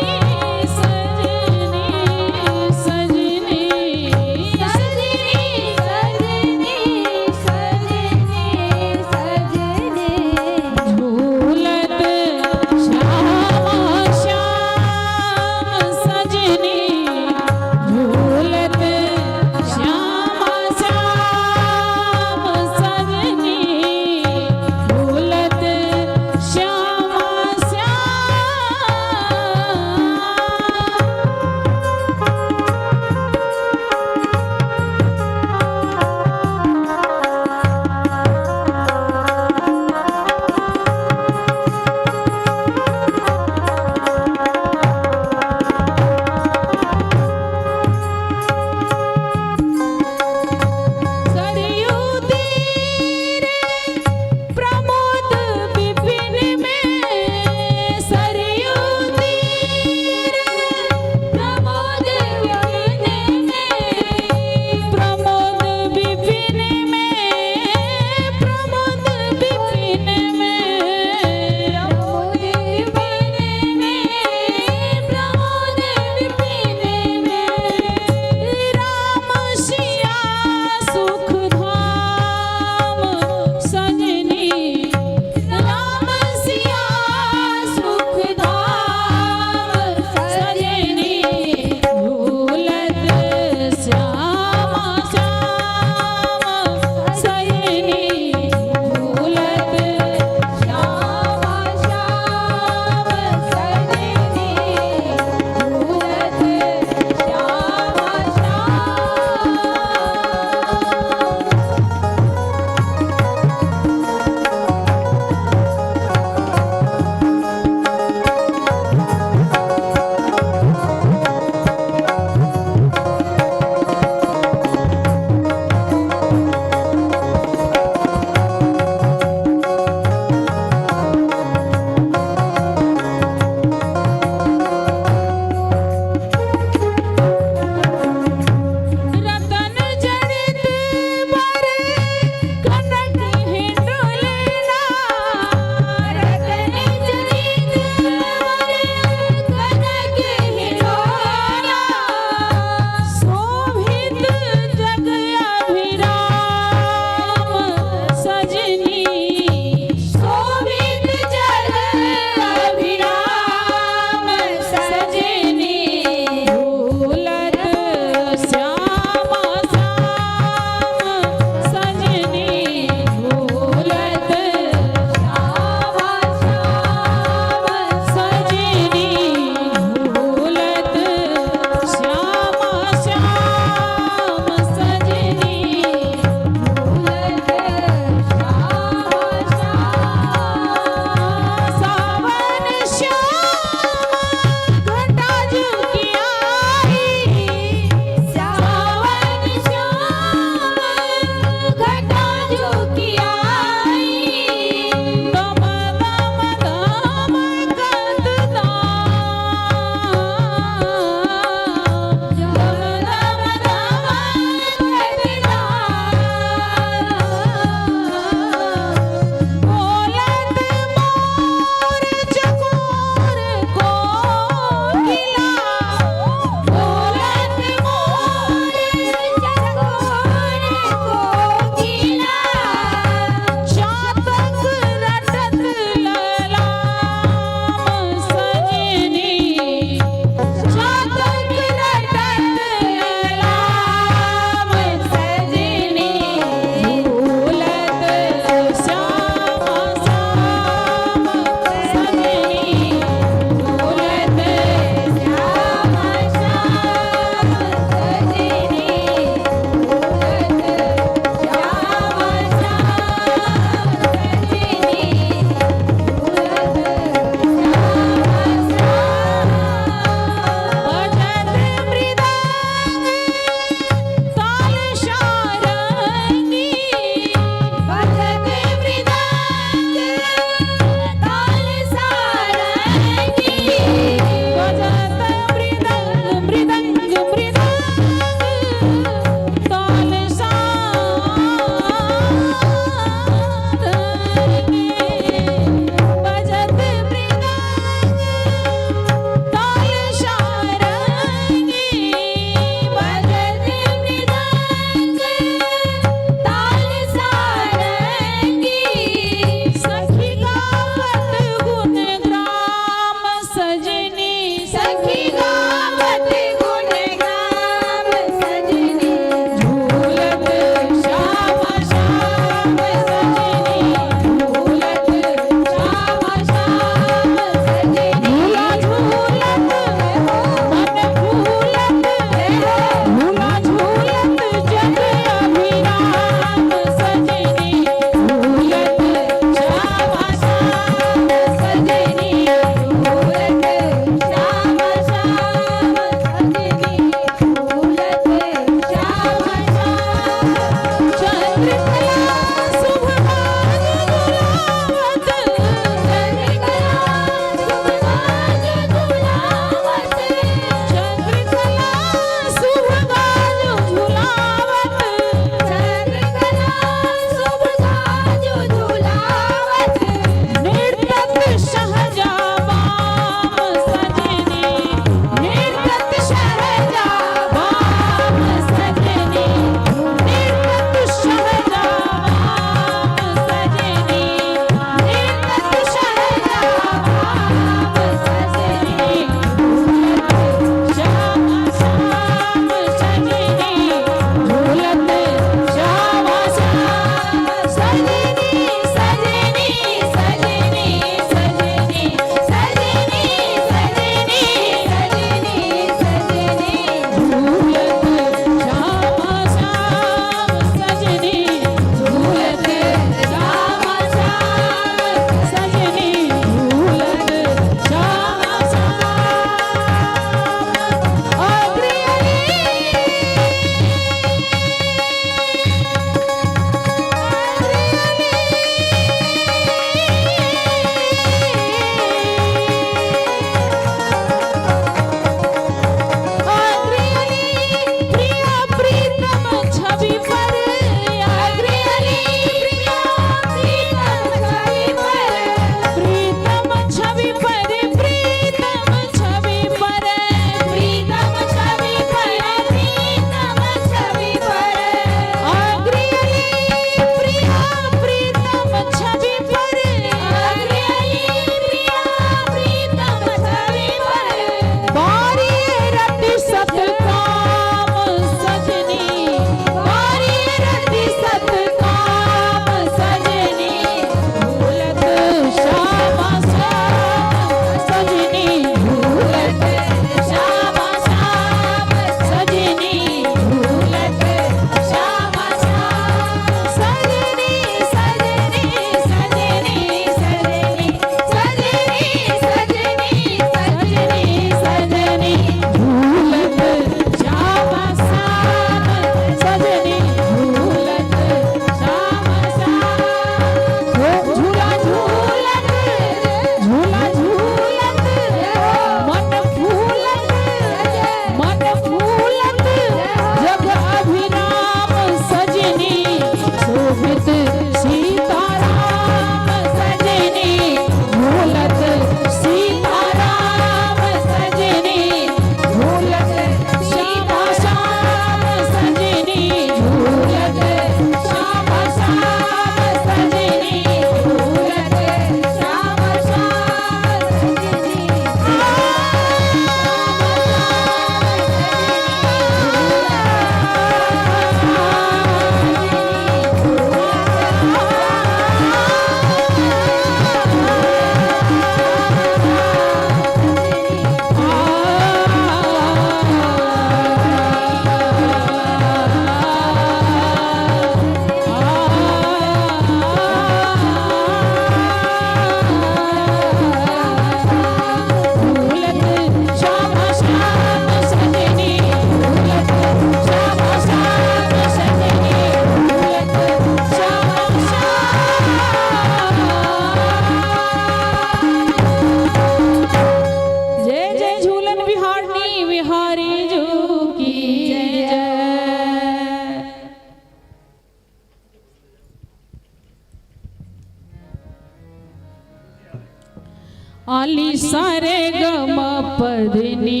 आली सारे गम पधनी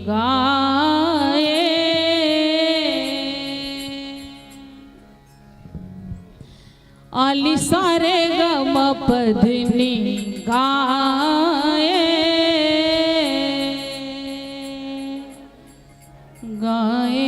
गाए आली सारे गम पधनी गाए गाए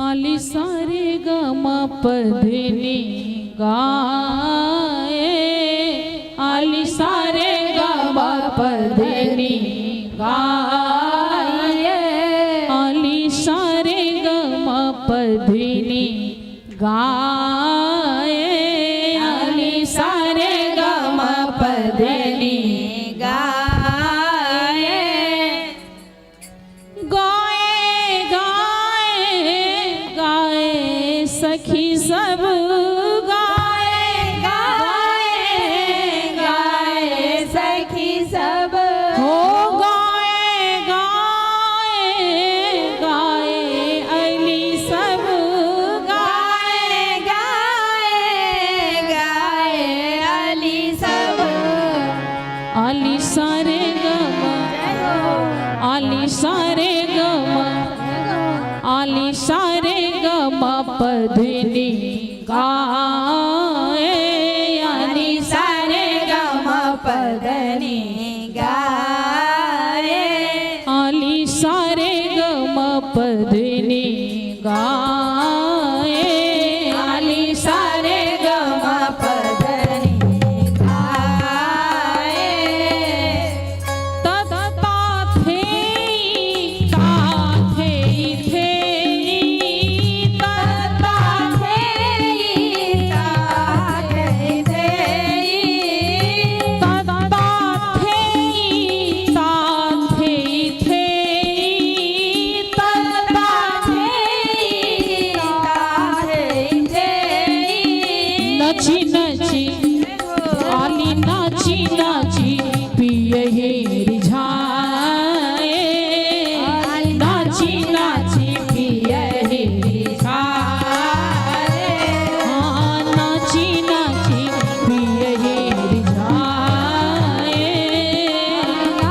आली सारे गम पधनी गाए आली सारे गम पधनी गाए आली सारे गम पधनी गाए आली सारे गम पधनी गाए सखी सब गाए गाए गाए सखी सब हो गाए गाए गाए अली सब गाए गाए गाए अली सब आली सारे गम आली सारे गम आली सारे गम पधनी गाए आली सारे गम पधनी गाए आली सारे गम पधनी गाए आली सारे गम पधनी गाए तत्ता थे थे नची नची आली नाची नाची पिए रिझाए नाची नाची पिए रिझाए हाँ नाची नाची पिए रिझाए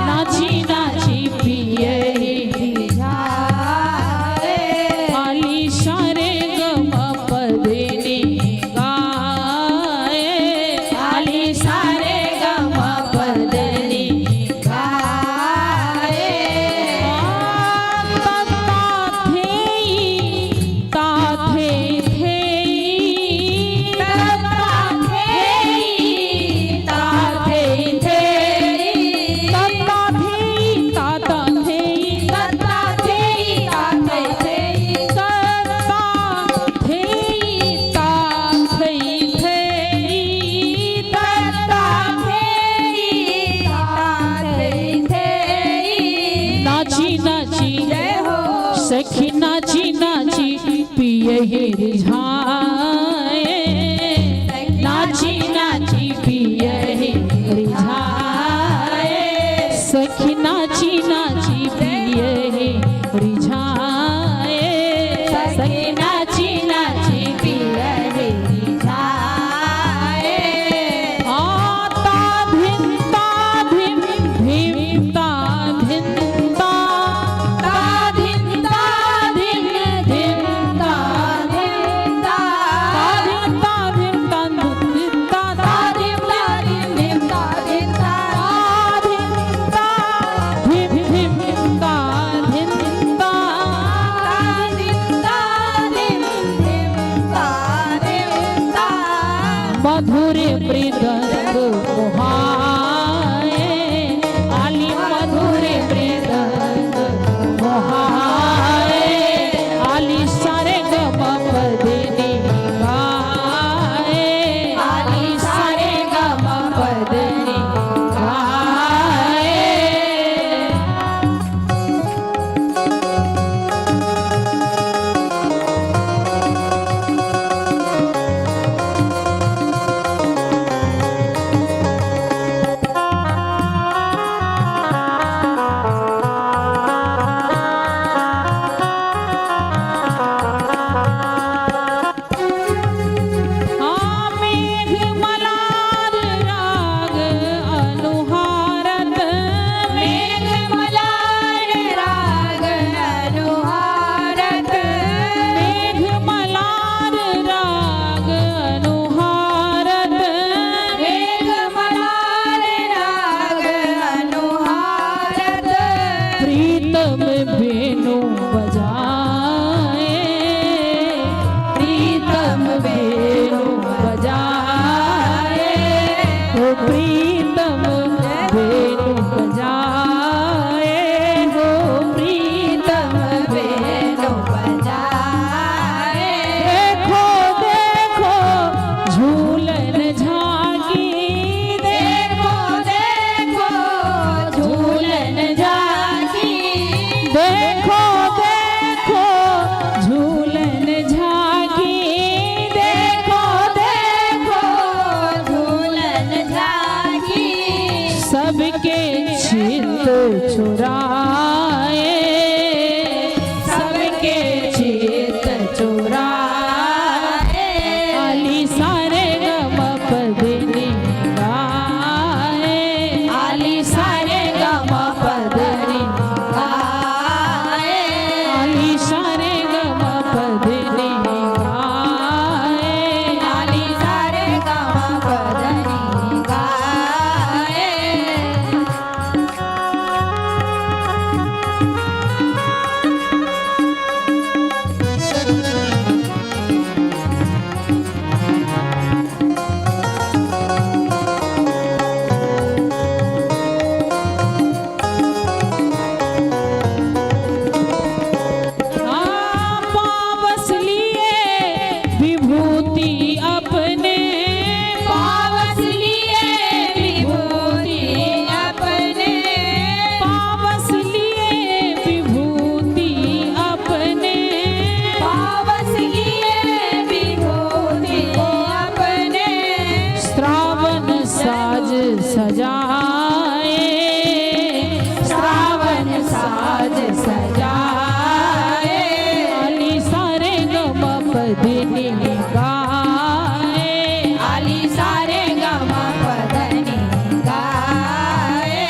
नाची नाची पिए रिझाए आली सारे गम पधनी गाए आली सारे गम पधनी चुराए, सबके चित चुराए। आली सारे गम पदनी गाए, आली सारे गम पदनी गाए, आली सारे गम पदनी गाए, आली सारे गम पदनी गाए। पावस लिए विभूति अपने, पावस लिए विभूति अपने, पावस लिए विभूति अपने, पावस लिए विभूति अपने। श्रावण साज सजाए, श्रावण साज सजाए, आली सारे गम पदनी गाए, आली सारे गम पदनी गाए।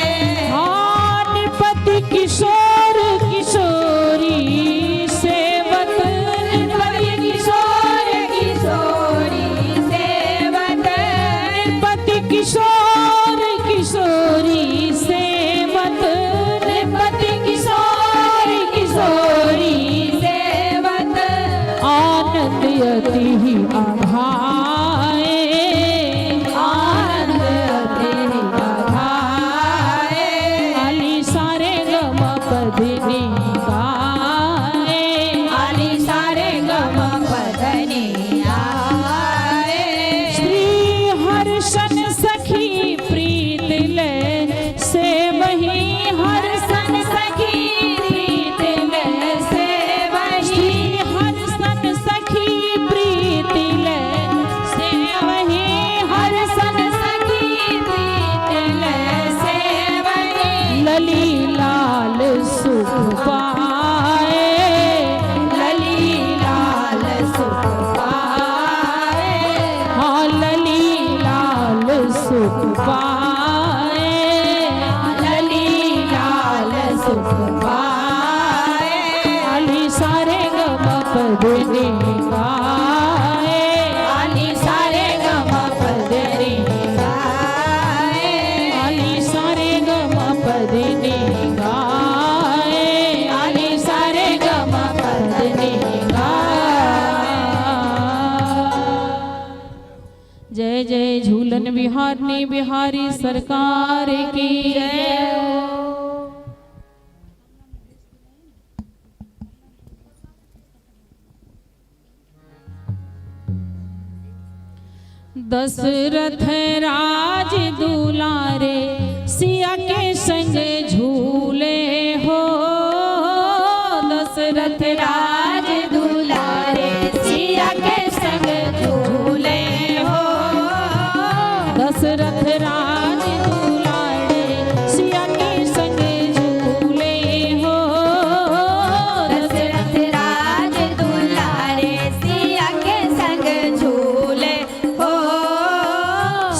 निपति किशोर किशोरी सेवक, निपति किशोर किशोरी सेवक, निपति किशोर किशोरी सेवक, निपति किशोर किशोरी सेवक। आनंद अति अघाए, आनंद अति अघाए, आली सारे गम पदनी गाए, आली सारे गम पदनी आए। श्री हर्षन सखी प्रीत ले से वही हर्षन सखी प्रीत ले से वही, हर्षन सखी प्रीत ले से वही, हर्षन सखी प्रीत ले से वही। लली लाल सुख पाए, लली लाल सुख पाए, हाँ लली लाल सुख पाए, लली लाल सुख पाए। आली सारे गम पदनी गाए, आली सारे गम पदनी गाए, आली सारे गम पदनी गाए, आली सारे गम पदनी गाए। जय जय झूलन बिहारनी बिहारी सरकार की जय। दशरथ राज दुलारे सिया के संग झूले हो, दशरथ राज दुलारे सिया के संग झूले हो, दशरथ राज दुलारे सिया के संग झूले हो, दशरथ राज दुलारे सिया के संग झूले हो।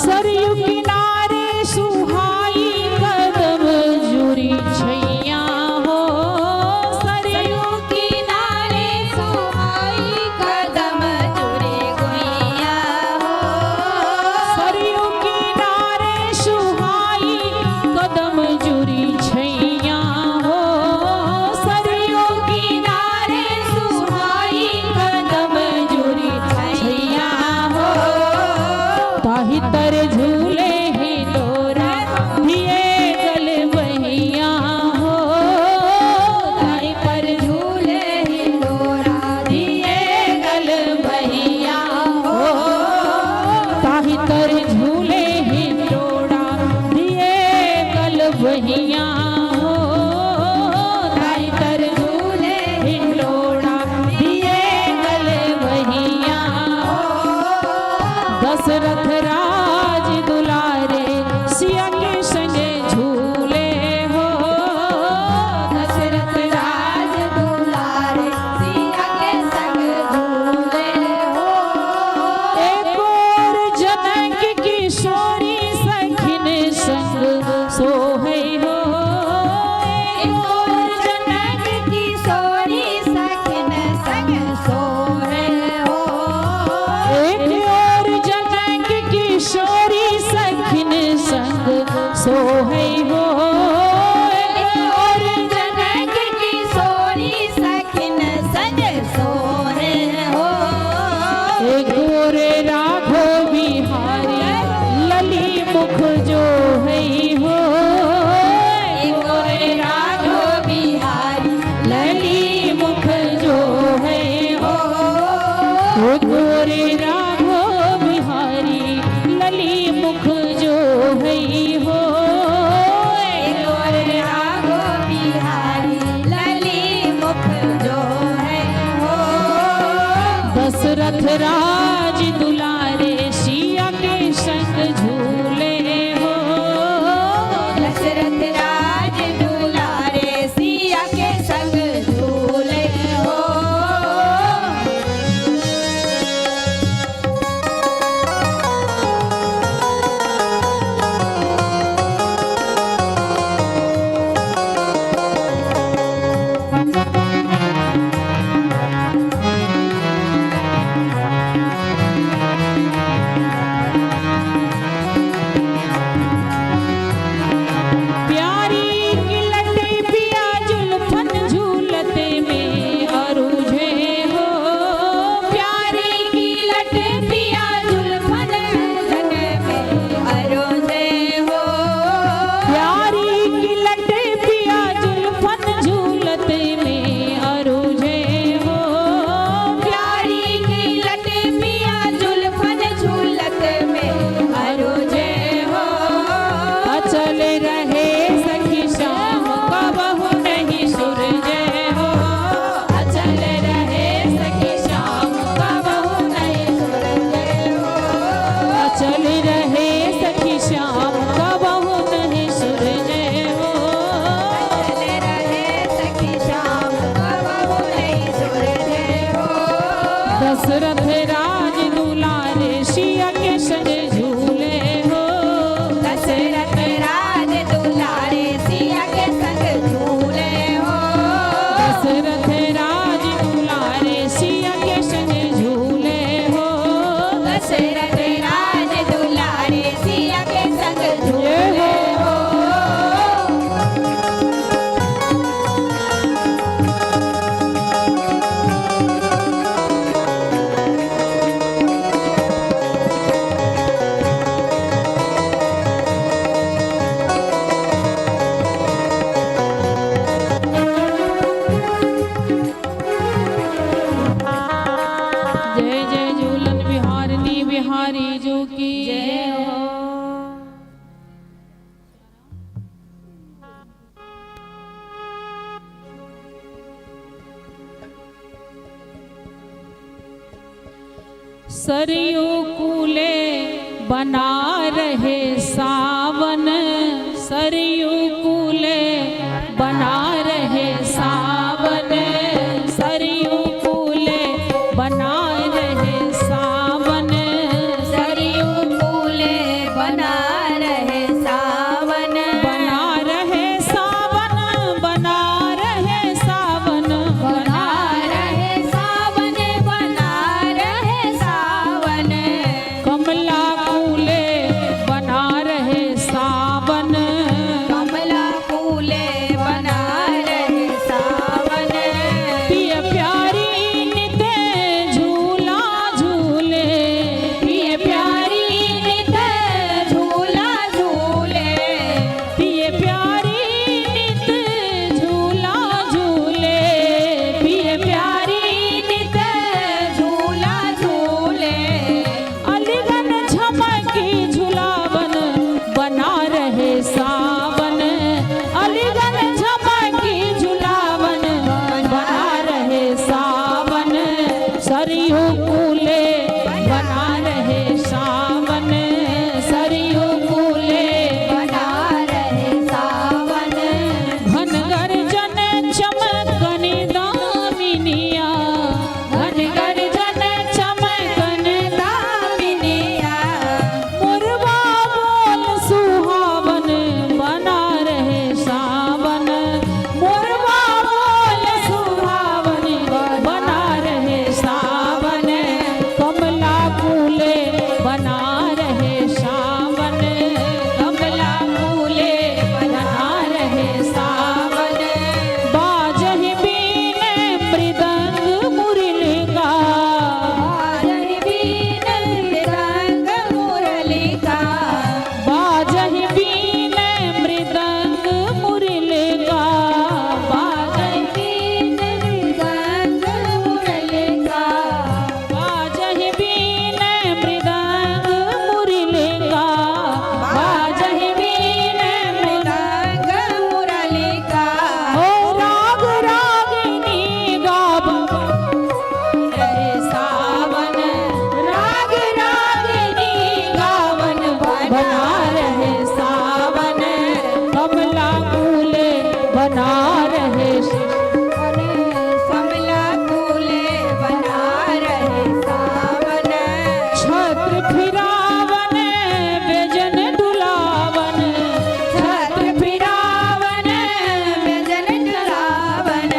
सरयू किनारे सुहाई कदम जुरी छैया हो, सरयू किनारे सुहाई कदम जुरे गुइया हो, सरयू किनारे सुहाई कदम जुरी छैया हो, सरयू किनारे सुहाई कदम जुरी छैया हो। ताहि तर झूले हिलोरा दिए गल बहिया हो, ताहि पर झूले हिलोरा दिए गल बहिया हो, ताहि तर झूले हिलोरा दिए गल बहिया हो, ताहि तर झूले हिलोरा दिए गल बहिया हो। दशरथ राज दुलारे सिया के संग झूले हो, सोहै हो और जनक की सोरी सखिन संग सोहे हो। गोरे राघो बिहारी लली मुख जो है हो। गोरे राघो बिहारी लली मुख जो है हो। गोरे राघो बिहारी लली मुख जो है हो। गोरे राघो बिहारी लली मुख जो है हो। दशरथ राज दुलारे सिया के संग झूले हो। दशरथ राज दुलारे सिया के संग झूले हो। प्यारी किलटे पिया जुल्फन झूलते में अरुझे हो। प्यारी की लट पिया जुल्फन झूलन में अरोजे हो। प्यारी किलटे पिया जुल्फन झूलते में अरुझे हो। प्यारी की लट पिया जुल्फन झूलत में अरोजे हो। अचल रहे सखी श्याम कबहु नहीं सुरजे हो। अचल रहे सखी श्याम कबहु नहीं सुरजे हो। अचल रहे सखी श्याम कबहु नहीं सुरजे हो। अचल रहे सखी श्याम कबहु नहीं सुरजे हो। दशरथ राज दुलारे सिया के संग झूले हो। दशरथ राज दुलारे सिया के संग झूले हो। दशरथ राज दुलारे सिया के संग झूले हो। दशरथ राज दुलारे सिया के संग झूले हो। जय जय झूलन बिहारिनी बिहारी जो की जय हो। सरयू कूले बना रहे सावन। सरयू कूले बना रहे सावन। सरयू कूले बना रहे सावन। सरयू कूले बना रहे सावन। बना रहे सावन। बना रहे सावन। बना रहे सावन। बना रहे सावन। कमला कूले बना बना रहे कमला फूले बना रहे सावन छत्र फिरावन व्यजन डुलावन छत्र फिरावन व्यजन डुलावन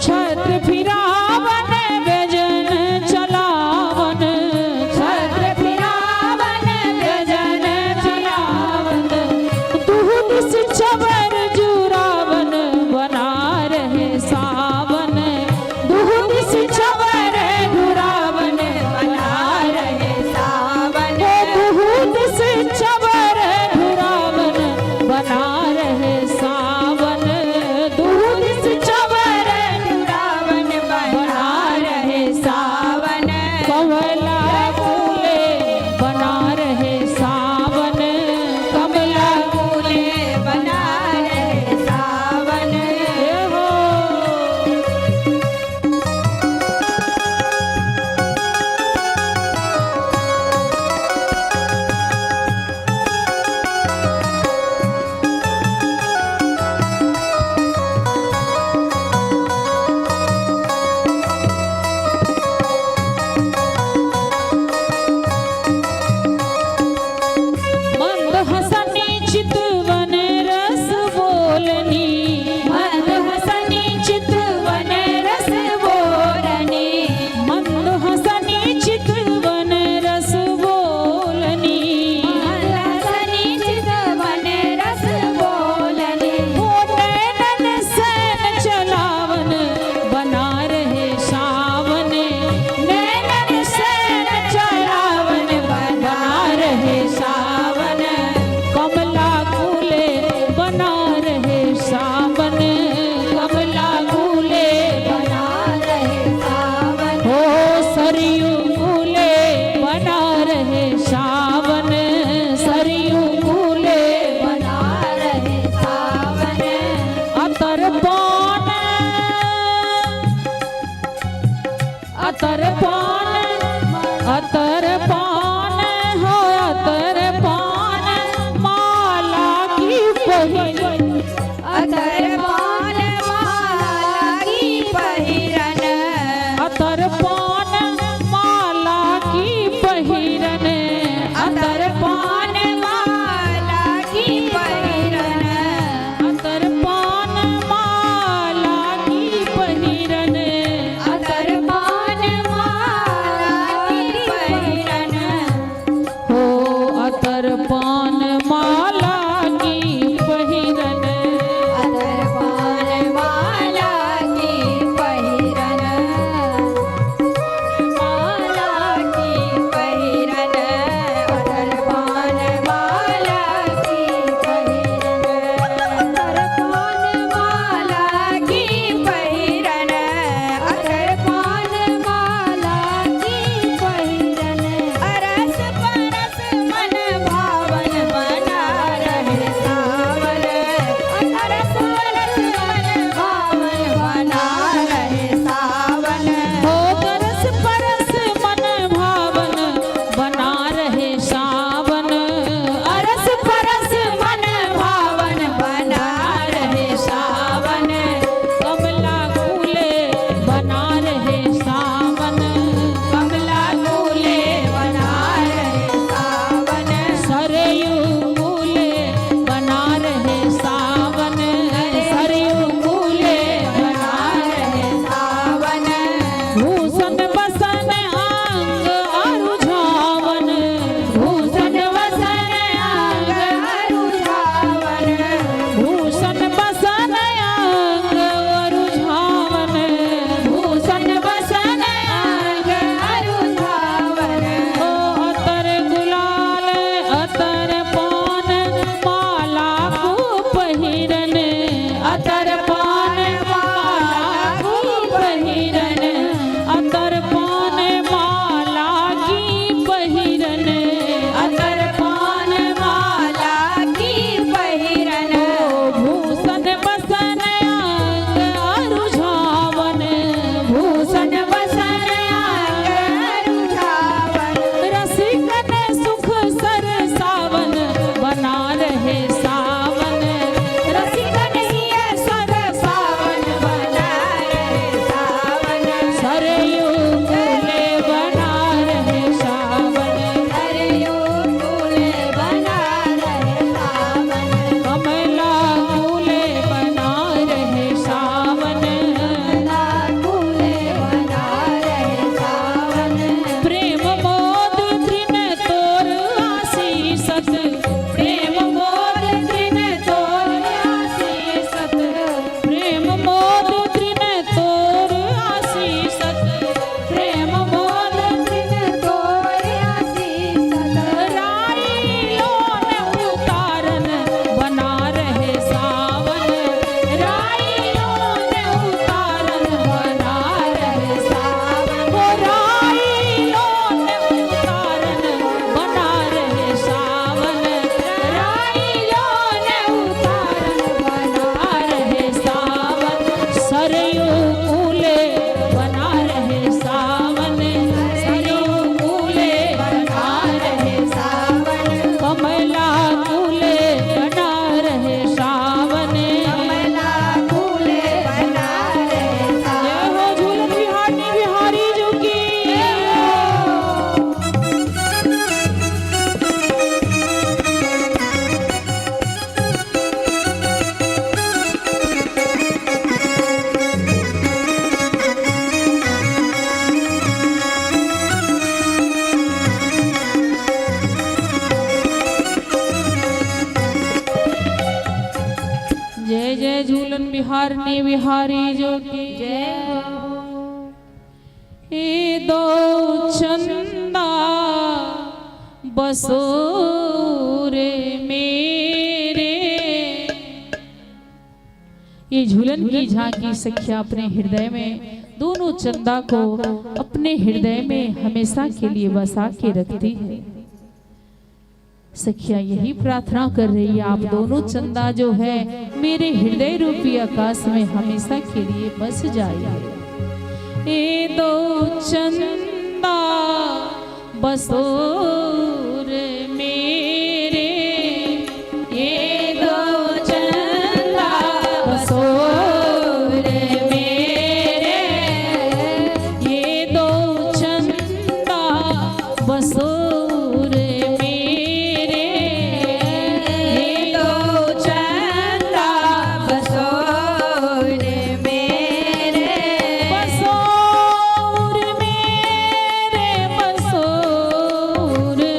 छत्र फिरावन व्यजन चलावन छत्र फिरावन व्यजन चलावन दूध से चवर जुरावन बना रहे सावन दूध से चवर जुरावन बना रहे सावन दूध से चवर जुरावन बना रहे सावन दूध से चवर रावण बना रहे सावन कमला फूले बना रहे सावन कमला फूले बना रहे सावन हो मंद हसनी चितवन रस बोलनी मंद हसनी चितवन रस बोलनी मंद हसनी चितवन रस बोलनी मंद हसनी चितवन रस बोलनी हो नैनन सैन चलावन बना रहे सावन नैनन सैन चलावन बना रहे सावन कमला जय झूलन बिहारने बिहारी जो की जय हो। ए दो चंदा बसो रे मेरे। ये झूलन की झांकी सखिया अपने हृदय में दोनों चंदा को अपने हृदय में हमेशा के लिए बसा के रखती है। सखिया यही प्रार्थना कर रही है, आप दोनों चंदा जो है मेरे हृदय रूपी आकाश में हमेशा के लिए बस जाइए। ए दो चंदा बसो रे मेरे, ये दो चंदा बसो रे मेरे, ये दो चंदा बसो रे मेरे, ये दो चंदा बसो रे मेरे, बसो रे मेरे, बसो रे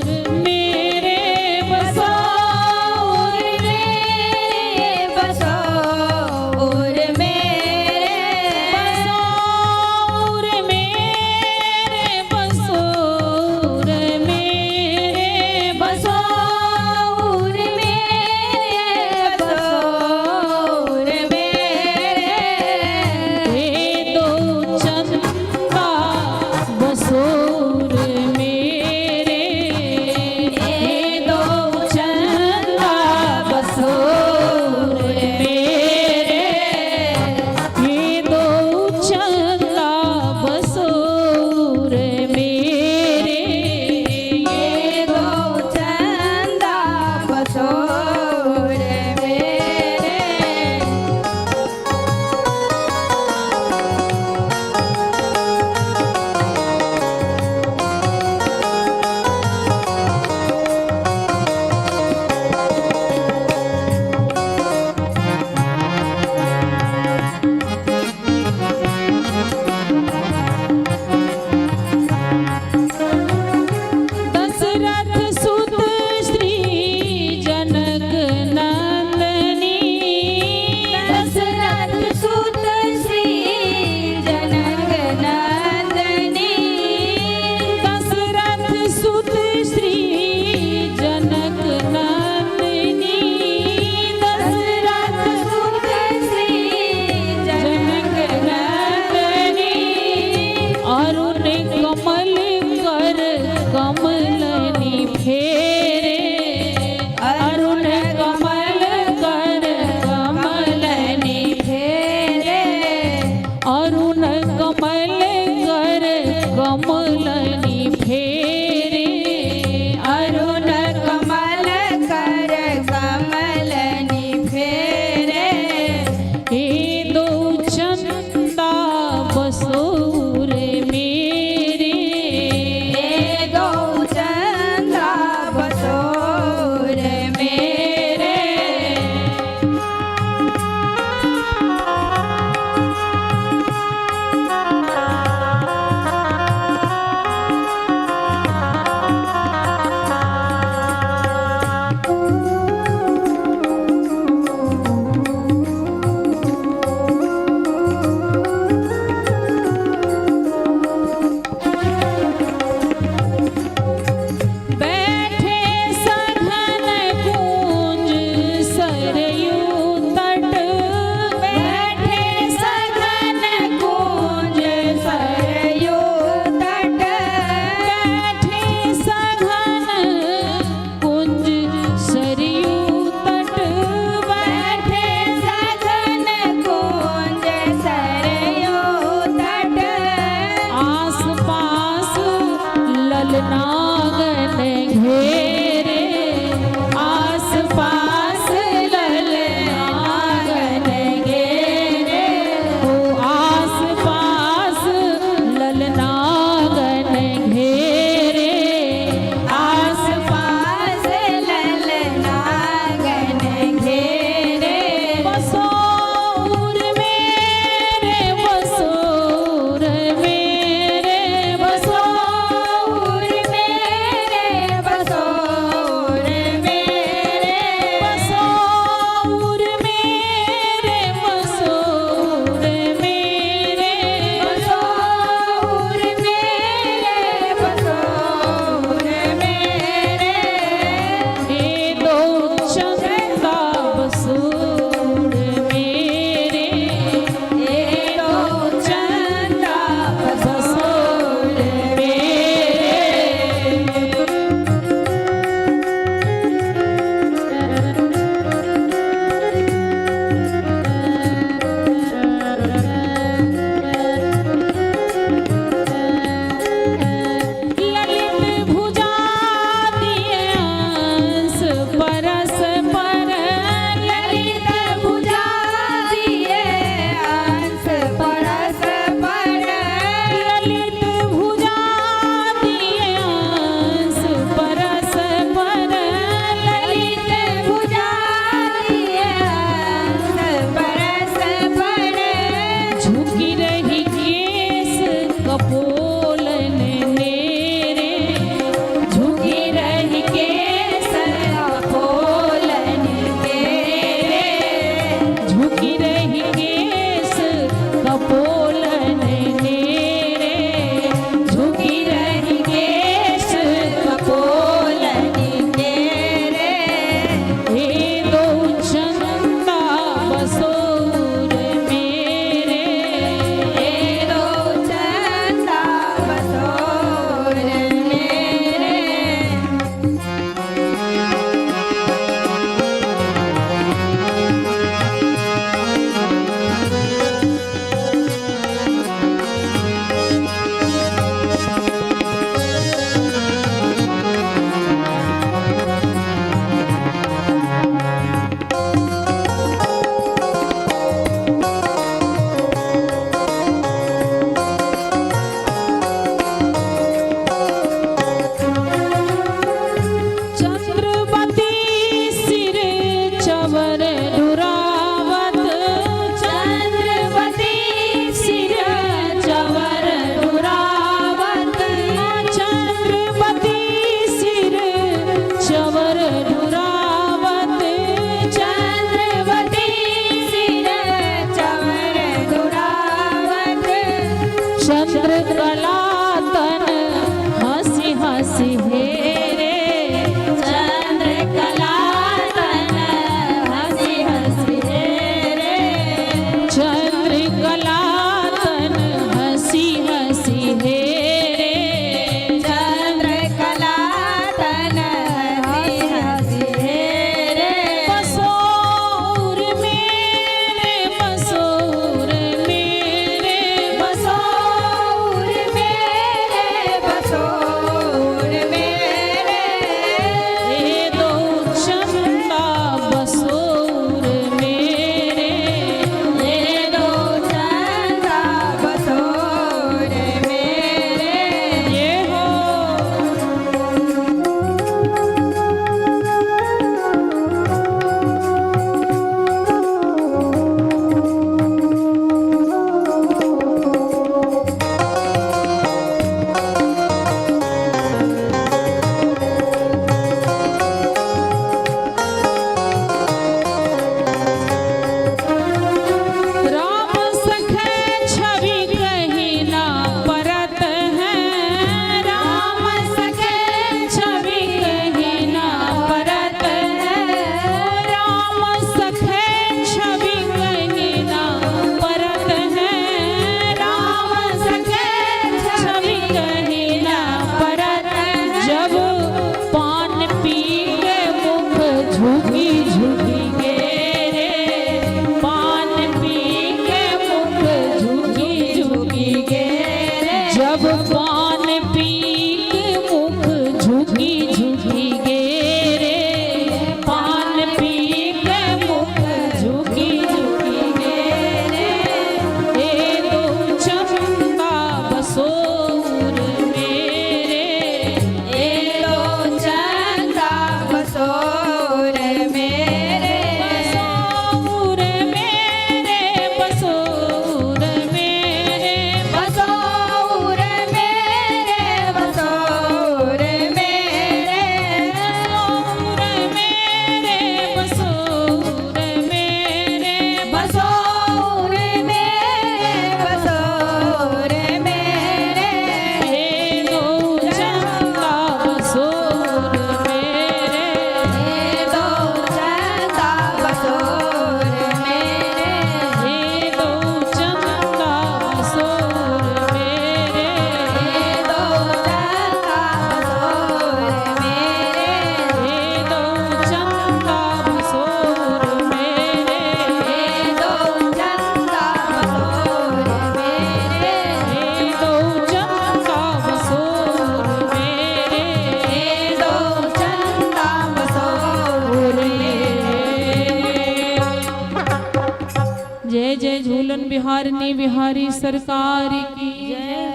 झूलन बिहारनी बिहारी सरकार की जय।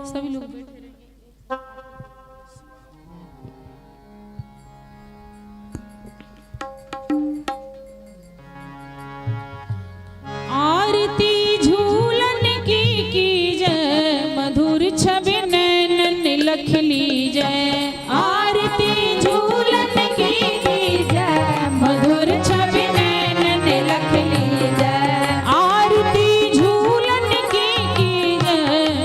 सभी लोग बैठे रहेंगे। आरती झूलन की जय, मधुर छवि नैनन लख लीजय। आरती झूलन की जय, मधुर छवि नैनन लख लीजय। आरती झूलन की जय,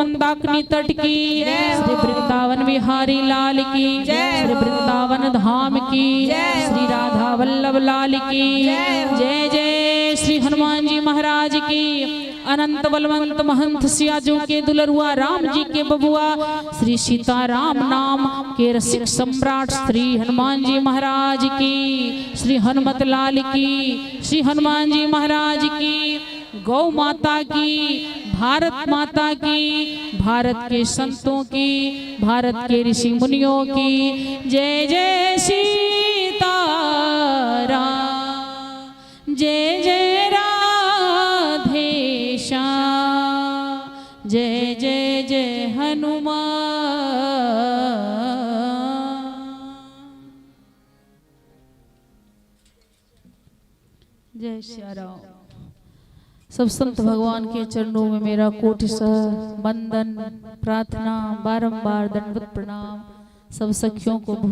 मंदाकिनी तट की, श्री वृंदावन बिहारी लाल की, श्री वृंदावन धाम की, श्री राधा वल्लभ लाल की जय जय। श्री हनुमान जी महाराज की, अनंत बलवंत महंत सियाजू के दुलरुआ राम जी के बबुआ श्री सीताराम नाम के रसिक सम्राट श्री हनुमान जी महाराज की, श्री हनुमत लाल की, श्री हनुमान जी महाराज की, गौ माता की, भारत माता की, भारत के संतों की, भारत के ऋषि मुनियों की जय जय सीताराम, जय जय राधे श्याम, जय जय जय हनुमान। जय श्री राम। सब संत भगवान के चरणों में मेरा कोटिशः वंदन प्रार्थना, बारंबार दंडवत प्रणाम। सब सखियों को बहुत